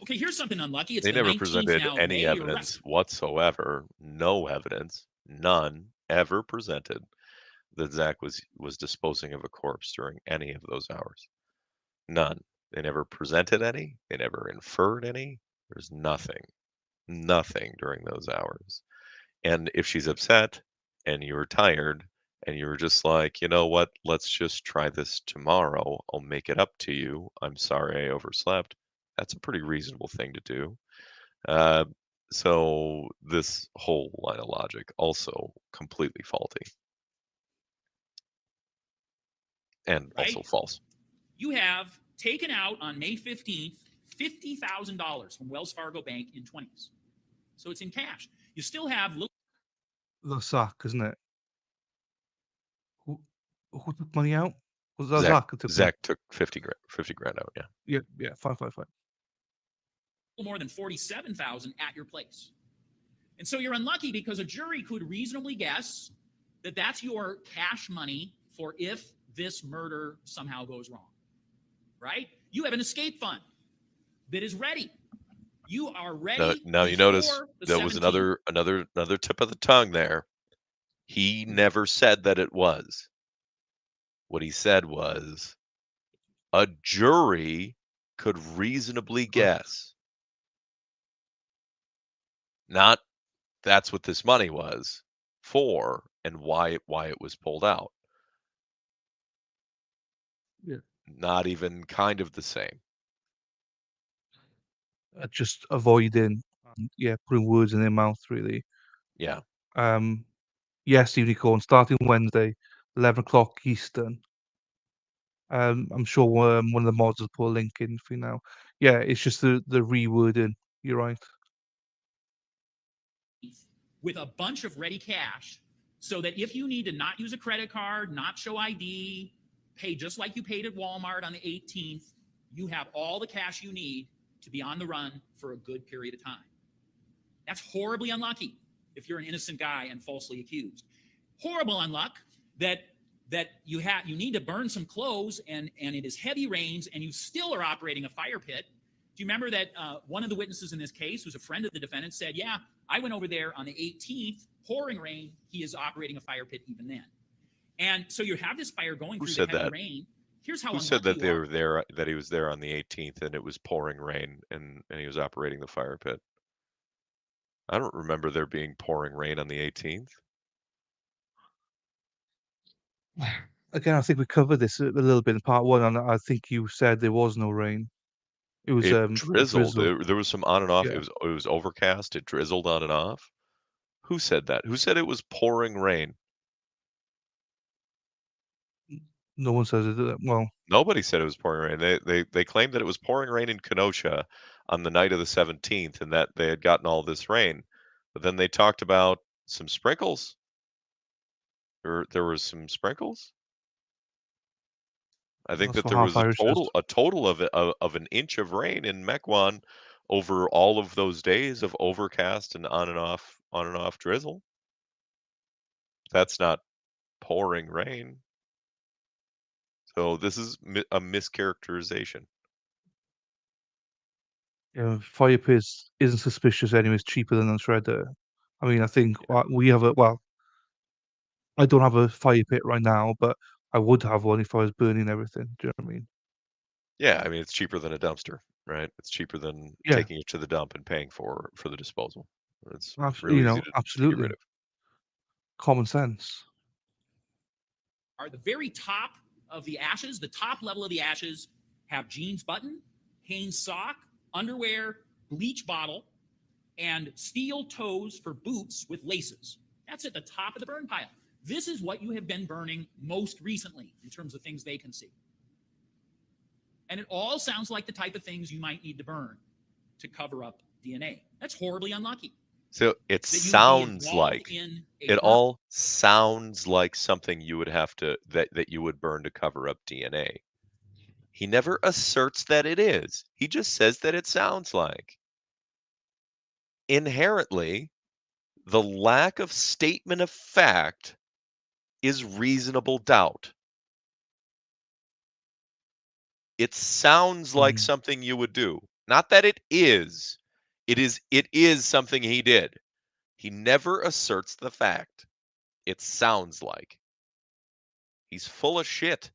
Okay, here's something unlucky. It's They the never 19th presented now of any May. You're evidence arrested. whatsoever. No evidence, none ever presented that Zach was disposing of a corpse during any of those hours. None. They never presented any. They never inferred any. There's nothing during those hours. And if she's upset and you're tired and you're just like, you know what, let's just try this tomorrow. I'll make it up to you. I'm sorry I overslept. That's a pretty reasonable thing to do. Uh, so this whole line of logic also completely faulty and Right? also false. You have taken out on May 15th $50,000 from Wells Fargo Bank in 20s. So it's in cash. You still have little The Zach, isn't it? Who took money out? Was that Zach, Zach that took money? Zach took 50 grand out. Yeah. Yeah, fine. more than 47,000 at your place. And so you're unlucky because a jury could reasonably guess that that's your cash money for if this murder somehow goes wrong. Right? You have an escape fund that is ready. You are ready. Now you notice before the there was 17th. another tip of the tongue there. He never said that it was. What he said was a jury could reasonably guess. Not that's what this money was for and why it was pulled out. Yeah. Not even kind of the same. Just avoiding, putting words in their mouth, really. Yeah. Yes, unicorn, starting Wednesday, 11 o'clock Eastern. I'm sure one of the mods will put a link in for you now. Yeah, it's just the rewording. You're right. With a bunch of ready cash so that if you need to not use a credit card, not show ID, pay just like you paid at Walmart on the 18th, you have all the cash you need to be on the run for a good period of time. That's horribly unlucky if you're an innocent guy and falsely accused. Horrible unluck that you need to burn some clothes and it is heavy rains and you still are operating a fire pit. Do you remember that one of the witnesses in this case, who's a friend of the defendant, said, yeah, I went over there on the 18th, pouring rain. He is operating a fire pit even then. And so you have this fire going through the heavy rain. Here's how Who said that they were there, that he was there on the 18th and it was pouring rain and he was operating the fire pit? I don't remember there being pouring rain on the 18th. Again, I think we covered this a little bit in part one, and I think you said there was no rain. It was It drizzled. drizzle. There was some on and off. Yeah. It was overcast. It drizzled on and off. Who said that? Who said it was pouring rain? No one says it. Well, Nobody said it was pouring rain. They claimed that it was pouring rain in Kenosha on the night of the 17th and that they had gotten all this rain. But then they talked about some sprinkles. There was some sprinkles. I think that's that what there half was Irish says. a total of an inch of rain in Mequon over all of those days of overcast and on and off drizzle. That's not pouring rain. So this is a mischaracterization. Yeah, fire pit isn't suspicious anyway. It's cheaper than a shredder. I mean, I think we have I don't have a fire pit right now, but I would have one if I was burning everything. Do you know what I mean? Yeah, I mean it's cheaper than a dumpster, right? It's cheaper than Yeah, taking it to the dump and paying for the disposal. It's real easy to get absolutely. rid of. Common sense. Are the very top of the ashes, the top level of the ashes, have jeans button, Hanes sock, underwear, bleach bottle, and steel toes for boots with laces. That's at the top of the burn pile. This is what you have been burning most recently in terms of things they can see. And it all sounds like the type of things you might need to burn to cover up DNA. That's horribly unlucky. So it that you would be sounds involved like in a it all sounds like something you would have to that you would burn to cover up DNA. He never asserts that it is. He just says that it sounds like. Inherently, the lack of statement of fact is reasonable doubt. It sounds like Mm. something you would do. Not that it is. It is something he did. He never asserts the fact. It sounds like. He's full of shit.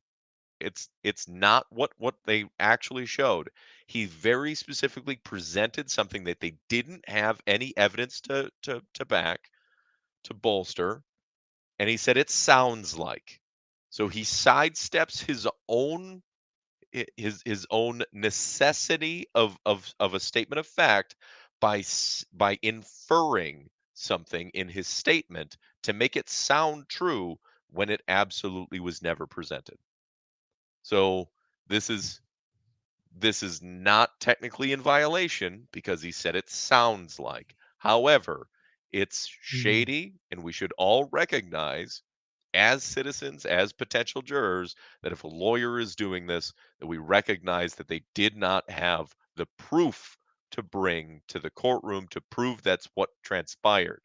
It's not what they actually showed. He very specifically presented something that they didn't have any evidence to back, to bolster, and he said it sounds like. So he sidesteps his own necessity of a statement of fact by inferring something in his statement to make it sound true when it absolutely was never presented. So this is this is not technically in violation because he said it sounds like. However, it's Mm. shady, and we should all recognize as citizens, as potential jurors, that if a lawyer is doing this, that we recognize that they did not have the proof to bring to the courtroom to prove that's what transpired.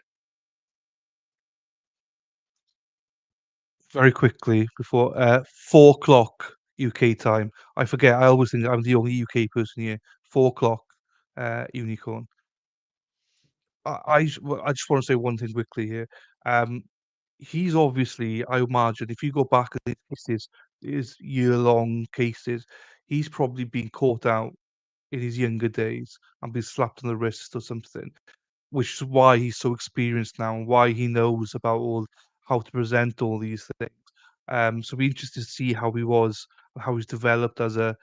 Very quickly before 4 o'clock UK time. I forget. I always think I'm the only UK person here. 4 o'clock, unicorn. I just want to say one thing quickly here. Um, he's obviously, I imagine, if you go back at his year-long cases, he's probably been caught out in his younger days and been slapped on the wrist or something, which is why he's so experienced now and why he knows about all how to present all these things. So it'll be interesting to see how he was, how he's developed as a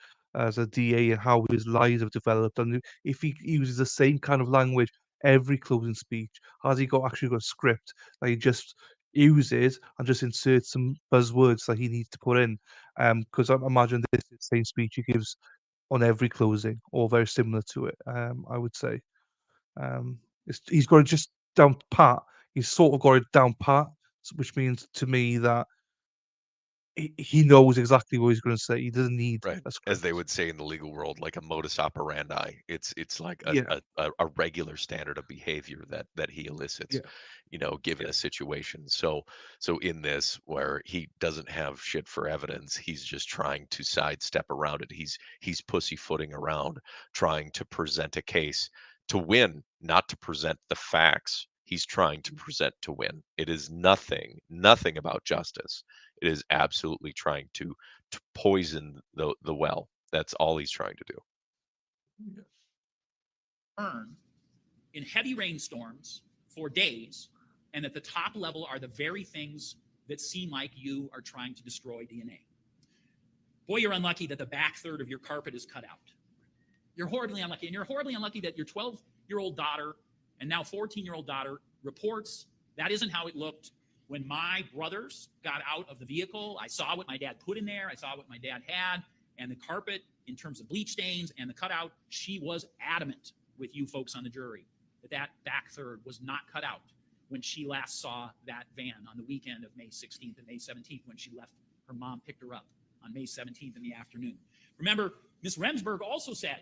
DA and how his lies have developed, and if he uses the same kind of language every closing speech, has he actually got a script that he just uses and just inserts some buzzwords that he needs to put in? Because I imagine this is the same speech he gives on every closing or very similar to it. I would say. He's got it just down pat. He's sort of got it down pat, which means to me that he knows exactly what he's going to say. He doesn't need Right. a As they script. would say in the legal world, like a modus operandi. It's like a, Yeah, a, a a regular standard of behavior that he elicits, yeah, given a situation. So in this where he doesn't have shit for evidence, he's just trying to sidestep around it. He's pussyfooting around, trying to present a case to win, not to present the facts. He's trying to present to win. It is nothing about justice. It is absolutely trying to poison the well. That's all he's trying to do. burn in heavy rainstorms for days, and at the top level are the very things that seem like you are trying to destroy DNA. Boy, you're unlucky that the back third of your carpet is cut out. You're horribly unlucky. And you're horribly unlucky that your 12-year-old daughter and now 14-year-old daughter reports that isn't how it looked when my brothers got out of the vehicle. I saw what my dad put in there. I saw what my dad had. And the carpet, in terms of bleach stains and the cutout, she was adamant with you folks on the jury that back third was not cut out when she last saw that van on the weekend of May 16th and May 17th when she left. Her mom picked her up on May 17th in the afternoon. Remember, Ms. Remsburg also said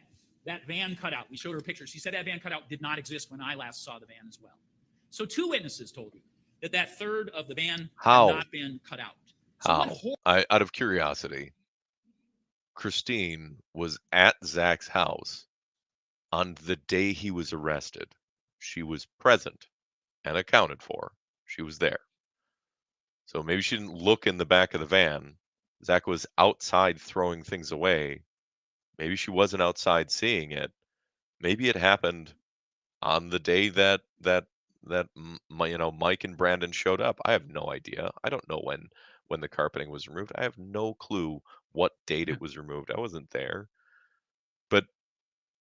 that van cutout, we showed her pictures. She said that van cutout did not exist when I last saw the van as well. So 2 witnesses told you that third of the van had How? not been cut out. So what Out of curiosity, Christine was at Zach's house on the day he was arrested. She was present and accounted for. She was there. So maybe she didn't look in the back of the van. Zach was outside throwing things away. Maybe she wasn't outside seeing it. Maybe it happened on the day that Mike and Brandon showed up. I have no idea. I don't know when the carpeting was removed. I have no clue what date yeah. it was removed. I wasn't there. But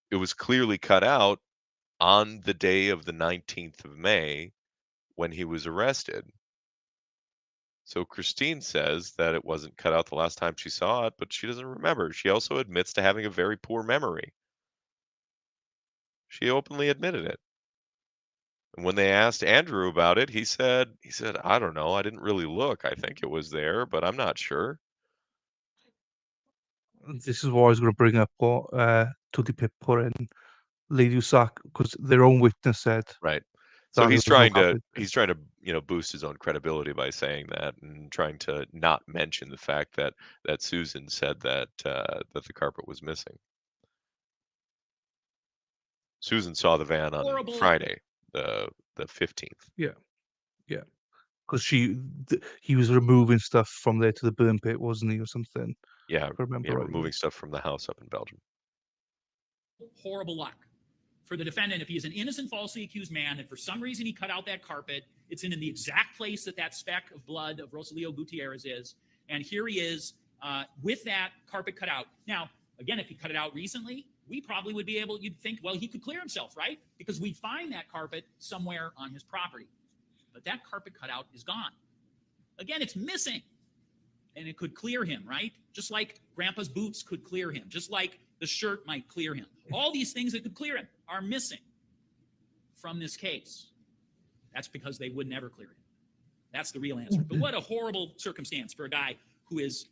it was clearly cut out on the day of the 19th of May when he was arrested. So Christine says that it wasn't cut out the last time she saw it, but she doesn't remember. She also admits to having a very poor memory. She openly admitted it. And when they asked Andrew about it, he said, I don't know. I didn't really look. I think it was there, but I'm not sure. This is why I was going to bring up what Tuddy Pip put in Lady Usak, because their own witness said Right. So that there was no carpet there. he's trying to, boost his own credibility by saying that and trying to not mention the fact that Susan said that that the carpet was missing. Susan saw the van on Horrible. Friday, the 15th. Yeah, because he was removing stuff from there to the burn pit, wasn't he, or something? Yeah, If I remember rightly. removing stuff from the house up in Belgium. Horrible luck for the defendant if he is an innocent, falsely accused man, and for some reason he cut out that carpet. It's in the exact place that speck of blood of Rosalio Gutierrez is, and here he is with that carpet cut out. Now, again, if he cut it out recently, we probably would be able, you'd think, well, he could clear himself, right? Because we'd find that carpet somewhere on his property. But that carpet cutout is gone. Again, it's missing. And it could clear him, right? Just like Grandpa's boots could clear him. Just like the shirt might clear him. All these things that could clear him are missing from this case. That's because they would never clear him. That's the real answer. But what a horrible circumstance for a guy who is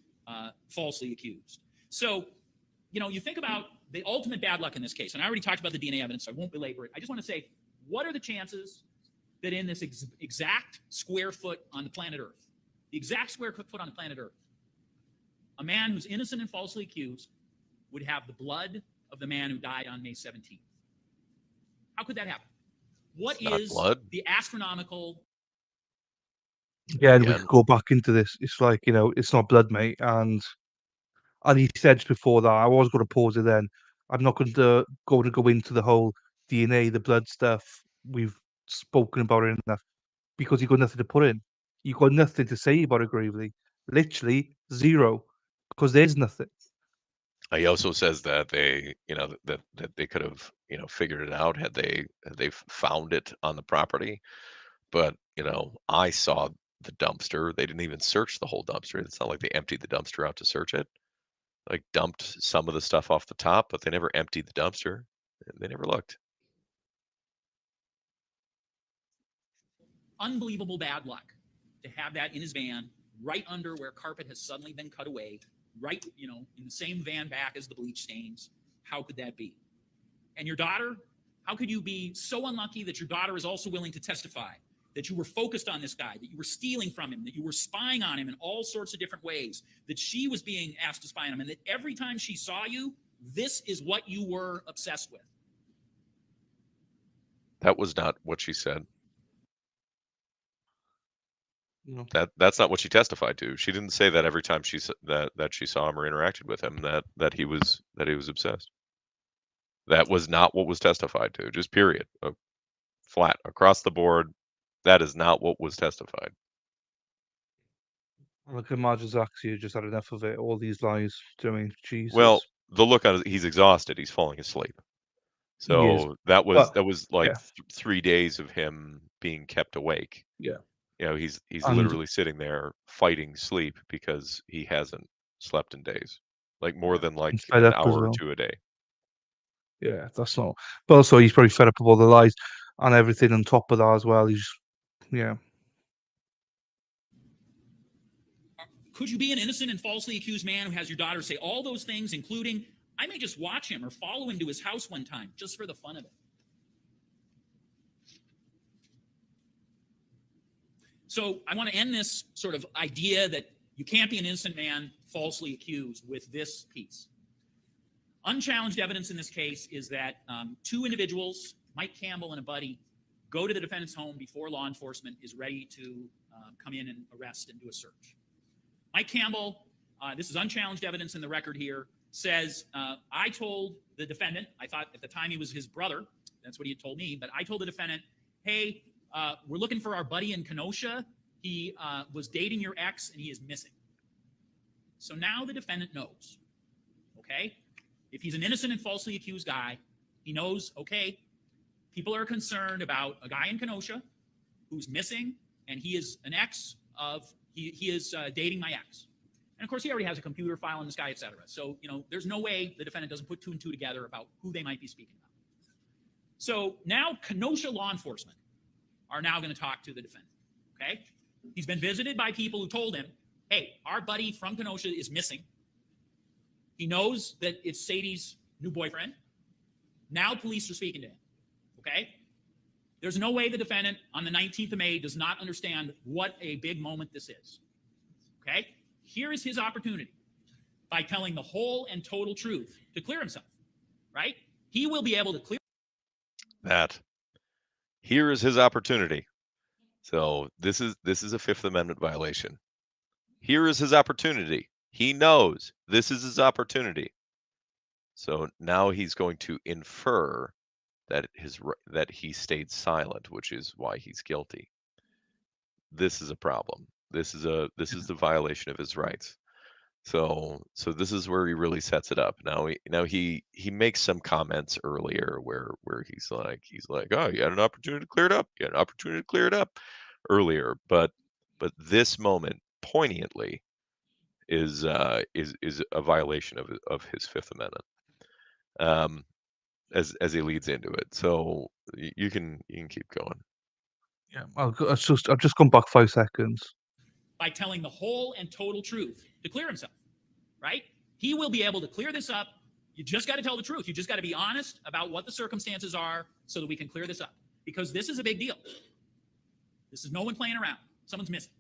falsely accused. So, you think about the ultimate bad luck in this case. And I already talked about the DNA evidence, so I won't belabor it. I just want to say, what are the chances that in this exact square foot on the planet Earth, the exact square foot on the planet Earth, a man who's innocent and falsely accused would have the blood of the man who died on May 17th? How could that happen? What is blood? the astronomical... Yeah, and we could go back into this. It's like, it's not blood, mate. And he said before that, I was going to pause it then. I'm not going to go into the whole DNA, the blood stuff. We've spoken about it enough because you've got nothing to put in. You've got nothing to say about it gravely. Literally zero, because there's nothing. He also says that they, that they could have, figured it out had they found it on the property. But, I saw the dumpster. They didn't even search the whole dumpster. It's not like they emptied the dumpster out to search it. Like dumped some of the stuff off the top, but they never emptied the dumpster. They never looked. Unbelievable bad luck to have that in his van, right under where carpet has suddenly been cut away, right, in the same van back as the bleach stains. How could that be? And your daughter, how could you be so unlucky that your daughter is also willing to testify that you were focused on this guy, that you were stealing from him, that you were spying on him in all sorts of different ways, that she was being asked to spy on him, and that every time she saw you, this is what you were obsessed with? That was not what she said. No. That's not what she testified to. She didn't say that every time she that she saw him or interacted with him that he was obsessed. That was not what was testified to. Just period. Flat across the board. That is not what was testified. I can imagine Zachary just had enough of it. All these lies. Do you know what I mean? Jesus. Well, the look on he's exhausted. He's falling asleep. So that was like 3 days of him being kept awake. Yeah. He's literally sitting there fighting sleep because he hasn't slept in days, like more than like an hour or two a day. Yeah, that's not. But also, he's probably fed up with all the lies and everything on top of that as well. Could you be an innocent and falsely accused man who has your daughter say all those things, including, I may just watch him or follow him to his house one time just for the fun of it? So I want to end this sort of idea that you can't be an innocent man falsely accused with this piece. Unchallenged evidence in this case is that two individuals, Mike Campbell and a buddy, go to the defendant's home before law enforcement is ready to come in and arrest and do a search. Mike Campbell, this is unchallenged evidence in the record here, says, I told the defendant, I thought at the time he was his brother, that's what he had told me, but I told the defendant, hey, we're looking for our buddy in Kenosha. He was dating your ex and he is missing. So now the defendant knows, okay? If he's an innocent and falsely accused guy, he knows, okay, people are concerned about a guy in Kenosha who's missing and he is an ex of, he is dating my ex. And of course, he already has a computer file on this guy, et cetera. So, there's no way the defendant doesn't put two and two together about who they might be speaking about. So now Kenosha law enforcement are now going to talk to the defendant. Okay? He's been visited by people who told him, hey, our buddy from Kenosha is missing. He knows that it's Sadie's new boyfriend. Now police are speaking to him. Okay? There's no way the defendant on the 19th of May does not understand what a big moment this is. Okay? Here is his opportunity by telling the whole and total truth to clear himself. Right? He will be able to clear that. Here is his opportunity. So this is a Fifth Amendment violation. Here is his opportunity. He knows this is his opportunity. So now he's going to infer that he stayed silent, which is why he's guilty. This is a problem. This is the violation of his rights. So this is where he really sets it up. Now he makes some comments earlier where he's like, oh, you had an opportunity to clear it up. You had an opportunity to clear it up earlier, but this moment poignantly is a violation of his Fifth Amendment. As he leads into it. So you can keep going. Yeah, I've just gone back 5 seconds. by telling the whole and total truth to clear himself, right? He will be able to clear this up. You just got to tell the truth. You just got to be honest about what the circumstances are so that we can clear this up, because this is a big deal. This is no one playing around. Someone's missing.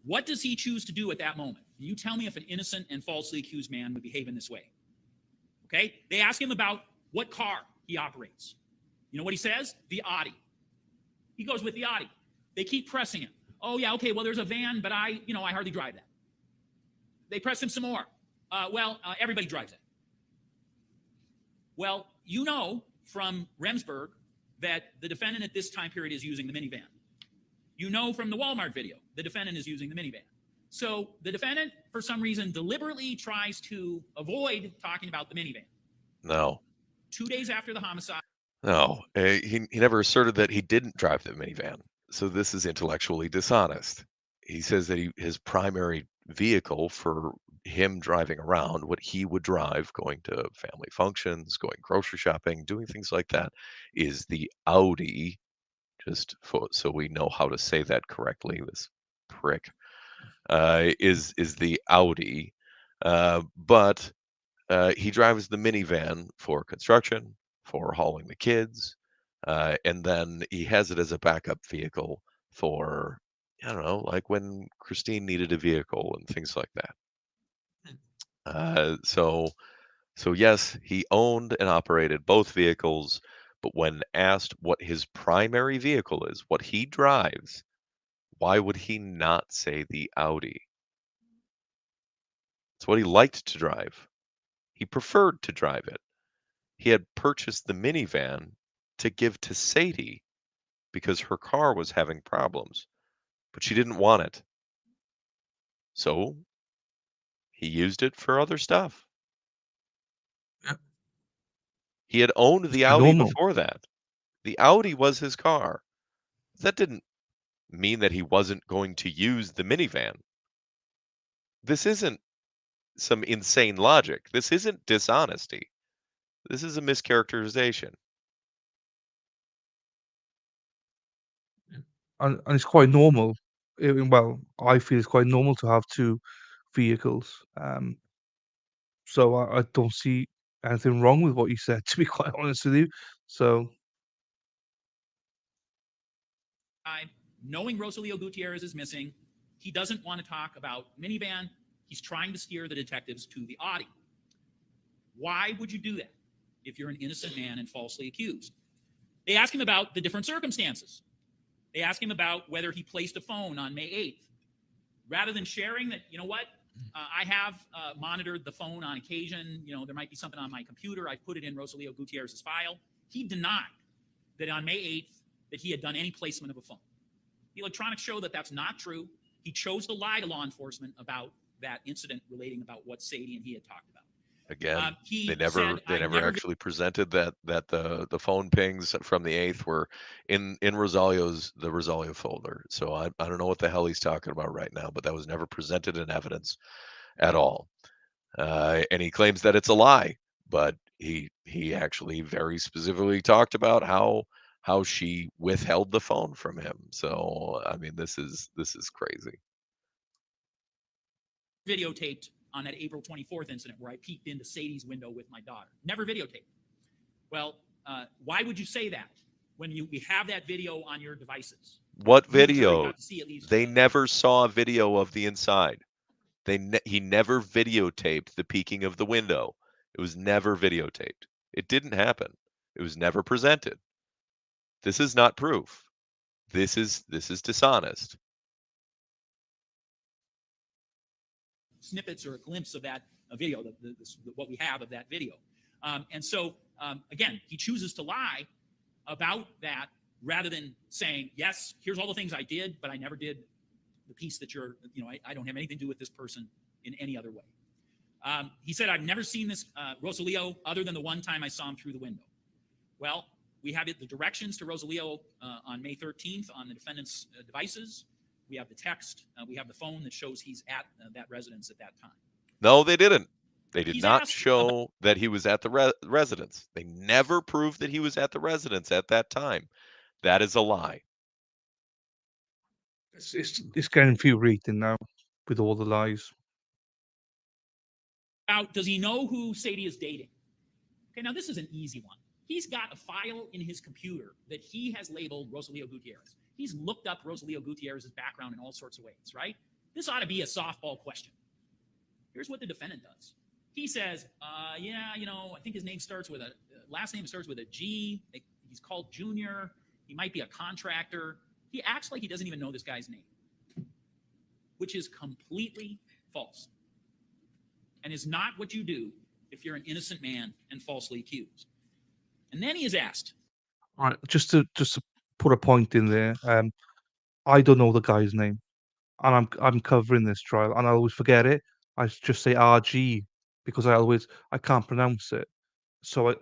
What does he choose to do at that moment? You tell me if an innocent and falsely accused man would behave in this way. Okay? They ask him about what car he operates. You know what he says? The Audi. He goes with the Audi. They keep pressing him. Oh, yeah, okay, well, there's a van, but I hardly drive that. They press him some more. Everybody drives it. Well, you know from Remsburg that the defendant at this time period is using the minivan. You know from the Walmart video, the defendant is using the minivan. So the defendant, for some reason, deliberately tries to avoid talking about the minivan. No. 2 days after the homicide. No, he never asserted that he didn't drive the minivan. So this is intellectually dishonest. He says that his primary vehicle for him driving around, what he would drive, going to family functions, going grocery shopping, doing things like that, is the Audi. So we know how to say that correctly. This prick is the Audi, but he drives the minivan for construction, for hauling the kids, and then he has it as a backup vehicle for, I don't know, like when Christine needed a vehicle and things like that. So yes, he owned and operated both vehicles, but when asked what his primary vehicle is, what he drives, why would he not say the Audi? It's what he liked to drive. He preferred to drive it. He had purchased the minivan to give to Sadie because her car was having problems, but she didn't want it. So he used it for other stuff. Yeah. He had owned the Audi before that. The Audi was his car. That didn't mean that he wasn't going to use the minivan. This isn't some insane logic. This isn't dishonesty. This is a mischaracterization. And it's quite normal. Well, I feel it's quite normal to have two vehicles. So I don't see anything wrong with what you said, to be quite honest with you. So knowing Rosalio Gutierrez is missing, he doesn't want to talk about minivan. He's trying to steer the detectives to the Audi. Why would you do that if you're an innocent man and falsely accused? They ask him about the different circumstances. They ask him about whether he placed a phone on May 8th. Rather than sharing that, you know what, I have monitored the phone on occasion. There might be something on my computer. I put it in Rosalio Gutierrez's file. He denied that on May 8th that he had done any placement of a phone. The electronics show that that's not true. He chose to lie to law enforcement about that incident relating about what Sadie and he had talked about. Again, they never actually presented that the phone pings from the 8th were in the Rosalio folder. So I don't know what the hell he's talking about right now, but that was never presented in evidence at all. And he claims that it's a lie, but he actually very specifically talked about how how she withheld the phone from him. So I mean, this is crazy. Videotaped on that April 24th incident where I peeked into Sadie's window with my daughter. Never videotaped. Well, why would you say that when we have that video on your devices? What You, jury, video? got to see at least, They never saw a video of the inside. He never videotaped the peeking of the window. It was never videotaped. It didn't happen. It was never presented. This is not proof. This is dishonest. snippets or a glimpse of that video, what we have of that video. And so, again, he chooses to lie about that rather than saying, yes, here's all the things I did, but I never did the piece that I don't have anything to do with this person in any other way. He said, I've never seen this Rosalio other than the one time I saw him through the window. Well, we have the directions to Rosalio on May 13th on the defendant's devices. We have the text. We have the phone that shows he's at that residence at that time. No, they didn't. They did He's not show that he was at the residence. They never proved that he was at the residence at that time. That is a lie. It's getting infuriating now with all the lies. Now, does he know who Sadie is dating? Okay, now this is an easy one. He's got a file in his computer that he has labeled Rosalio Gutierrez. He's looked up Rosalio Gutierrez's background in all sorts of ways, right? This ought to be a softball question. Here's what the defendant does. He says, yeah, I think his name starts with last name starts with a G. He's called Junior. He might be a contractor. He acts like he doesn't even know this guy's name, which is completely false and is not what you do if you're an innocent man and falsely accused. And then he is asked. All right, just to put a point in there. I don't know the guy's name, and I'm covering this trial, and I always forget it. I just say RG because I can't pronounce it. So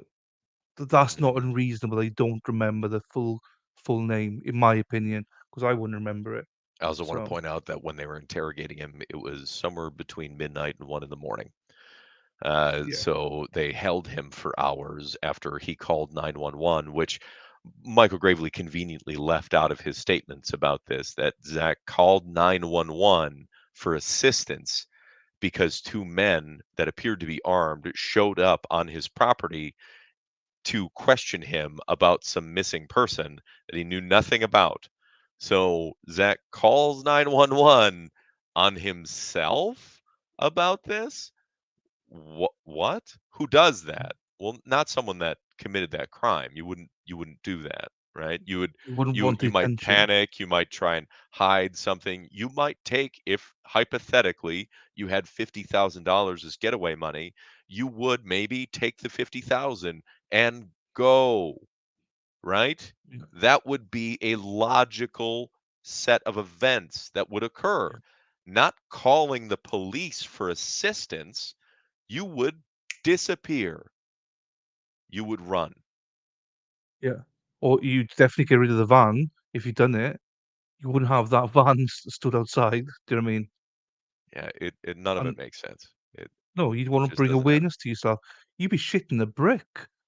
that's not unreasonable. I don't remember the full name, in my opinion, because I wouldn't remember it. I also want to point out that when they were interrogating him, it was somewhere between midnight and 1 in the morning. So they held him for hours after he called 911, which Michael Gravely conveniently left out of his statements about this, that Zach called 911 for assistance because two men that appeared to be armed showed up on his property to question him about some missing person that he knew nothing about. So Zach calls 911 on himself about this? What? Who does that? Well, not someone that committed that crime. You wouldn't do that, right? You wouldn't want the You might attention. panic, you might try and hide something. You might take, if hypothetically you had $50,000 as getaway money, you would maybe take the 50,000 and go, right? Yeah. That would be a logical set of events that would occur. Yeah. Not calling the police for assistance, you would disappear. You would run. Yeah. Or you'd definitely get rid of the van if you'd done it. You wouldn't have that van stood outside. Do you know what I mean? Yeah, none of it And makes sense. no, you'd want to just bring doesn't happen. awareness to yourself. You'd be shitting a brick.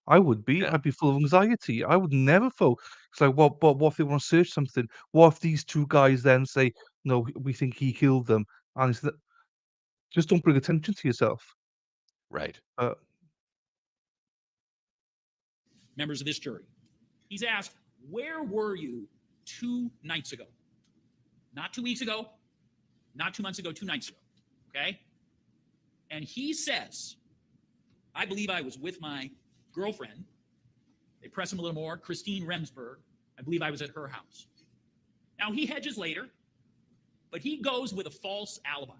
I would be. Yeah. I'd be full of anxiety. I would never feel. It's like, what if they want to search something? What if these two guys then say, no, we think he killed them? And it's that, just don't bring attention to yourself. Right. Members of this jury. He's asked, where were you 2 nights ago? Not 2 weeks ago, not 2 months ago, 2 nights ago. Okay? And he says, I believe I was with my girlfriend. They press him a little more. Christine Remsburg. I believe I was at her house. Now, he hedges later, but he goes with a false alibi.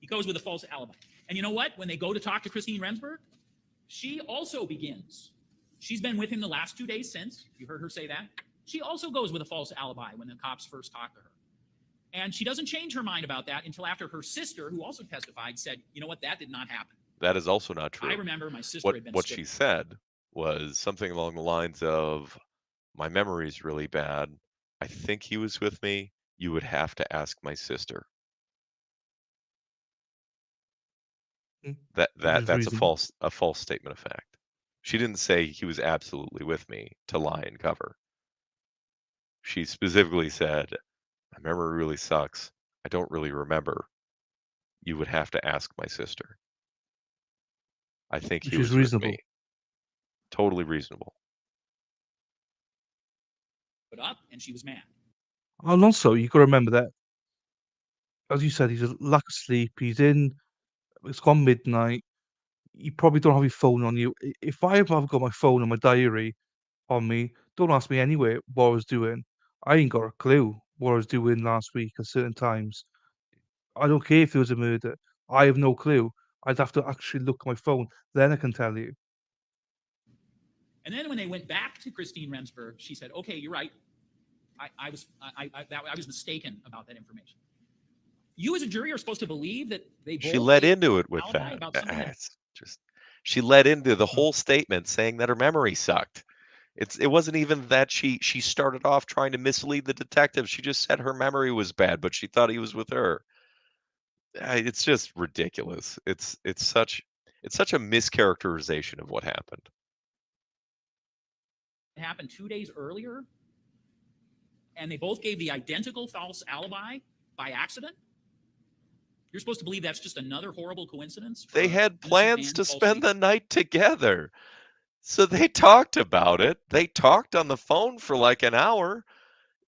He goes with a false alibi. And you know what? When they go to talk to Christine Remsburg, she also begins. She's been with him the last 2 days since. You heard her say that. She also goes with a false alibi when the cops first talk to her. And she doesn't change her mind about that until after her sister, who also testified, said, you know what, that did not happen. That is also not true. I remember my sister had been What she said was something along the lines of, my memory's really bad. I think he was with me. You would have to ask my sister. That's reasonable. a false statement of fact. She didn't say he was absolutely with me to lie and cover. She specifically said, "My memory really sucks. I don't really remember. You would have to ask my sister. I think he which is was with me." reasonable. Totally reasonable. Put up, and she was mad. And also, you got to remember that, as you said, he's a lack of sleep. He's in. It's gone midnight. You probably don't have your phone on you. If I have got my phone and my diary on me, don't ask me anyway what I was doing. I ain't got a clue what I was doing last week at certain times. I don't care if there was a murder. I have no clue. I'd have to actually look at my phone. Then I can tell you. And then when they went back to Christine Remsburg, she said, "Okay, you're right. I was mistaken about that information." You as a jury are supposed to believe that they She both led gave into it an with alibi that. about something that It's just she led into the Huh. whole statement saying that her memory sucked. It wasn't even that she started off trying to mislead the detective. She just said her memory was bad, but she thought he was with her. It's just ridiculous. It's such a mischaracterization of what happened. happened 2 days earlier, and they both gave the identical false alibi by accident. You're supposed to believe that's just another horrible coincidence for They an had innocent plans man to falsely spend the night together. So they talked about it. They talked on the phone for like an hour.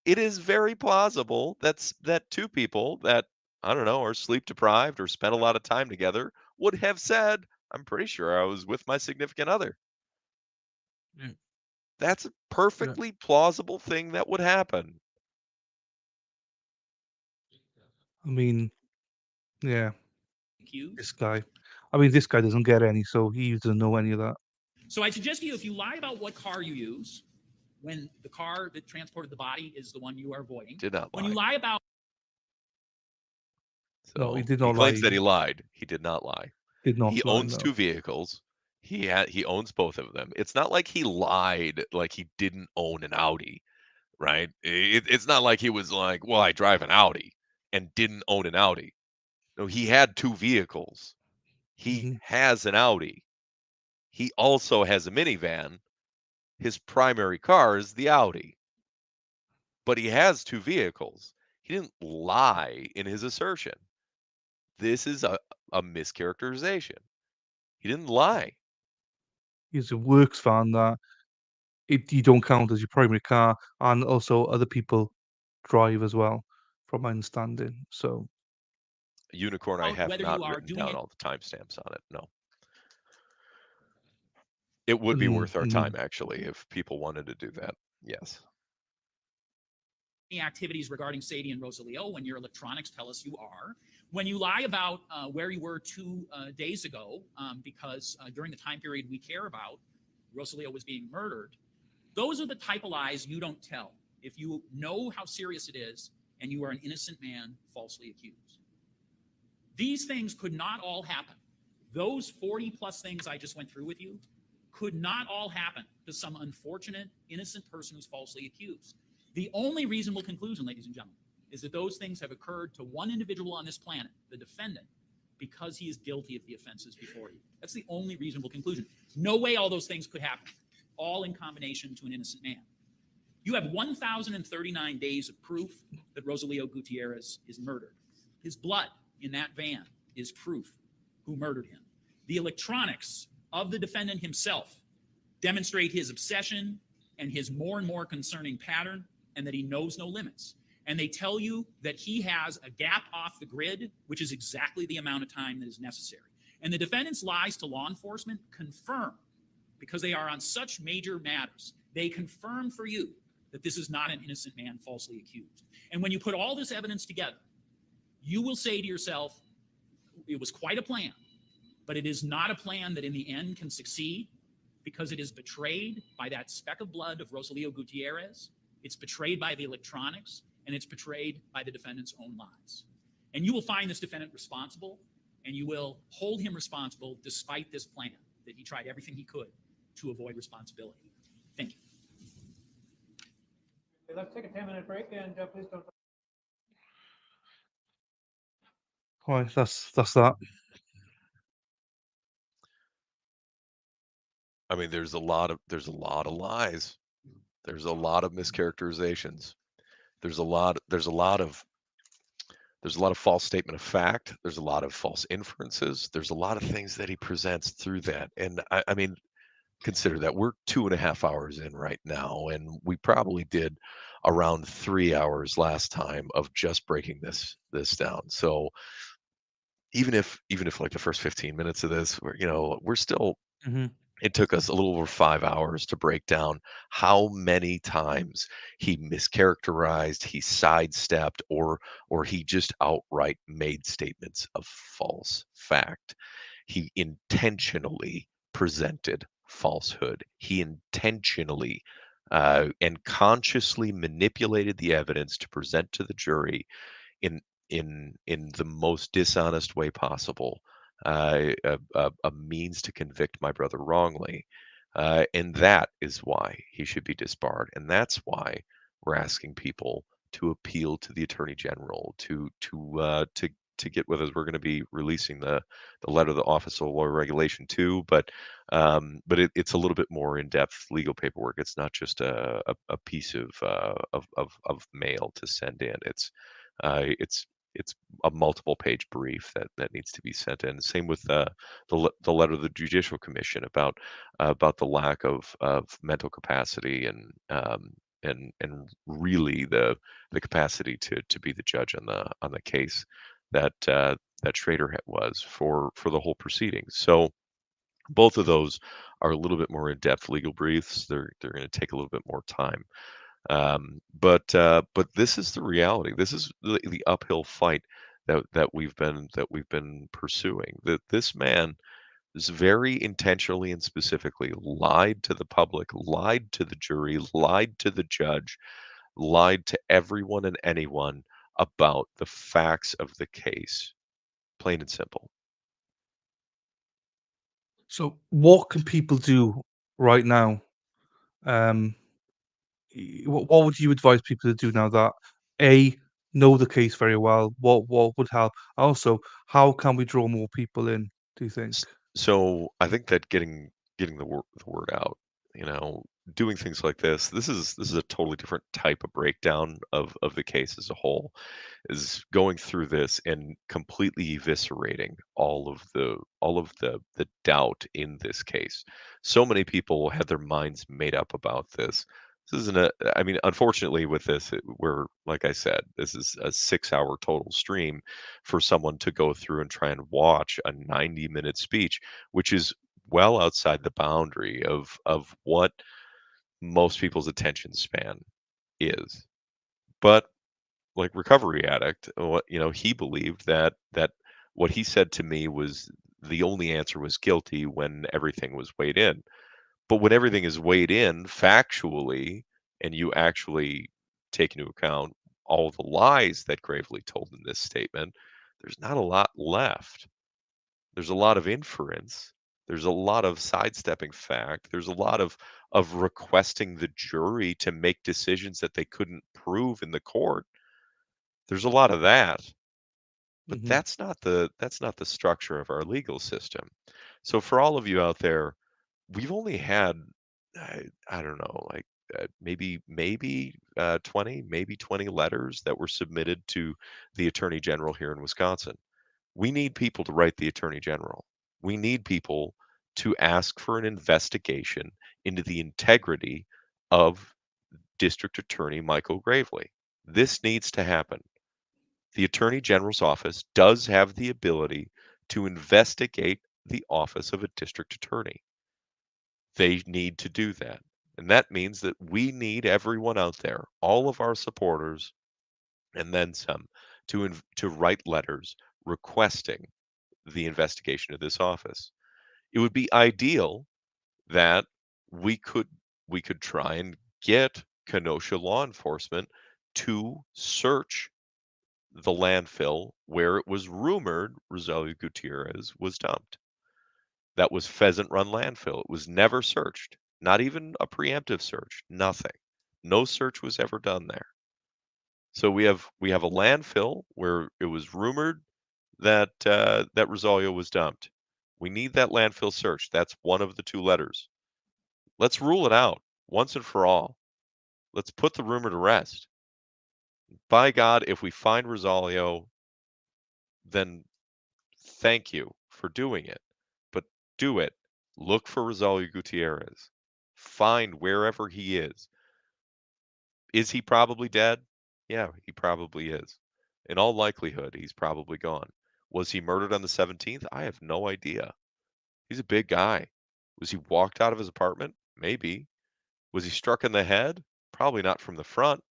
It is very plausible that two people that, I don't know, are sleep deprived or spent a lot of time together would have said, "I'm pretty sure I was with my significant other." Yeah. That's a Yeah. perfectly plausible thing that would happen. I mean, yeah, accused. this guy. I mean, this guy doesn't get any, so he doesn't know any of that. So I suggest to you, if you lie about what car you use, when the car that transported the body is the one you are avoiding, Did not when you lie. lie about No, he So did he not lie. claims that he lied. He did not lie. Did not He lie. owns No. two vehicles. He owns both of them. It's not like he lied like he didn't own an Audi, right? It's not like he was like, "Well, I drive an Audi," and didn't own an Audi. No, he had two vehicles. He Hmm. has an Audi. He also has a minivan. His primary car is the Audi, but he has two vehicles. He didn't lie in his assertion. This is a mischaracterization. He didn't lie. He's a works van that you don't count as your primary car, and also other people drive as well, from my understanding. So Unicorn, I have whether you not are written doing down it. all the timestamps on it. No. It would be mm, worth our time, mm, actually, if people wanted to do that. Yes. Any activities regarding Sadie and Rosalio when your electronics tell us you are. When you lie about where you were 2 days ago, because during the time period we care about, Rosalio was being murdered, those are the type of lies you don't tell if you know how serious it is and you are an innocent man falsely accused. These things could not all happen. Those 40 plus things I just went through with you could not all happen to some unfortunate, innocent person who's falsely accused. The only reasonable conclusion, ladies and gentlemen, is that those things have occurred to one individual on this planet, the defendant, because he is guilty of the offenses before you. That's the only reasonable conclusion. No way all those things could happen, all in combination to an innocent man. You have 1,039 days of proof that Rosalio Gutierrez is murdered. His blood in that van is proof who murdered him. The electronics of the defendant himself demonstrate his obsession and his more and more concerning pattern, and that he knows no limits. And they tell you that he has a gap off the grid, which is exactly the amount of time that is necessary. And the defendant's lies to law enforcement confirm, because they are on such major matters, they confirm for you that this is not an innocent man falsely accused. And when you put all this evidence together, you will say to yourself, it was quite a plan, but it is not a plan that in the end can succeed, because it is betrayed by that speck of blood of Rosalio Gutierrez, it's betrayed by the electronics, and it's betrayed by the defendant's own lies. And you will find this defendant responsible, and you will hold him responsible despite this plan that he tried everything he could to avoid responsibility. Thank you. Let's take a 10-minute break, and please don't. right, that's that. I mean, there's a lot of lies. There's a lot of mischaracterizations. There's a lot of false statement of fact. There's a lot of false inferences. There's a lot of things that he presents through that. And I mean, consider that we're 2.5 hours in right now, and we probably did around 3 hours last time of just breaking this down. So even if like the first 15 minutes of this, we're still Mhm. it took us a little over 5 hours to break down how many times he mischaracterized, he sidestepped, or he just outright made statements of false fact. He intentionally presented falsehood. He intentionally and consciously manipulated the evidence to present to the jury in in the most dishonest way possible, a means to convict my brother wrongly, and that is why he should be disbarred, and that's why we're asking people to appeal to the attorney general to get with us. We're going to be releasing the letter of the Office of Lawyer Regulation too, but it's a little bit more in depth legal paperwork. It's not just a piece of mail to send in. It's a multiple page brief that needs to be sent in. Same with the letter of the Judicial Commission about the lack of mental capacity and really the capacity to be the judge on the case that Schrader was for the whole proceedings. So both of those are a little bit more in depth legal briefs. They're going to take a little bit more time. But this is the reality. This is the uphill fight that we've been pursuing. That this man is very intentionally and specifically lied to the public, lied to the jury, lied to the judge, lied to everyone and anyone about the facts of the case. Plain and simple. So what can people do right now? Um, what would you advise people to do now that A, know the case very well? What would help? Also, how can we draw more people in, do you think? So I think that getting the word out, you know, doing things like this is a totally different type of breakdown of the case as a whole, is going through this and completely eviscerating all of the doubt in this case. So many people had their minds made up about this. This isn't a I mean, unfortunately with this, we're like I said, this is a 6-hour total stream for someone to go through and try and watch a 90-minute speech, which is well outside the boundary of what most people's attention span is. But like recovery addict, he believed that what he said to me was the only answer was guilty when everything was weighed in. But when everything is weighed in factually, and you actually take into account all the lies that Gravely told in this statement, there's not a lot left. There's a lot of inference. There's a lot of sidestepping fact. There's a lot of requesting the jury to make decisions that they couldn't prove in the court. There's a lot of that, but Mhm. that's not the structure of our legal system. So for all of you out there, we've only had I don't know, like maybe 20 letters that were submitted to the attorney general here in Wisconsin. We need people to write the attorney general. We need people to ask for an investigation into the integrity of District Attorney Michael Gravely. This needs to happen. The Attorney General's office does have the ability to investigate the office of a district attorney. They need to do that. And that means that we need everyone out there, all of our supporters, and then some, to write letters requesting the investigation of this office. It would be ideal that we could we could try and get Kenosha law enforcement to search the landfill where it was rumored Rosario Gutierrez was dumped. That was Pheasant Run landfill. It was never searched, not even a preemptive search, nothing. No search was ever done there. So we have a landfill where it was rumored that Rosario was dumped. We need that landfill searched. That's one of the two letters. Let's rule it out once and for all. Let's put the rumor to rest. By God, if we find Rosalio, then thank you for doing it. But do it. Look for Rosalio Gutierrez. Find wherever he is. Is he probably dead? Yeah, he probably is. In all likelihood, he's probably gone. Was he murdered on the 17th? I have no idea. He's a big guy. Was he walked out of his apartment? Maybe. Was he struck in the head? Probably not from the front.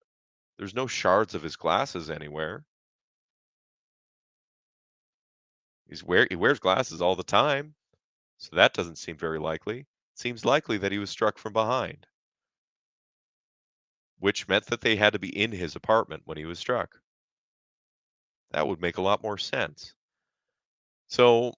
There's no shards of his glasses anywhere. He wears glasses all the time, so that doesn't seem very likely. It seems likely that he was struck from behind, which meant that they had to be in his apartment when he was struck. That would make a lot more sense. So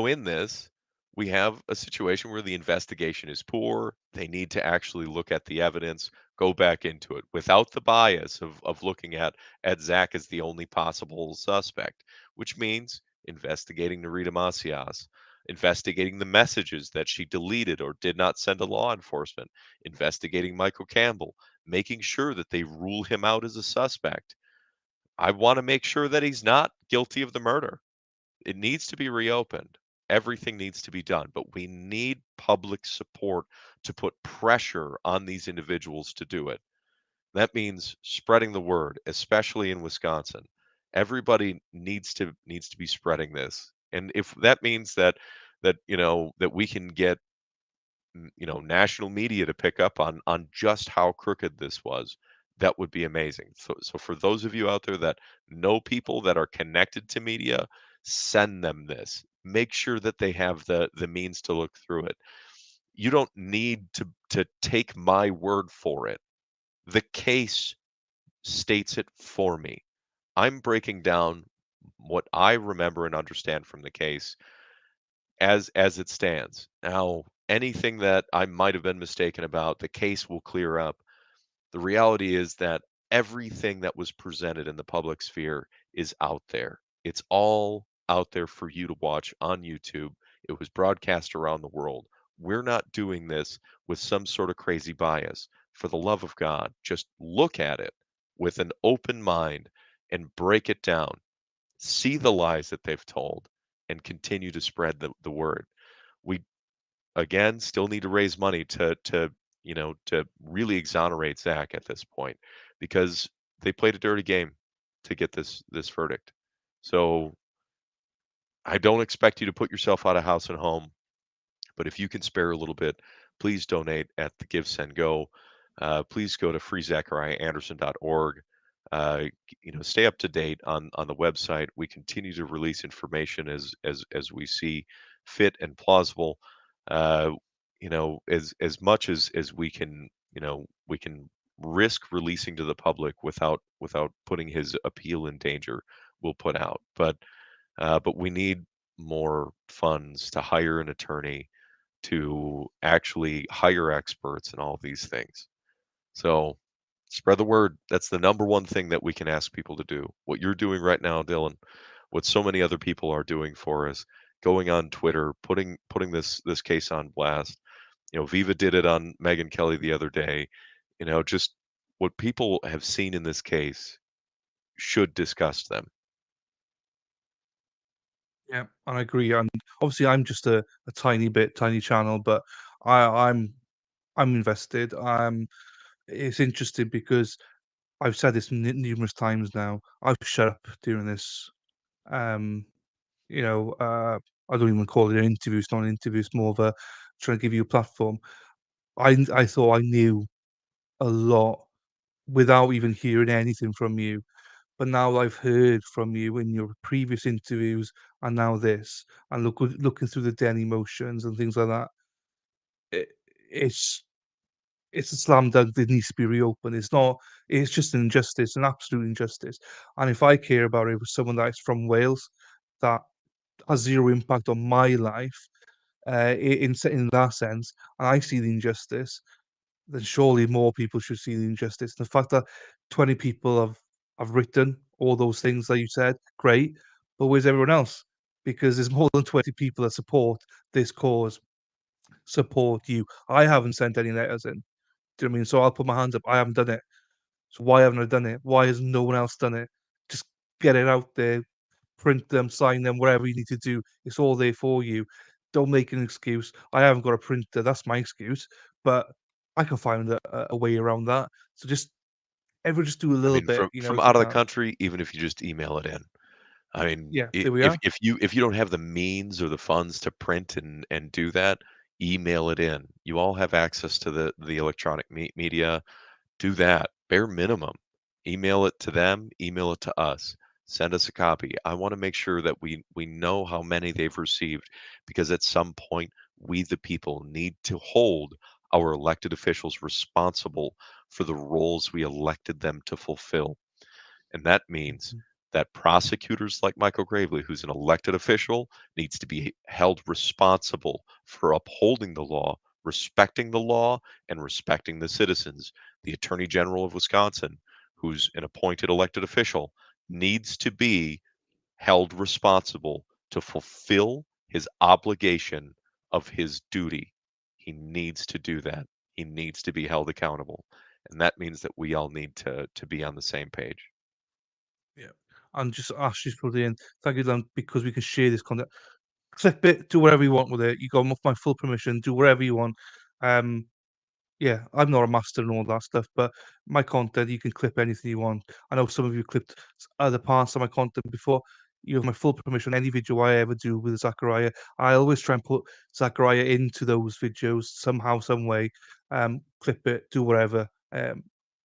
in this, we have a situation where the investigation is poor. They need to actually look at the evidence, go back into it without the bias of looking at Zach as the only possible suspect, which means investigating Narita Macias, investigating the messages that she deleted or did not send to law enforcement, investigating Michael Campbell, making sure that they rule him out as a suspect. I want to make sure that he's not guilty of the murder. It needs to be reopened. Everything needs to be done, but we need public support to put pressure on these individuals to do it. That means spreading the word, especially in Wisconsin. Everybody needs to be spreading this. And if that means that we can get national media to pick up on just how crooked this was, that would be amazing. So for those of you out there that know people that are connected to media, send them this. Make sure that they have the means to look through it. You don't need to take my word for it. The case states it for me. I'm breaking down what I remember and understand from the case as it stands. Now, anything that I might have been mistaken about, the case will clear up. The reality is that everything that was presented in the public sphere is out there. It's all out there for you to watch on YouTube. It was broadcast around the world. We're not doing this with some sort of crazy bias. For the love of God, just look at it with an open mind and break it down. See the lies that they've told and continue to spread the word. We again still need to raise money to really exonerate Zach at this point because they played a dirty game to get this verdict. So I don't expect you to put yourself out of house and home, but if you can spare a little bit, please donate at the Give Send Go. Please go to freezachariahanderson.org. Stay up to date on the website. We continue to release information as we see fit and plausible. Uh, as much as we can risk releasing to the public without putting his appeal in danger. We'll put out, but we need more funds to hire an attorney to actually hire experts and all these things. So spread the word. That's the number one thing that we can ask people to do. What you're doing right now, Dylan, what so many other people are doing for us, going on Twitter, putting this case on blast. Viva did it on Megyn Kelly the other day. Just what people have seen in this case should disgust them. Yeah, I agree. And obviously, I'm just a tiny channel, but I'm invested. It's interesting because I've said this numerous times now. I've shut up during this. Um, I don't even call it an interview. It's not an interview. It's more of a trying to give you a platform. I thought I knew a lot without even hearing anything from you. But now I've heard from you in your previous interviews and now this, and looking through the daily motions and things like that, it, it's it's a slam dunk that needs to be reopened. It's not. It's just an injustice, an absolute injustice. And if I care about it with someone that is from Wales, that has zero impact on my life, in that sense, and I see the injustice, then surely more people should see the injustice. The fact that 20 people have written all those things that you said, great, but where's everyone else? Because there's more than 20 people that support this cause. support you. I haven't sent any letters in. Do you know what I mean? So I'll put my hands up. I haven't done it. So why haven't I done it? Why has no one else done it? Just get it out there, print them, sign them, whatever you need to do. It's all there for you. Don't make an excuse. I haven't got a printer. That's my excuse. But I can find a way around that. So just everyone just do a I little mean, bit, from if you out of the can. country, even if you just email it in. I mean, Yeah, there we if are. you don't have the means or the funds to print and do that, email it in. You all have access to the electronic media. Do that. Bare minimum. Email it to them, email it to us. Send us a copy. I want to make sure that we know how many they've received, because at some point we the people need to hold our elected officials responsible for the roles we elected them to fulfill. And that means Mhm. that prosecutors like Michael Gravely, who's an elected official, needs to be held responsible for upholding the law, respecting the law, and respecting the citizens. The Attorney General of Wisconsin, who's an appointed elected official, needs to be held responsible to fulfill his obligation of his duty. He needs to do that. He needs to be held accountable. And that means that we all need to be on the same page. Yeah. And just ask you for the end. Thank you, Dan, because we can share this content. Clip it, do whatever you want with it. You got my full permission. Do whatever you want. Um, Yeah, I'm not a master and all that stuff, but my content, you can clip anything you want. I know some of you clipped other parts of my content before. You have my full permission. Any video I ever do with Zachariah, I always try and put Zachariah into those videos somehow, some way. Clip it, do whatever.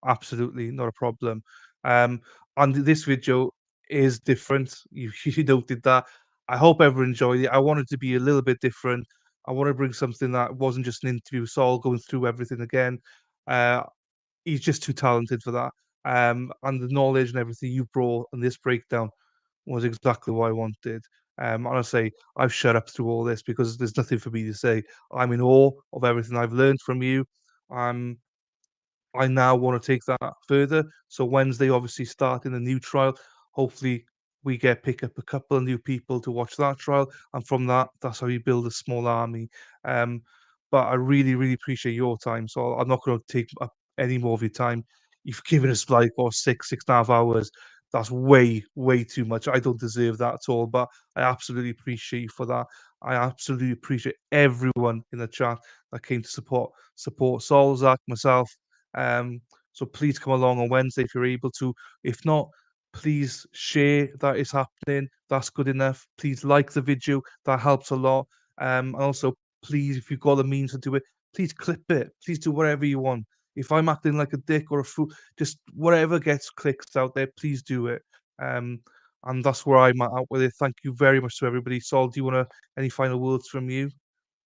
Absolutely not a problem. Um, and this video is different. You noted that. I hope everyone enjoyed it. I wanted to be a little bit different. I want to bring something that wasn't just an interview, Saul going through everything again. Uh, he's just too talented for that. And the knowledge and everything you brought in this breakdown was exactly what I wanted. Honestly, I've shut up through all this because there's nothing for me to say. I'm in awe of everything I've learned from you. Um, I now want to take that further. So Wednesday, obviously, starting a new trial. Hopefully, we pick up a couple of new people to watch that trial, and from that, that's how you build a small army. Um, but I really, really appreciate your time. So I'm not going to take up any more of your time. You've given us like 6.5 hours. That's way, way too much. I don't deserve that at all. But I absolutely appreciate you for that. I absolutely appreciate everyone in the chat that came to support Sol, Zach, myself. So please come along on Wednesday if you're able to. If not, please share that it's happening. That's good enough. Please like the video. That helps a lot. And also, please, if you've got the means to do it, please clip it. Please do whatever you want. If I'm acting like a dick or a fool, just whatever gets clicks out there, please do it. Um, and that's where I'm at with it. Thank you very much to everybody. Sol, do you want any final words from you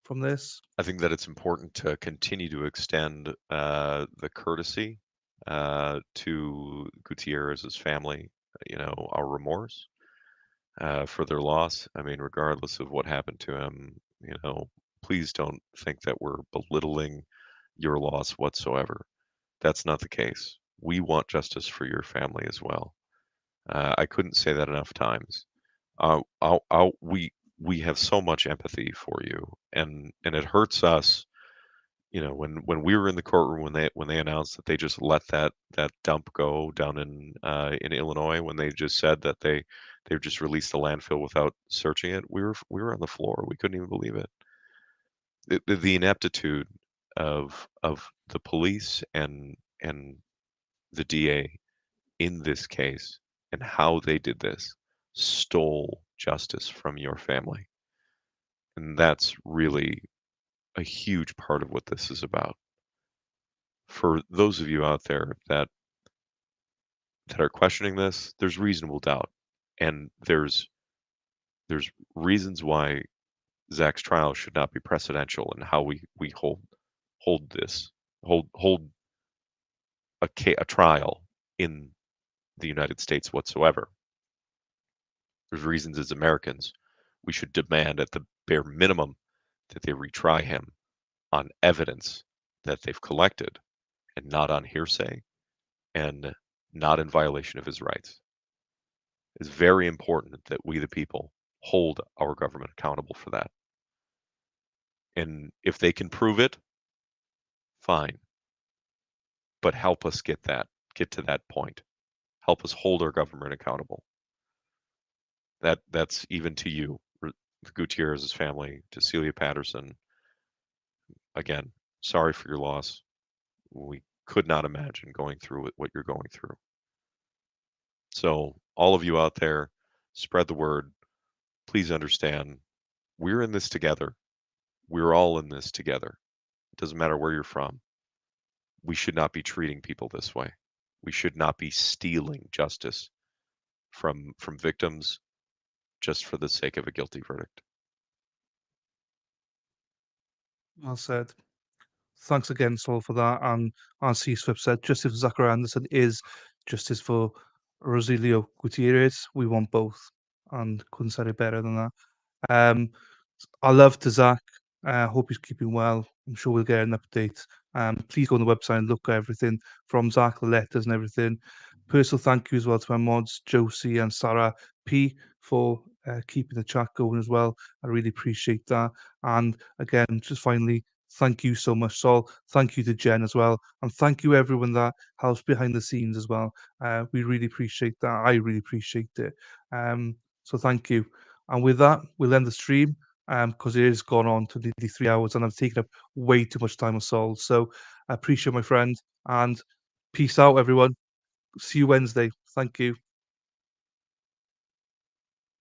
from this? I think that it's important to continue to extend the courtesy to Gutierrez's family, our remorse for their loss. I mean, regardless of what happened to him, please don't think that we're belittling your loss whatsoever. That's not the case. We want justice for your family as well. I couldn't say that enough times. We have so much empathy for you, and it hurts us. When we were in the courtroom when they announced that they just let that dump go down in Illinois, when they just said that they just released the landfill without searching it, we were on the floor. We couldn't even believe it. The ineptitude of the police and the DA in this case, and how they did this, stole justice from your family. And that's really a huge part of what this is about. For those of you out there that are questioning this, there's reasonable doubt. And there's reasons why Zach's trial should not be precedential in how we hold this hold a trial in the United States whatsoever. There's reasons as Americans we should demand at the bare minimum that they retry him on evidence that they've collected and not on hearsay and not in violation of his rights. It's very important that we, the people, hold our government accountable for that. And if they can prove it, fine. But help us get to that point. Help us hold our government accountable. That's even to you, Gutierrez's family, to Celia Patterson. Again, sorry for your loss. We could not imagine going through what you're going through. So all of you out there, spread the word. Please understand, we're in this together. We're all in this together. It doesn't matter where you're from. We should not be treating people this way. We should not be stealing justice from victims just for the sake of a guilty verdict. Well said. Thanks again, Saul, for that. And as CSWIP said, justice for Zachariah Anderson is justice for Rosilio Gutierrez. We want both, and couldn't say it better than that. Our love to Zach. Hope he's keeping well. I'm sure we'll get an update. Please go on the website and look at everything from Zach, the letters and everything. Personal thank you as well to my mods, Josie and Sarah P, for keeping the chat going as well. I really appreciate that. And again, just finally, thank you so much, Sol. Thank you to Jen as well. And thank you everyone that helps behind the scenes as well. We really appreciate that. I really appreciate it. So thank you. And with that, we'll end the stream because it has gone on to nearly 3 hours and I've taken up way too much time of Sol. So I appreciate my friend and peace out, everyone. See you Wednesday. Thank you.